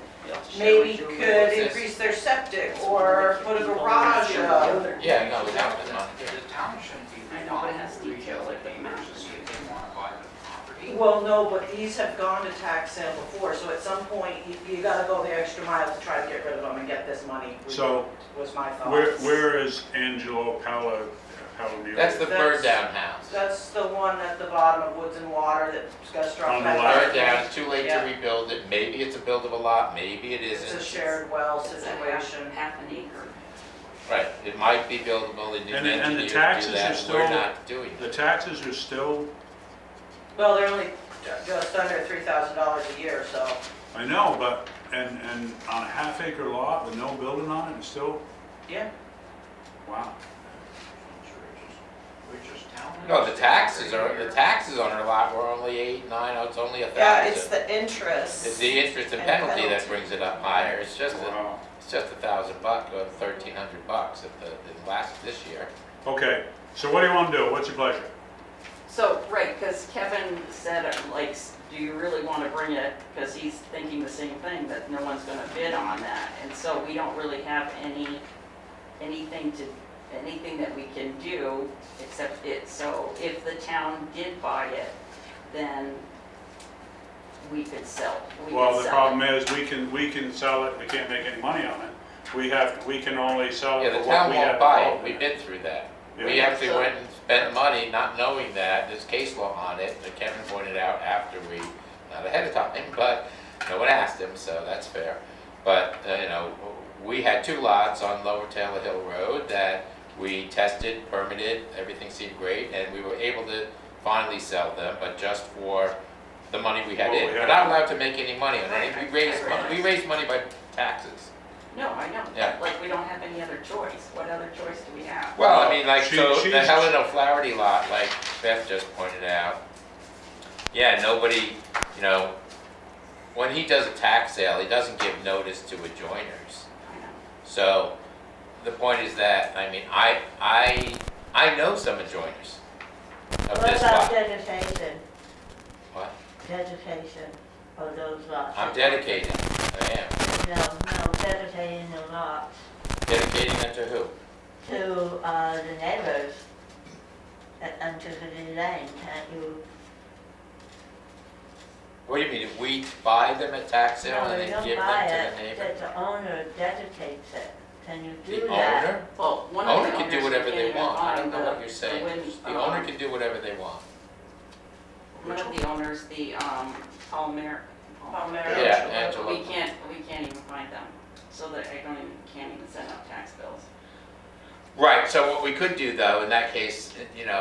maybe could increase their septic or put a garage up. Yeah, no, without the money. The town shouldn't be I know, but it has responsible for detail retail like the neighbors amount. if they want to buy the property. Well, no, but these have gone to tax sale before, so at some point, you gotta go the extra mile to try to get rid of them and get this money. So, Was my thought. where is Angelo Palladino? That's the burned down house. That's the one at the bottom of Woods and Water that's got struck On the by left. Burned down, it's too late to Yeah. rebuild it, maybe it's a buildable lot, maybe it It's isn't. a shared well It's a situation. half an acre. Right, it might be buildable, it needs And an the engineer to taxes do are that, we're still- not doing The it. taxes are still, Well, they're only just under $3,000 a year, so. I know, but, and on a half-acre lot with no building on it, it's still, Yeah. wow. Which is town. No, the taxes on our lot were only 8, 9, oh, it's only 1,000. Yeah, it's the interest. It's the interest and and penalty that penalty. brings it up higher, it's just Wow. it's just $1,000 or $1,300 at the last this year. Okay, so what do you want to do? What's your pleasure? So, right, because Kevin said, like, do you really want to bring it? Because he's thinking the same thing, that no one's going to bid on that. And so we don't really have anything that we can do except it. So if the town did buy it, then we could sell. Well, the problem is, we can sell it, we can't make any money on it. We can only sell Yeah, it the for what town we have won't buy it, involved in we've been through that. We Yeah. actually went and spent money not knowing that, there's case law on it, that Kevin pointed out after we, not ahead of time, but no one asked him, so that's fair. But, we had 2 lots on Lower Taylor Hill Road that we tested, permitted, everything seemed great, and we were able to finally sell them, but just for the money we had What in. we We're had. not allowed to make any money on it, we raised money by taxes. No, I know, Yeah. but like, we don't have any other choice. What other choice do we have? Well, I mean, like, so the she's- Helen O'Flaherty lot, like Beth just pointed out, yeah, nobody, when he does a tax sale, he doesn't give notice to adjoiners. I know. So, the point is that, I mean, I know some adjoiners of What this about lot. dedication? What? Dedication of those lots? I'm dedicating, I am. No, dedicating the lots Dedicating them to who? to the neighbors and to the design, can't you? What do you mean, if we buy them at tax sale No, and you then don't give buy them to it, the neighbor? that the owner dedicates it. Can you do The that? owner? Well, one of the Owner can do owners whatever can't they even want, I don't find know the- what you're saying. the The owner can do whatever they want. One of the owners, the Palmer. Yeah, Angela. We can't even find them, so that can't even send out tax bills. Right, so what we could do though, in that case,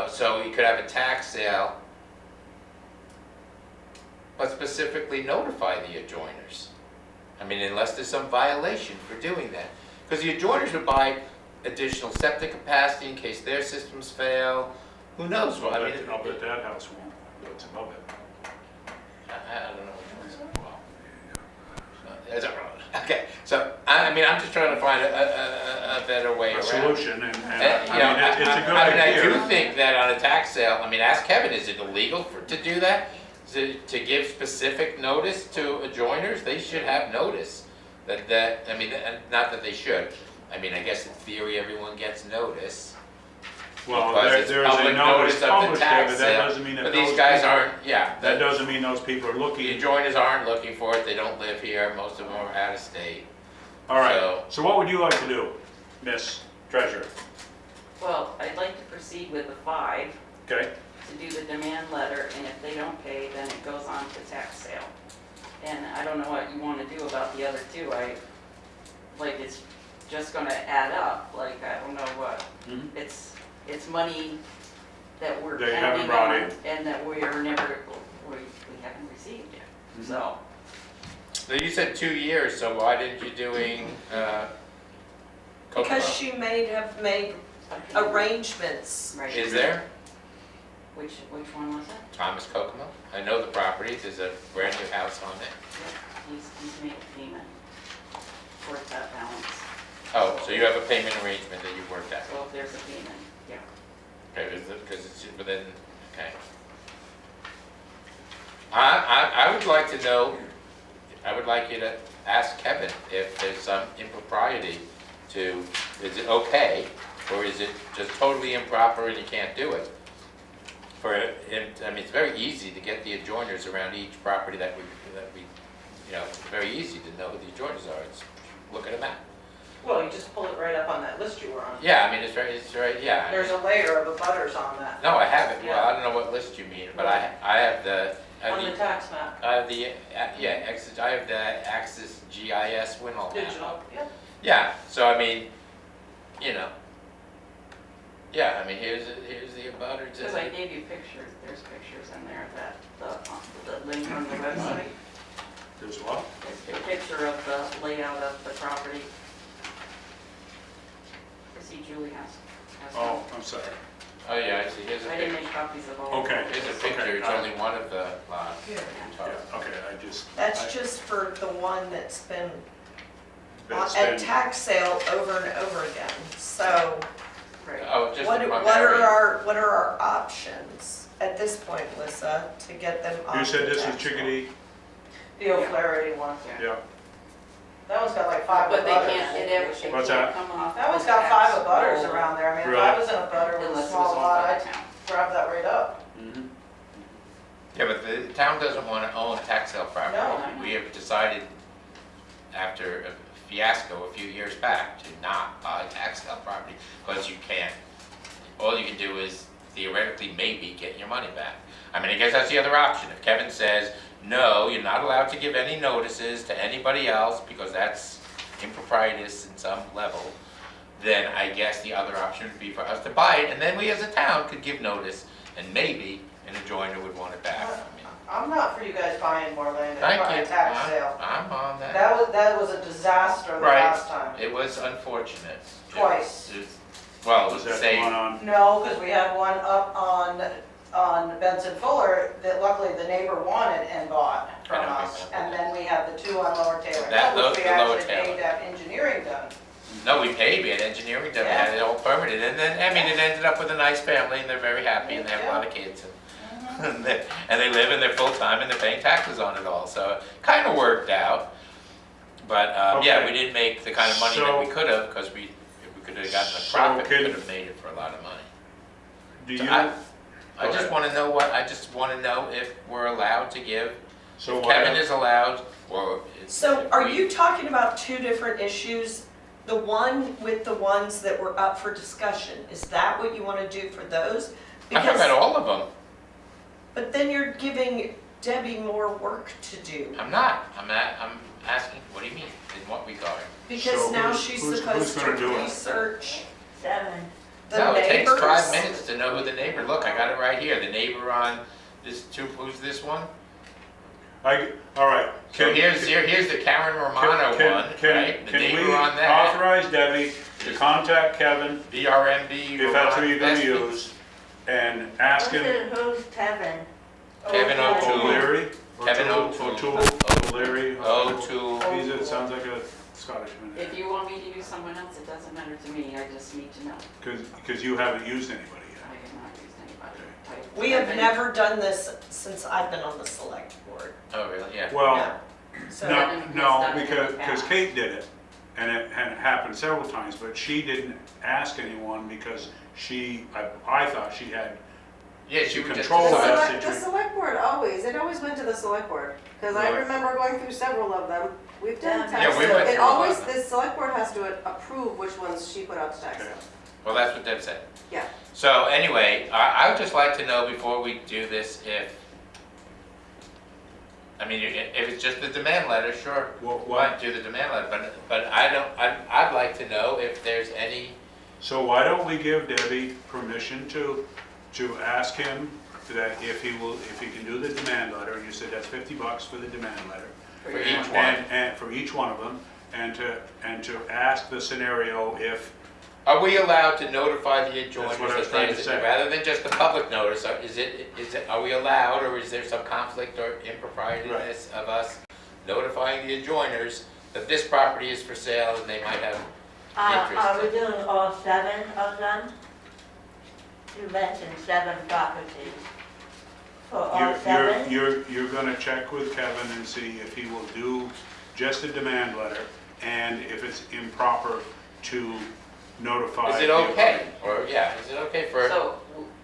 so we could have a tax sale, but specifically notify the adjoiners. I mean, unless there's some violation for doing that. Because the adjoiners would buy additional septic capacity in case their systems fail, who knows what, I mean. I'll bet that house won't, it's above it. I don't know which one's, well, there's a road. Okay, so, I mean, I'm just trying to find a better way A around. solution, and It's a good idea. I do think that on a tax sale, I mean, ask Kevin, is it illegal to do that? To give specific notice to adjoiners? They should have notice that, I mean, not that they should. I mean, I guess in theory, everyone gets notice. Well, because it's there's a public notice of the published there, tax but that sale. doesn't mean that But those these guys people- aren't, yeah. That doesn't mean those people are The looking. adjoiners aren't looking for it, they don't live here, most of them are out of state. All right, so what would you like to do, Miss Treasurer? Well, I'd like to proceed with the 5, Okay, to do the demand letter, and if they don't pay, then it goes on to tax sale. And I don't know what you want to do about the other 2. It's just gonna add up, I don't know what. Mhm. It's money that we're They haven't counting brought on, in. and that we haven't received yet, Mhm. so. So you said 2 years, so why didn't you doing, Because Kokomo? she may have made arrangements. Right. Is there? Which one was it? Thomas Kokomo. I know the property, there's a brand new house on it. Yeah, he's made a payment towards that balance. Oh, so you have a payment arrangement that you worked out? So if there's a payment, yeah. Okay, because it's within, okay. I would like to know, I would like you to ask Kevin if there's some impropriety to, is it okay, or is it just totally improper and you can't do it? I mean, it's very easy to get the adjoiners around each property that we, you know, it's very easy to know who the adjoiners are. It's, look at a map. Well, you just pull it right up on that list you were on. Yeah, I mean, it's right, yeah. There's a layer of abutters on that. No, I haven't. Well, Yeah. I don't know what list you mean, but I have the. On the tax map. I have the, yeah, I have the Axis GIS Winhall map. Digital, yeah. Yeah, so I mean, you know, yeah, I mean, here's the abutter to Because I gave you pictures, there's pictures in there that, the link on the website. There's what? There's a picture of the layout of the property. You see Julie has Oh, one. I'm sorry. Oh, yeah, I see, here's a I didn't picture. make copies of all. Okay. Here's a picture, it's only one of the lots. Yeah, okay, I just. That's just for the one that's been That's at been- tax sale over and over again. So Right. Oh, just what the one are our options at this point, Lissa, to get them off You said the this was tax roll? Chickadee? The O'Flaherty one. Yeah. That one's got like 5 But they abutters. can't, they What's can't that? come off. That one's the got tax 5 abutters roll around there. I mean, if Really? I was in a butter with a Unless it small was owned lot, by I'd the town. grab that right up. Mhm. Yeah, but the town doesn't want to own tax sale property. No. We have decided, after a fiasco a few years back, to not buy tax sale property, because you can't, all you can do is theoretically maybe get your money back. I mean, I guess that's the other option. If Kevin says, no, you're not allowed to give any notices to anybody else, because that's improprietous in some level, then I guess the other option would be for us to buy it, and then we as a town could give notice, and maybe an adjoiner would want it back. I mean, I'm not for you guys buying more land and thank buying you. a tax sale. I'm on that. That was a disaster the Right. last time. It was unfortunate. Twice. Well, it was Was the that the same. one on? No, because we had one up on Benson Fuller that luckily the neighbor wanted and bought from I know, us. I know. And then we had the 2 on Lower Taylor That Hill, which we the Lower actually Taylor. paid to have engineering done. No, we paid, we had engineering done, we had it all permitted, and then, I mean, it ended up with a nice family, and they're very happy, and they have a lot of kids, and they live, and they're full-time, and they're paying taxes on it all, so it kind of worked out. But, yeah, Okay. we didn't make the kind of money that we So- could have, because if we could have gotten a So profit, we can- could have made it for a lot of money. Do So you? I Go just ahead. want to know I just want to know if we're allowed to give, So if what Kevin else? is allowed, or. So are we- you talking about 2 different issues? The one with the ones that were up for discussion, is that what you want to do for those? I'm talking about all of them. But then you're giving Debbie more work to do. I'm not. I'm asking, what do you mean? In what regard? Because So now who's- she's who's supposed to gonna do it? research 7. the No, it takes neighbors. 5 minutes to know who the neighbor, look, I got it right here, the neighbor on this, who's this one? All right. So here's the Karen Romano one, right? The neighbor on Can we that, authorize Debbie to contact Kevin, BRMB. if that's who Vermont you're gonna Investments. use, and ask him? Who's Kevin? Kevin O'Toole. O'Leary? Kevin O'Toole, O'Leary. O'Toole. Sounds like a Scottishman. If you want me to use someone else, it doesn't matter to me, I just need to know. Because you haven't used anybody I have not used anybody. We have never done this since I've been on the select board. Oh, really? Yeah. yet. Well, So no, because Kate did it, and it happened several times, but she didn't ask anyone because I thought she had Yeah, she would just control of decide. that The situation. select board it always went to the select board, because I Right. remember going through several of them. We've done Yeah, tax we sale. went It through a lot always, of them. the select board has to approve which ones she put out to tax Okay. sale. Well, that's what Deb said. Yeah. So anyway, I would just like to know before we do this if, I mean, if it's just the demand letter, sure, What? why not do the demand letter, but I'd like to know if there's any, So why don't we give Debbie permission to ask him that if he can do the demand letter, and you said that's $50 for the demand letter. for each one. And for each one of them, and to ask the scenario if Are we allowed to notify the adjoiners? That's what I was trying to say. Rather than just a public notice, are we allowed, or is there some conflict or impropriety in this of us notifying the adjoiners that this property is for sale and they might have interest? Are we doing all 7 of them? You mentioned 7 properties. For all 7? You're gonna check with Kevin and see if he will do just a demand letter, and if it's improper to notify. Is it okay, or, yeah, is it okay for? So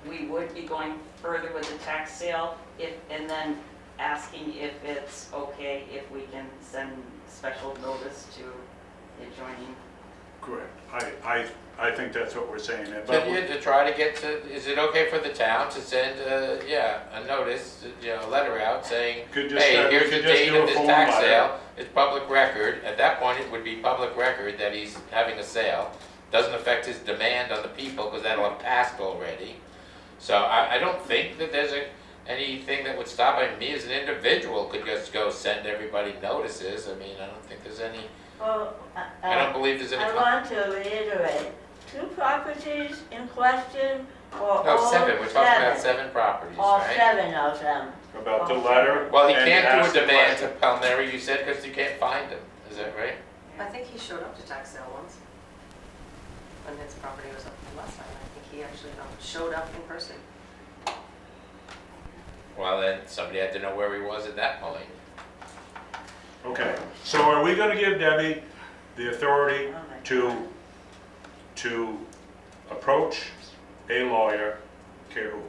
we would be going further with the tax sale if, and then asking if it's okay if we can send special notice to the adjoining. Correct. I think that's what we're saying. To try to get to, is it okay for the town to send, a notice, a letter out saying, hey, here's the date of this tax sale, it's public record. At that point, it would be public record that he's having a sale. Doesn't affect his demand on the people, because that'll have passed already. So I don't think that there's anything that would stop. I mean, me as an individual could just go send everybody notices. I mean, I don't think there's any, Well, I don't believe there's any. I want to reiterate, 2 properties in question, or No, all 7, we're talking about 7 properties, all right? 7 of them. About the letter. Well, he and can't ask do a the demand to question. Palmieri, you said, because you can't find him. Is that right? I think he showed up to tax sale once. When his property was up for last time, I think he actually showed up in person. Well, then somebody had to know where he was at that point. Okay, so are we gonna give Debbie the authority to approach a lawyer, care who,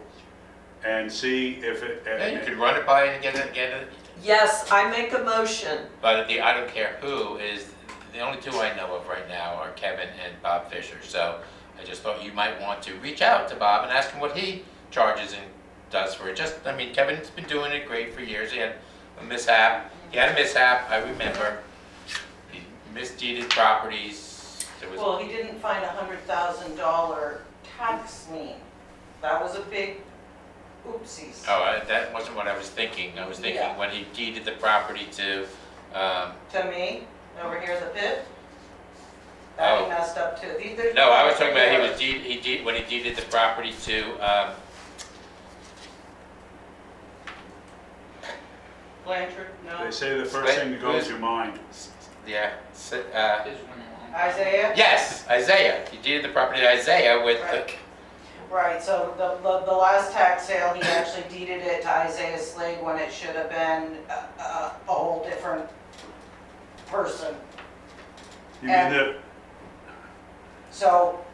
and see if it. Yeah, you could run it by and get it. Yes, I make a motion. But I don't care who is, the only 2 I know of right now are Kevin and Bob Fisher. So I just thought you might want to reach out to Bob and ask him what he charges and does for it. I mean, Kevin's been doing it great for years. He had a mishap. I remember. He misdeeded properties. Well, he didn't find $100,000 tax lien. That was a big oopsies. Oh, that wasn't what I was thinking. I was thinking Yeah. when he deeded the property to, To me, over here in the pit, that Oh. he messed up too. no, I was talking about when he deeded the property to, Blanchard, no. They say the first thing that goes to your mind. yeah, His Winhall. Isaiah? yes, Isaiah. He deeded the property to Isaiah with the, Right, so the last tax sale, he actually deeded it to Isaiah Slade when it should have been a whole different person. You mean that, So,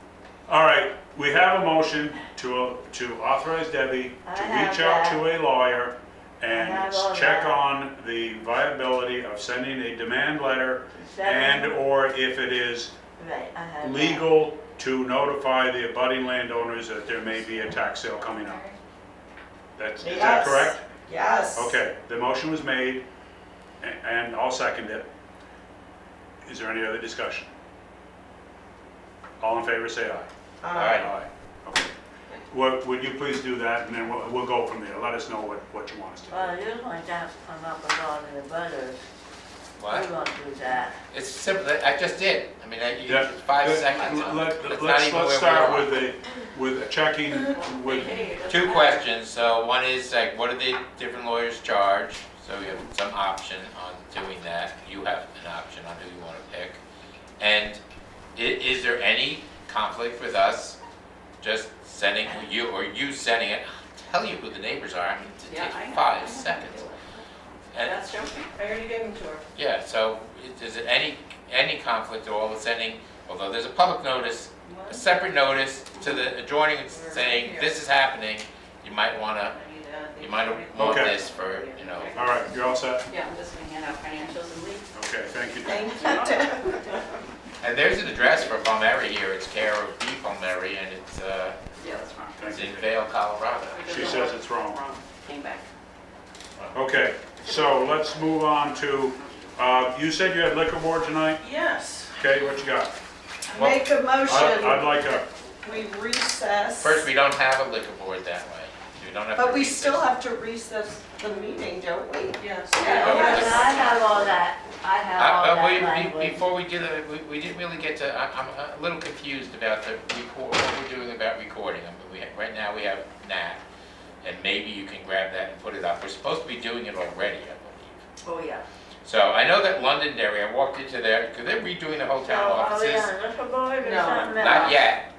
all right, we have a motion to authorize Debbie to reach out to a lawyer and check on the viability of sending a demand letter, and/or if it is legal to notify the abutting landowners that there may be a tax sale coming up. Is that Yes. correct? yes. Okay, the motion was made, and I'll second it. Is there any other discussion? All in favor, say aye. Aye. Okay. Would you please do that, and then we'll go from there. Let us know what you want us to do. Well, you're going to have to come up with all the butters. what? We won't do that. It's simple, I just did. I mean, you Yeah. 5 seconds. Let's start with checking with, 2 questions. So one is like, what do the different lawyers charge? So we have some option on doing that. You have an option on who you want to pick. And is there any conflict with us just sending you, or you sending it? I'll tell you who the neighbors are. I mean, it Yeah, I takes know. 5 seconds. And That's true. I already gave him to her. yeah, so is it any conflict at all with sending, although there's a public notice, a separate notice to the adjoining saying this is happening, you might want Okay. this for, all right, you're all set? Yeah, I'm just gonna hand out financials and leave. Okay, thank you. Thank you, Deb. And there's an address for Palmieri here, it's care of B. Palmieri, and it's Yeah, that's wrong. it's in Vail, Colorado. She says it's wrong. Came back. Okay, so let's move on to, you said you had liquor board tonight? Yes. Okay, what you got? Make a motion, I'd like a, we recess. First, we don't have a liquor board that way. We don't have to But we recess. still have to recess the meeting, don't we? Yes. Yeah, I have all that. I have all that language. Before we do that, we didn't really get to, I'm a little confused about what we're doing about recording. I mean, right now we have Nat, and maybe you can grab that and put it up. We're supposed to be doing it already, I believe. Oh, yeah. So I know that Londonderry, I walked into there, because they're redoing the whole town offices. Are we on liquor board or No, something else? Not yet.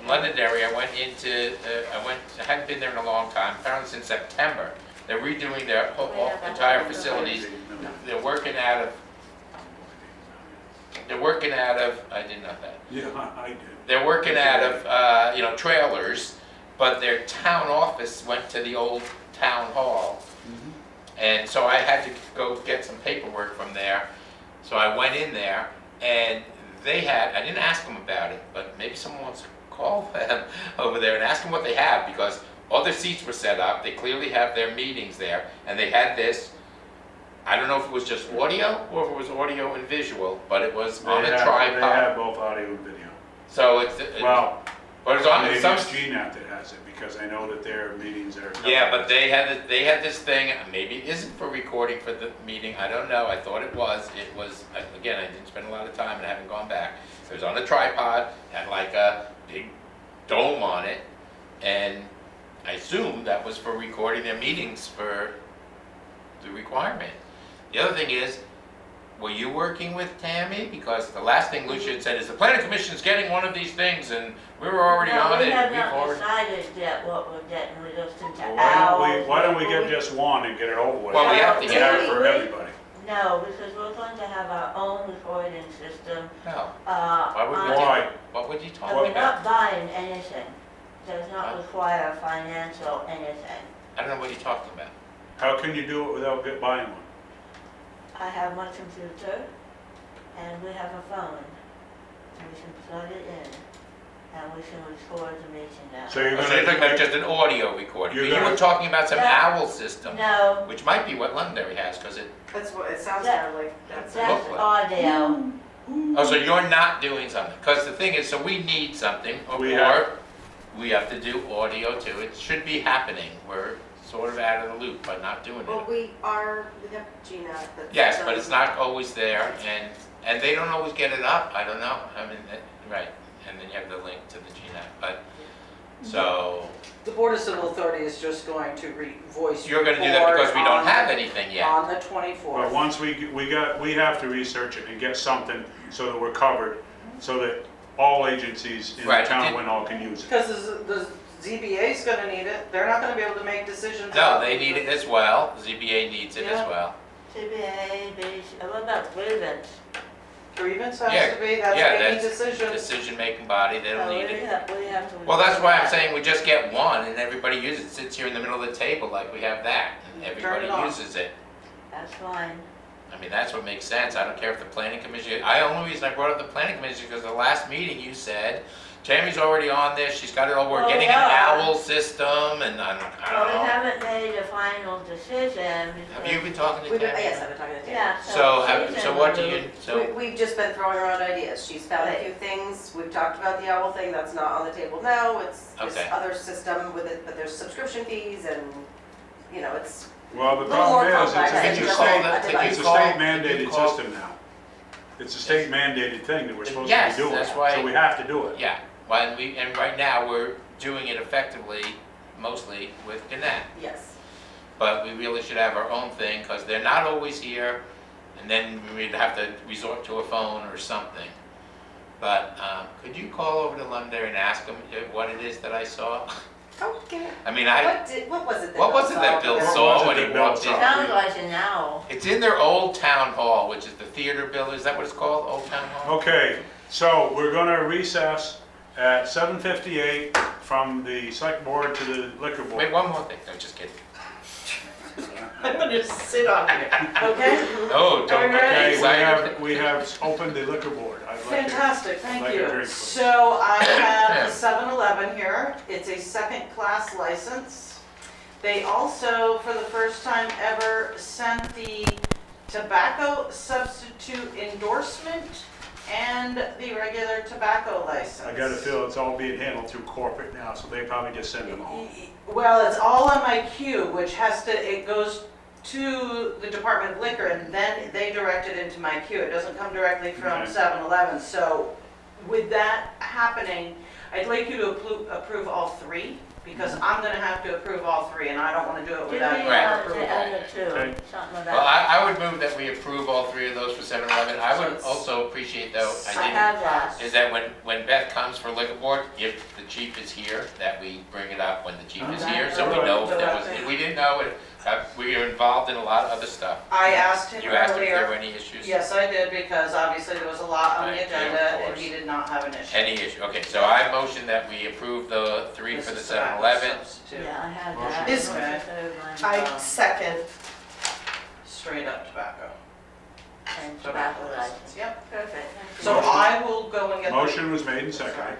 Londonderry, I went into, I hadn't been there in a long time, apparently since September. They're redoing their entire facilities. They're working out of, I didn't know that. Yeah, I did. They're working out of, trailers, but their town office went to the old town hall. And so I had to go get some paperwork from there. So I went in there, and they had, I didn't ask them about it, but maybe someone wants to call them over there and ask them what they have, because all their seats were set up, they clearly have their meetings there, and they had this, I don't know if it was just audio, or if it was audio and visual, but it was on a tripod. They have both audio and video. So Well, but it's on maybe some. it's GNAT that has it, because I know that their meetings are. Yeah, but they had this thing, maybe it isn't for recording for the meeting, I don't know, I thought it was, again, I didn't spend a lot of time and I haven't gone back. It was on a tripod, had like a big dome on it, and I assumed that was for recording their meetings for the requirement. The other thing is, were you working with Tammy? Because the last thing Lucia had said is the planning commission is getting one of these things and we were already on it. We have We've not already- decided yet what we're getting, we're just into Why don't we get just one and get it over with? Well, we have to get get it for everybody. No, because we're going to have our own recording system. No. Why? What would you talk And we're about? not buying anything. Does not require financial anything. I don't know what you're talking about. How can you do it without buying one? I have my computer, and we have a phone. And we can plug it in, and we can record the meeting now. So you're So you're talking about gonna, just an audio recording. You're But you gonna- were talking about some Yeah. owl system, No, which might be what Londonderry has, because it, That's what, it sounds Yeah. kind of like, that's. that's Hopefully. audio. oh, so you're not doing something. Because the thing is, so we need something, or We have- we have to do audio too. It should be happening. We're sort of out of the loop by not doing Well, it. we have GNAT that's. Yes, but it's not always there, and they don't always get it up. I don't know. I mean, right. And then you have the link to the GNAT. But so The Board of Civil Authority is just going to voice. you're going to do that because we don't have anything yet. On the 24th. well, once we have to research it and get something so that we're covered, so that all agencies in the Right. town of Winhall can use it. Because the ZBA's gonna need it, they're not gonna be able to make decisions. No, they need it as well. ZBA needs it as Yeah. well. CBA, what about grievance? Grievance has Yeah, to be, that's yeah, any that's decision. Decision-making body. They don't No, need it. we have to. Well, that's why I'm record saying we just get one and everybody uses it. Sits here in the middle of the table like we have that, and everybody it off. uses it. that. That's fine. I mean, that's what makes sense. I don't care if the planning commission, the only reason I brought up the planning commission is because the last meeting you said, Tammy's already on this, she's got it all, we're Oh, getting an yeah. owl system, and I Well, we don't know. haven't made a final decision. Have you been talking to We've been, Tammy? yes, I've been talking to Tammy. Yeah, So what do you, We've just been throwing around ideas. She's found a few things. We've talked about the owl thing. That's not on the table now. It's this Okay. other system with it, but there's subscription fees and, it's Well, the a little more problem is, complex. Can than you just call a that- can device. it's a call- state can you mandated call- system now. It's a state mandated thing that we're supposed to Yes, be doing, that's why- so we have to do it. yeah, and right now, we're doing it effectively, mostly with Gannett. Yes. But we really should have our own thing, because they're not always here, and then we'd have to resort to a phone or something. But could you call over to Londonderry and ask them what it is that I saw? Okay. I mean, What was it that what was it that Bill What saw was when it he that Bill walked in? saw? Sounds like an owl. It's in their old town hall, which is the theater building, is that what it's called, Old Town Hall? Okay, so we're gonna recess at 7:58 from the select board to the liquor Wait, board. one more thing, no, just kidding. I'm gonna sit on here, okay? No, don't Are we get ready? excited. We have opened the liquor board. I'd like to- Fantastic, like thank a you. drink, please. So I have Yeah. a 7-Eleven here. It's a second-class license. They also, for the first time ever, sent the tobacco substitute endorsement and the regular tobacco license. I gotta feel it's all being handled through corporate now, so they probably just send them all. Well, it's all on my queue, which it goes to the Department of Liquor, and then they direct it into my queue. It doesn't come directly from Okay. 7-Eleven. So with that happening, I'd like you to approve all three, because I'm gonna have to approve all three, and I don't wanna do it Give without me your Right. the approval. other two, Okay. something Well, about, I would move that we approve all three of those for 7-Eleven. I would also appreciate though, I I have that. didn't, is that when Beth comes for liquor board, if the chief is here, that we bring it up when the chief is here, so we know if there was, we didn't know it. We were involved in a lot of other stuff. I asked him You asked if there were earlier. any issues? Yes, I did, because obviously there was a lot on the Right, yeah, of agenda, and course. he did not have an issue. Any issue? Okay, so I motion that we approve the three This for the is tobacco 7-Eleven. substitute. yeah, I have Motion. that. Is- What's the third one? I second. Straight up tobacco. And tobacco license. Yep. Perfect, thank you. So Motion. I will go and get the. Motion was made and seconded.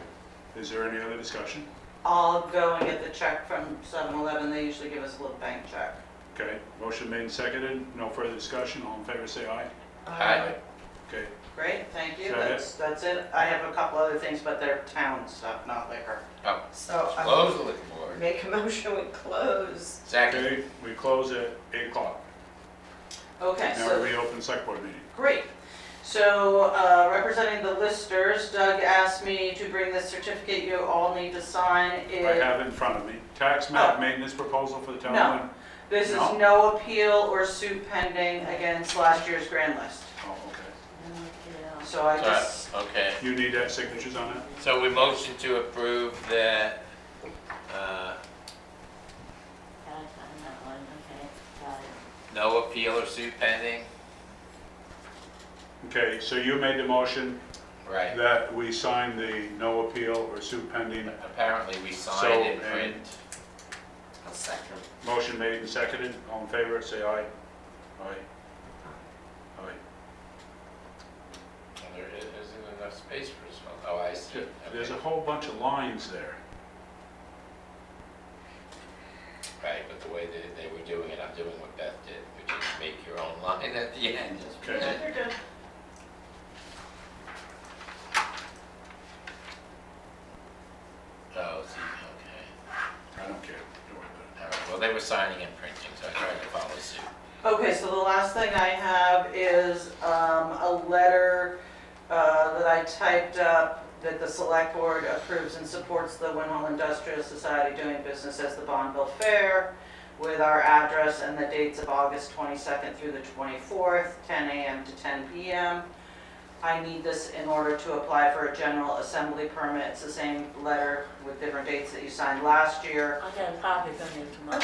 Is there any other discussion? I'll go and get the check from 7-Eleven. They usually give us a little bank check. Okay, motion made and seconded. No further discussion. All in favor, say aye. Aye. Okay, Great, thank you. Is that it? That's it. I have a couple other things, but they're town stuff, not liquor. So I Close the liquor board. make a motion, we close. Second. okay, we close at 8 o'clock. Okay, Now so, we reopen select board meeting. great. So, representing the listers, Doug asked me to bring this certificate you all need to sign. I have it in front of me. Tax map Oh. maintenance proposal for the town. No. of- This is No? no appeal or suit pending against last year's grand list. Oh, okay. Okay. So I So, just, okay, You need that signatures on it? so we motion to approve the, Pass on that one, okay, got it. no appeal or suit pending. Okay, so you made the motion Right. that we sign the no appeal or suit pending. Apparently we So, signed in and- print. I'll second. Motion made and seconded. All in favor, say aye. Aye. Aye. And there isn't enough space for this one. Oh, I see. There's a Okay. whole bunch of lines there. Right, but the way that they were doing it, I'm doing what Beth did, which is make your own line at the end. Okay. you're good. Oh, see, okay. I don't care. Don't worry about All right, well, they were signing and printing, so I tried to follow suit. Okay, so the last thing I have is a letter that I typed up that the select board approves and supports the Winhall Industrial Society doing business as the Bonneville Fair with our address and the dates of August 22nd through the 24th, 10 a.m. to 10 p.m. I need this in order to apply for a general assembly permit. It's the same letter with different dates that you signed last year. I'll get a copy from you tomorrow.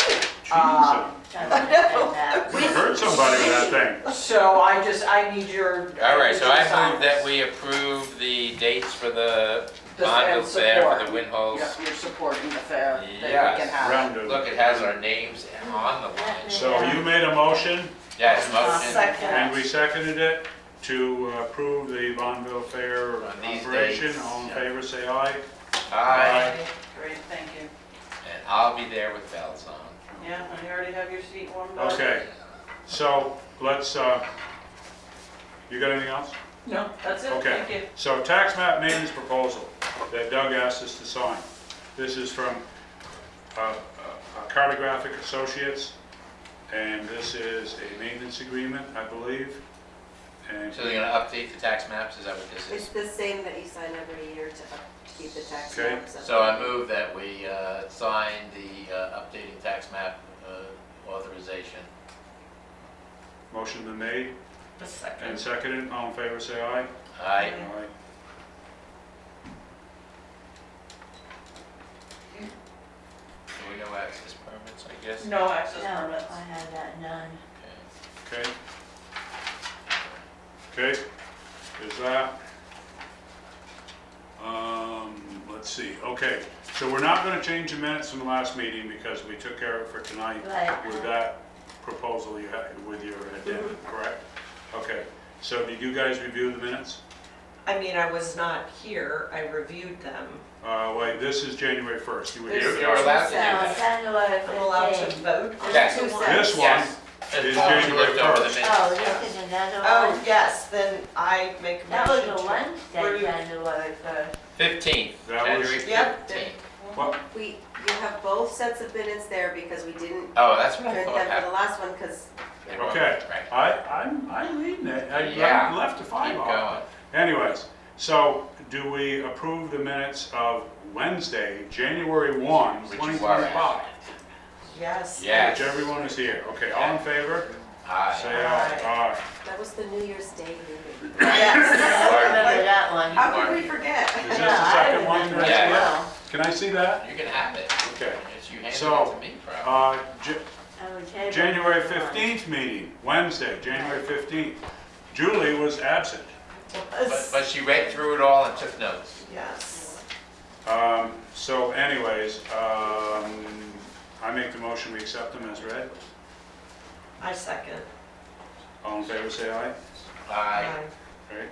it. Um, Jesus. We hurt somebody with that thing. So I need your. All right, so I sign move that this. we approve the dates for the This Bonneville and Fair for the support. Winhalls. Yep, you're supporting the fair, that we Yes. can have. Round Look, it has our names on the line. So you made a motion Yes, motion. Second. and we seconded it to approve the Bonneville Fair On these operation. dates, All in yeah. favor, say aye. Aye. Great, thank you. And I'll be there with bells on. Yeah, and you already have your seat warmed up? Okay, so let's, you got anything else? No, that's it, Okay. thank you. So tax map maintenance proposal that Doug asked us to sign. This is from Cartographic Associates, and this is a maintenance agreement, I believe. And So they're gonna update the tax maps, is that what this It's is? the same that you sign every year to keep the tax Okay. maps up. So I move that we sign the updating tax map authorization. motion been made The and second. seconded. All in favor, say aye. Aye. Aye. So we no access permits, I guess? No access No, permits. I have that none. Okay. Okay. Okay, there's that. Let's see, okay, so we're not gonna change the minutes from the last meeting because we took care of it for tonight Right. with that proposal you had with your addendum, correct? Okay, so did you guys review the minutes? I mean, I was not here, I reviewed them. Wait, this is January 1st. You were This here. is- You're allowed to do No, that. January I'm allowed to 15th. vote on Yes. two This one Yes. As is long as you January looked over the 1st. minutes. Oh, this is another Oh, one? yes, then I make a That was motion a to Wednesday, approve. January 1st. 15th, That was- January Yep. 15th. What? You have both sets of minutes there because we didn't Oh, that's what I print thought them for the happened. last one, because They were- Okay, Right. I'm leading it. I Yeah. left to 5 Keep off. Anyways, so do we approve the minutes of Wednesday, January 1, Which is 2025? Yes. Yes. Which everyone is here. Okay, all in favor? Aye. Say aye. Aye. that was the New Year's Day meeting. I remember that one. How could we forget? Is this the Yeah, I second one? remember Can I see it it? well. Can I see that? You can have it. Okay. It's you handed So, it to me, probably. I would table January that one. 15th meeting, Wednesday, January 15th. Julie was absent. But she read through it all and took notes. Yes. So anyways, I make the motion, we accept them as read. I second. All in favor, say aye. Aye. Great.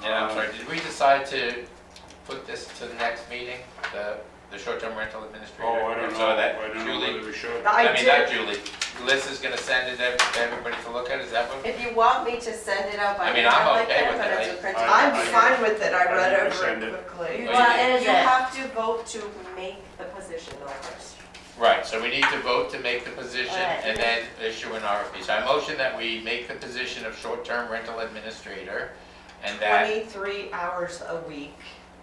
And I'm sorry, did we decide to put this to the next meeting, the short-term rental administrator? Oh, I don't know. So that I don't know Julie, whether we should. I I mean, not did, Julie, Liz is gonna send it to everybody to look at, is that what? If you want me to send it out by I mean, email, I'm I okay can, with but it. it's a printed. I'm I- fine with it, I I read didn't over send it it. quickly. What is You it? have to vote to make the position offers. Right, so we need to vote to make the position Right. and then issue an RFP. So I motion that we make the position of short-term rental administrator and that 23 hours a week.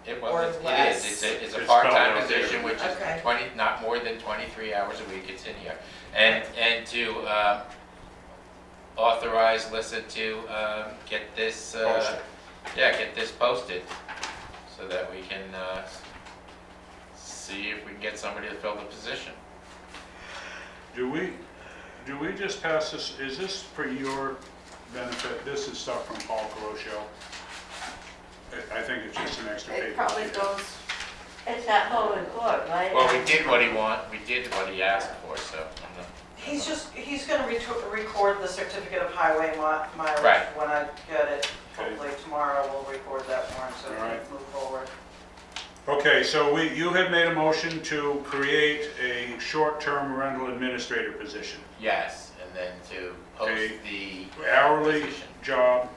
it or was, it less. is, it's It's a spelled part-time out there. position, which is Okay. 20, not more than 23 hours a week, it's in here. And to authorize Lissa to get this, Posted. get this posted so that we can see if we can get somebody to fill the position. Do we just pass this, is this for your benefit? This is stuff from Paul Caroscio. I think it's just an extra paper. It probably goes, It's that whole report, right? Well, we did what he asked for, so. I'm not- He's gonna record the certificate of highway mileage Right. when I get it. Okay. Hopefully tomorrow we'll record that for him so we All right. can move forward. Okay, so you had made a motion to create a short-term rental administrator position. Yes, and then to post Okay. the Hourly position. job,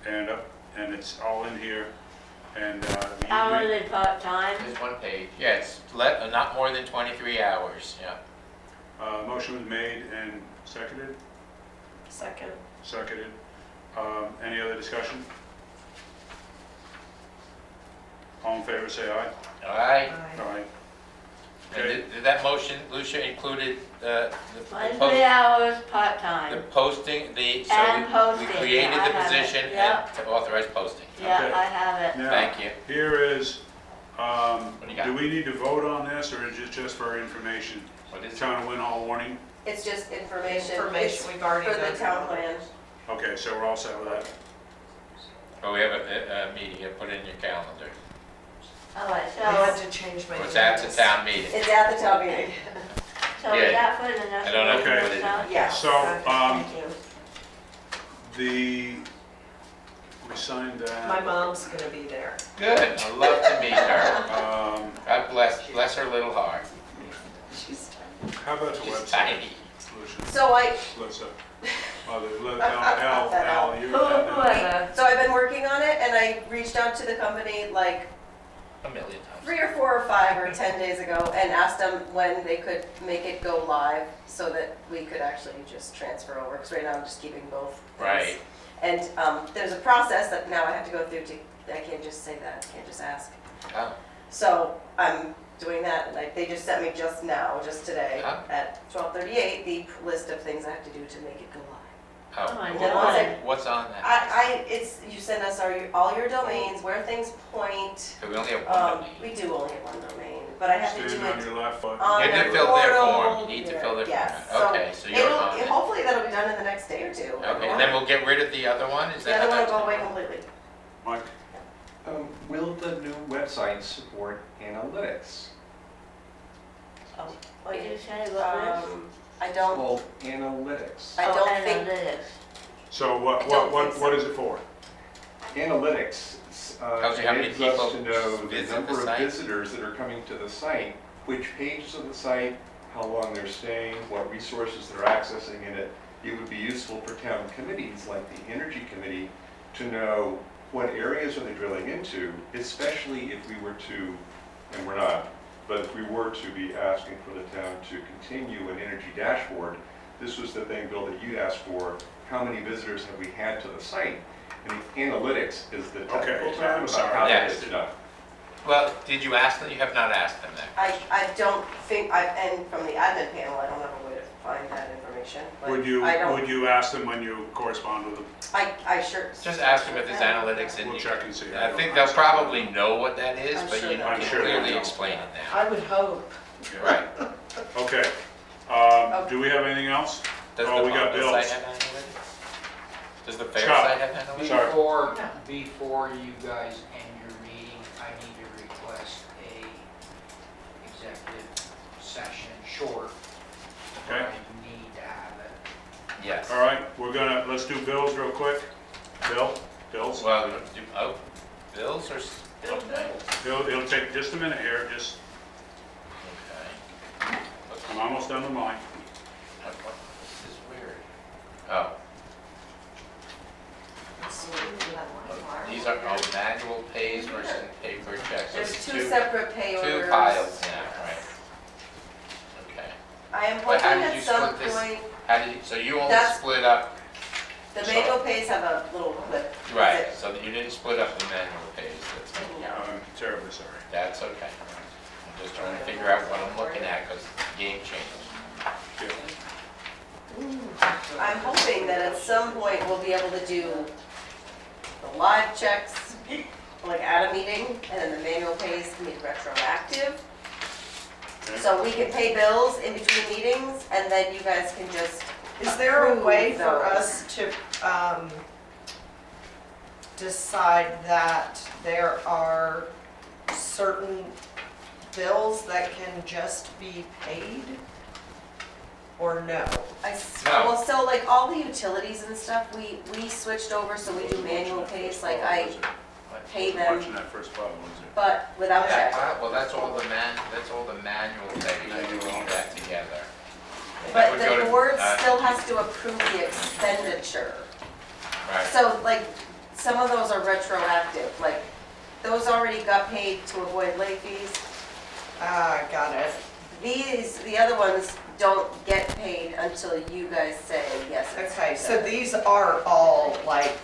and it's all in here, and Hourly part-time. There's one page, yeah, it's not more than 23 hours, yeah. motion was made and seconded? Second. Seconded. Any other discussion? All in favor, say aye. All right, Aye. and Okay. did that motion, Lucia, included the 23 hours part-time. posting, And we posting, created yeah, I the have it, position yeah. and to authorize posting. Yeah, Okay. I have it. Now, Thank you. here is, do you got? do we need to vote on this, or is it just for information? What is it? Town of Winhall warning? it's just information. Information, we've already For done the town that. plan. Okay, so we're all set with that? Oh, we have a meeting, put it in your calendar. All right, I had so, to change my. It's at the emails. town meeting. It's at the town meeting. so Yeah. is that for the next? I don't know if you meeting put it in or there. so? Yeah. So, Thank you. we signed that. My mom's gonna be there. Good, I'd love to meet her. God bless her little heart. She's How about the She's website tiny. solution? So Lisa, Al, you. Whoever. So I've been working on it, and I reached out to the company like A million times. 3 or 4 or 5 or 10 days ago and asked them when they could make it go live so that we could actually just transfer over, because right now I'm just keeping both. things. Right. And there's a process that now I have to go through I can't just say that, I can't just ask. Oh, So I'm doing that, and they just sent me just today, Huh? at 12:38, the list of things I have to do to make it go live. Oh my oh. God. What's on that? You send us all your domains, where things point. We only have one domain. We do only have one domain, but I have to do Stand on it your left foot. on You the have to fill their portal. form, you need to fill their Yes. form. Okay, so you're on it. Hopefully that'll be done in the next day or two. Okay, and then we'll get rid of the other one, is The that other how one will that's go away going? completely. Mike? Will the new website support analytics? What did you say, what is? I don't, Called analytics. I don't think, Analytics. So I don't think so. what is it for? Analytics Tells you how many enables us people to know the visit the number of site. visitors that are coming to the site, which pages of the site, how long they're staying, what resources they're accessing in it. It would be useful for town committees like the Energy Committee to know what areas are they drilling into, especially if we were to and we're not. But if we were to be asking for the town to continue an energy dashboard, this was the thing, Bill, that you'd asked for. How many visitors have we had to the site? And the analytics is the technical Okay, term I'm about sorry. how that Yes. is done. Well, did you ask them? You have not asked them that. I don't think, and from the admin panel, I don't have a way to find that information. but Would you, I don't, would you ask them when you correspond with them? I sure. Just ask them if there's analytics in We'll you. check and see. I think they'll probably know what that is, I'm but sure you they'll can know. clearly explain it now. I would hope. Right. Okay. Do we have anything else? Does Oh, the we got Mondo site bills. have analytics? Does the fair Scott. site have analytics? Before, before you guys end your meeting, I need to request a executive session short. Okay. I need to have it. Yes. All right, let's do bills real quick. Bills? Well, we don't do, bills or? Okay. It'll take just a minute here, just, Okay. I'm almost done with mine. This is weird. Oh, these are, manual pays versus paper checks. So There's it's two separate pay orders. Two piles now, right? Okay. I am But how hoping did at you some split this? point, How did you, so you only That's- split up, the manual pays have a little clip. right, That's so that you didn't split up the manual pays, that's, it. No. I'm terribly sorry. that's okay. I'm just trying to figure out what I'm looking at, because the game changes. I'm hoping that at some point we'll be able to do the live checks, like at a meeting, and then the manual pays can be retroactive. Okay. So we can pay bills in between meetings, and then you guys can just, Is there a way Approve for those. us to decide that there are certain bills that can just be paid? Or no? No. well, so like all the utilities and stuff, we switched over, so we do manual pays, like I pay them, Watching that first pile, was it? but without Yeah, check. well, that's all the manual pay, you do all that together. That But would go the to- board still has to approve the expenditure. Right. So like, some of those are retroactive, like, those already got paid to avoid late fees. Ah, got it. The other ones don't get paid until you guys say, yes, it's. Okay, so these are all like,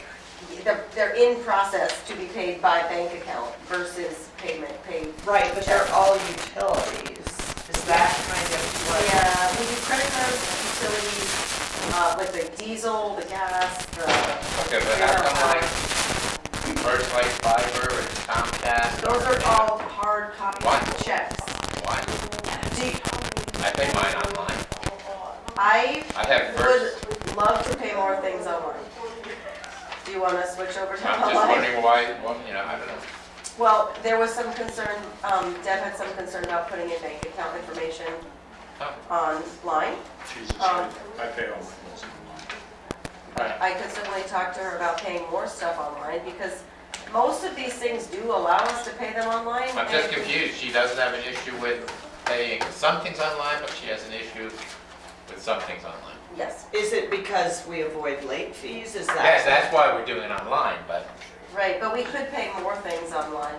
They're in process to be paid by bank account versus payment paid. right, but they're all utilities. Is that kind of what? Yeah, we do credit cards, utilities, like the diesel, the gas, the. Okay, but how come like First Light Fiber or Comcast? Those are all hard copy What? checks. Why? I pay mine online. I I have First, would love to pay more things online. Do you want to switch over to I'm just online? wondering why, well, I don't know. Well, there was some concern, Deb had some concern about putting in bank account information Oh. Oh, online. Jesus, Um, I pay all my bills online. Right. I could certainly talk to her about paying more stuff online because most of these things do allow us to pay them online. I'm just confused, she doesn't have an issue with paying some things online, but she has an issue with some things online. Yes, Is it because we avoid late fees? Is that? Yes, that's why we're doing it online, but, right, but we could pay more things online.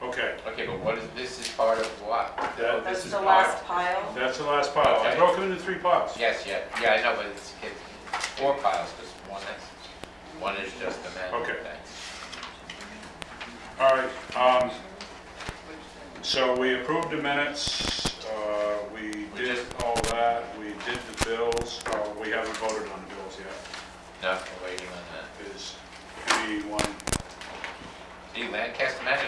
Okay, okay, but what is, this is part of what? That- That's This is the part- last pile. that's the last pile. I Okay. broke them into 3 piles. Yes, yeah, I know, but it's 4 piles, just one is just the manual Okay. thing. All right, so we approved the minutes, we did all that, we did the bills, we haven't voted on the bills yet. No, we're waiting on that. Is anyone, See, Lancaster Manor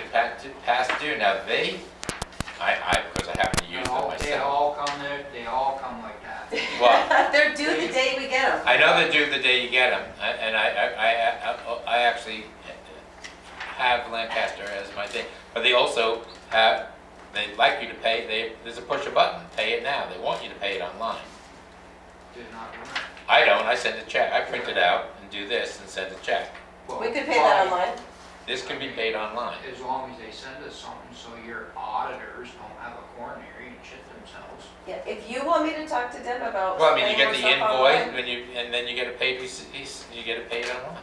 past due, now because I happen to use them They myself. all come there, they all come like that. Well, They're due the day we get them. I know they're due the day you get them, and I actually have Lancaster as my thing, but they also have, they'd like you to pay, there's a push a button, pay it now, they want you to pay it online. Do not. I don't, I send a check, I print it out and do this and send a check. We could pay that online. This can be paid online. As long as they send us something so your auditors don't have a coronary and shit themselves. Yeah, if you want me to talk to Deb about. Well, I mean, you paying get more the stuff invoice, online, and then you get a paid receipt, you get it paid online.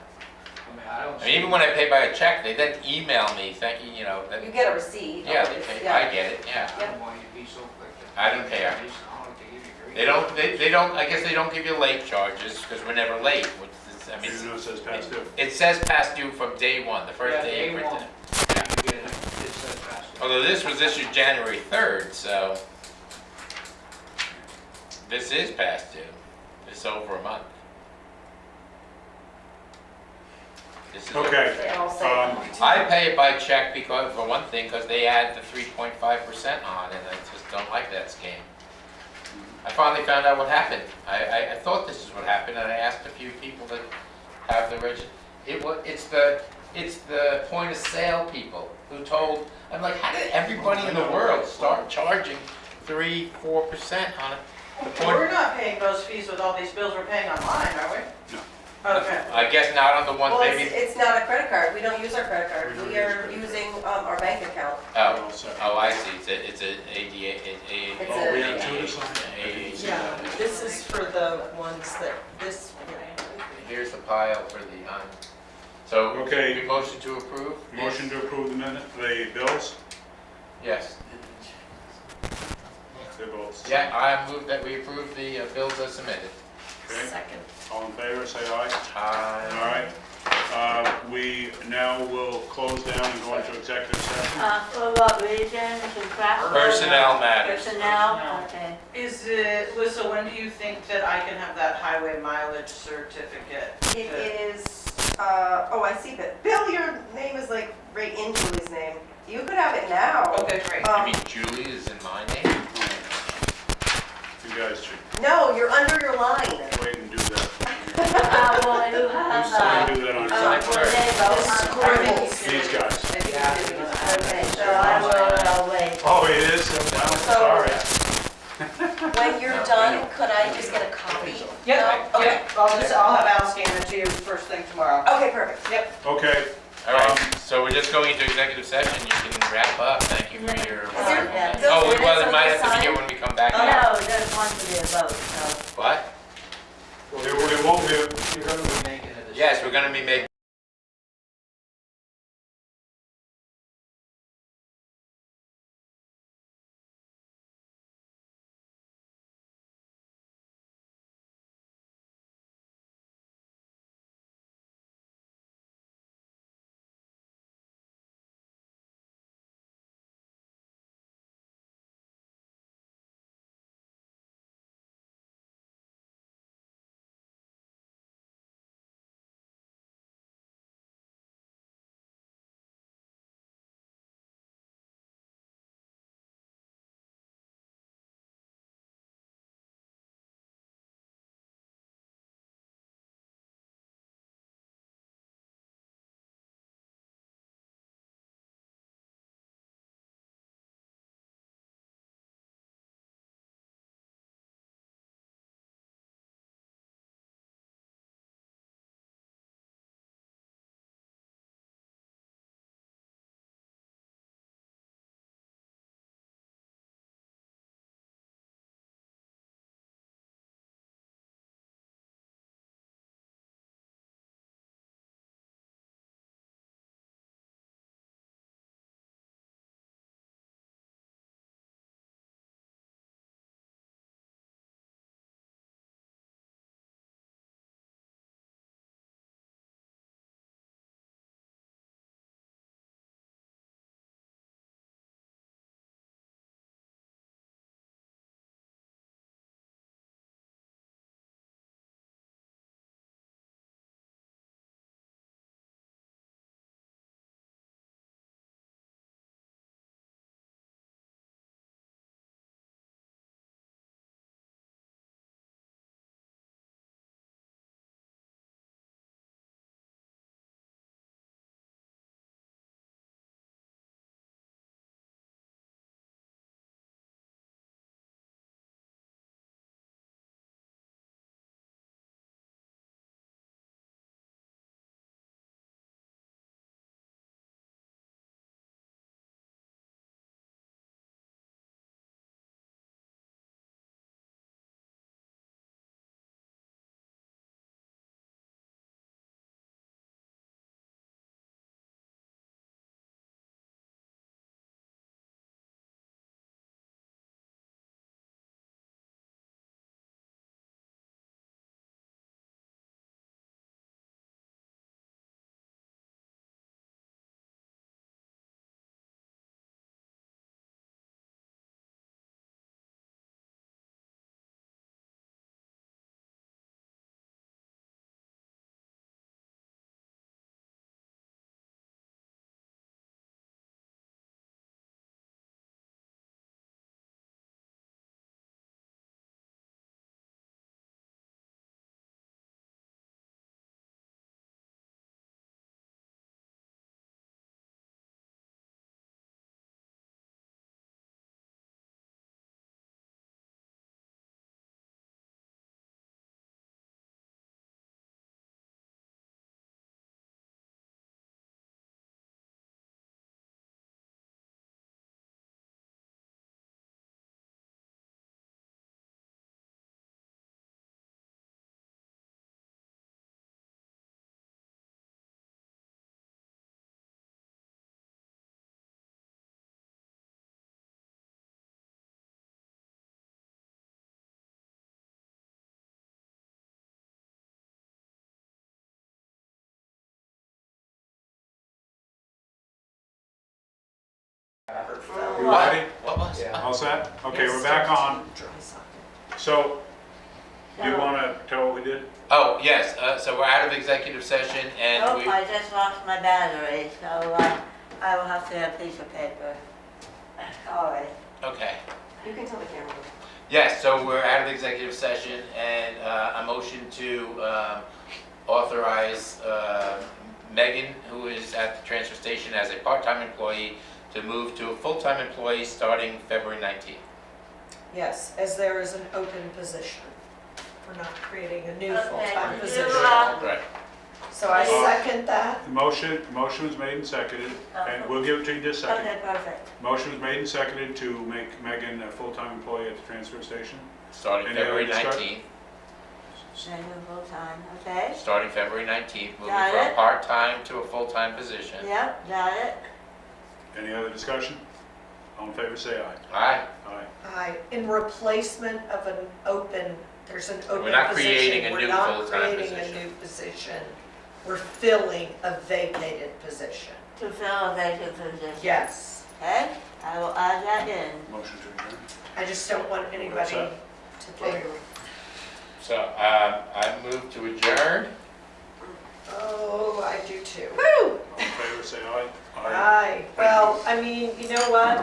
I mean, I don't. I mean, even when I pay by a check, they then email me thanking, you know, that, You get a receipt. yeah, they pay, I get it, yeah. I don't want you to be so quick to. I don't care. I don't like to give you grief. They don't, I guess they don't give you late charges, because we're never late, which is, I mean. Even though it says past due. It says past due from day one, the first Yeah, day you day printed one. it. You get it, it says past due. Although this was issued January 3rd, so this is past due. It's over a month. This is Okay. They all say. I pay it by check because, for one thing, because they add the 3.5% on, and I just don't like that scam. I finally found out what happened. I thought this is what happened, and I asked a few people that have the it's the point of sale people who told, I'm like, how did everybody in the world start charging 3-4% on it? The point- We're not paying those fees with all these bills we're paying online, are we? No. Okay. I guess not on the ones Well, maybe. it's not a credit card. We don't use our credit card. We don't We use are credit using our bank account. Oh, I see. It's a ADA. It's Oh, we a- have two to sign? Yeah, this is for the ones that, this, Here's the pile for the, so. Okay. We motion to approve? Motion to approve the bills? Yes. They're both. Yeah, I move that we approve the bills as submitted. Okay. second. All in favor, say aye. Aye. All right. We now will close down and go into executive session. For what reason? Contractual? Personnel matters. Personnel, okay. Is it, Lisa, when do you think that I can have that highway mileage certificate? It is, oh, I see that. Bill, your name is like right in Julie's name. You could have it now. Okay, great. You mean Julie is in my name? You guys should No, you're under your line. wait and do that. Well, you have, Sign, do that on Sign your first. These guys. Okay, so I will wait. Oh, it is? Well, sorry. When you're done, could I just get a copy? Yep, No? Okay. yep. I'll have Al scan it to you first thing tomorrow. Okay, perfect. Yep. Okay. All right, so we're just going into executive session. You can wrap up. Thank you for your. Yeah. Oh, Those well, it minutes might are have to be here signed? when we come back. No, there's one to be a vote, so. What? It won't be, You're gonna be making a decision. Yes, we're gonna be making We What? ready? What was? Yeah. All set? Okay, we're back on. So, you So- want to tell what we did? Oh, yes, so we're out of executive session and Oh, we, I just lost my battery, so I will have to have a piece of paper. Sorry. okay. You can tell the camera. Yes, so we're out of executive session and a motion to authorize Megan, who is at the transfer station as a part-time employee, to move to a full-time employee starting February 19th. Yes, as there is an open position. We're not creating a new Okay, full-time you, position. Right. So I second that. The motion was made and seconded, and we'll give it to you just a second. Okay, perfect. Motion was made and seconded to make Megan a full-time employee at the transfer station. Starting Any other February discuss- 19th, Then you full time, okay? starting February 19th, moving Got from a it. part-time to a full-time position. Yep, got it. Any other discussion? All in favor, say aye. Aye. Aye. Aye, in replacement of an open, there's an open position. We're not creating a new We're not full-time creating a position. new position. We're filling a vacated position. To fill a vacant position. Yes. Okay, I will add that in. Motion to adjourn. I just don't want anybody to think, So I move to adjourn. oh, I do too. All in favor, say aye. Aye. Well, I mean, you know what?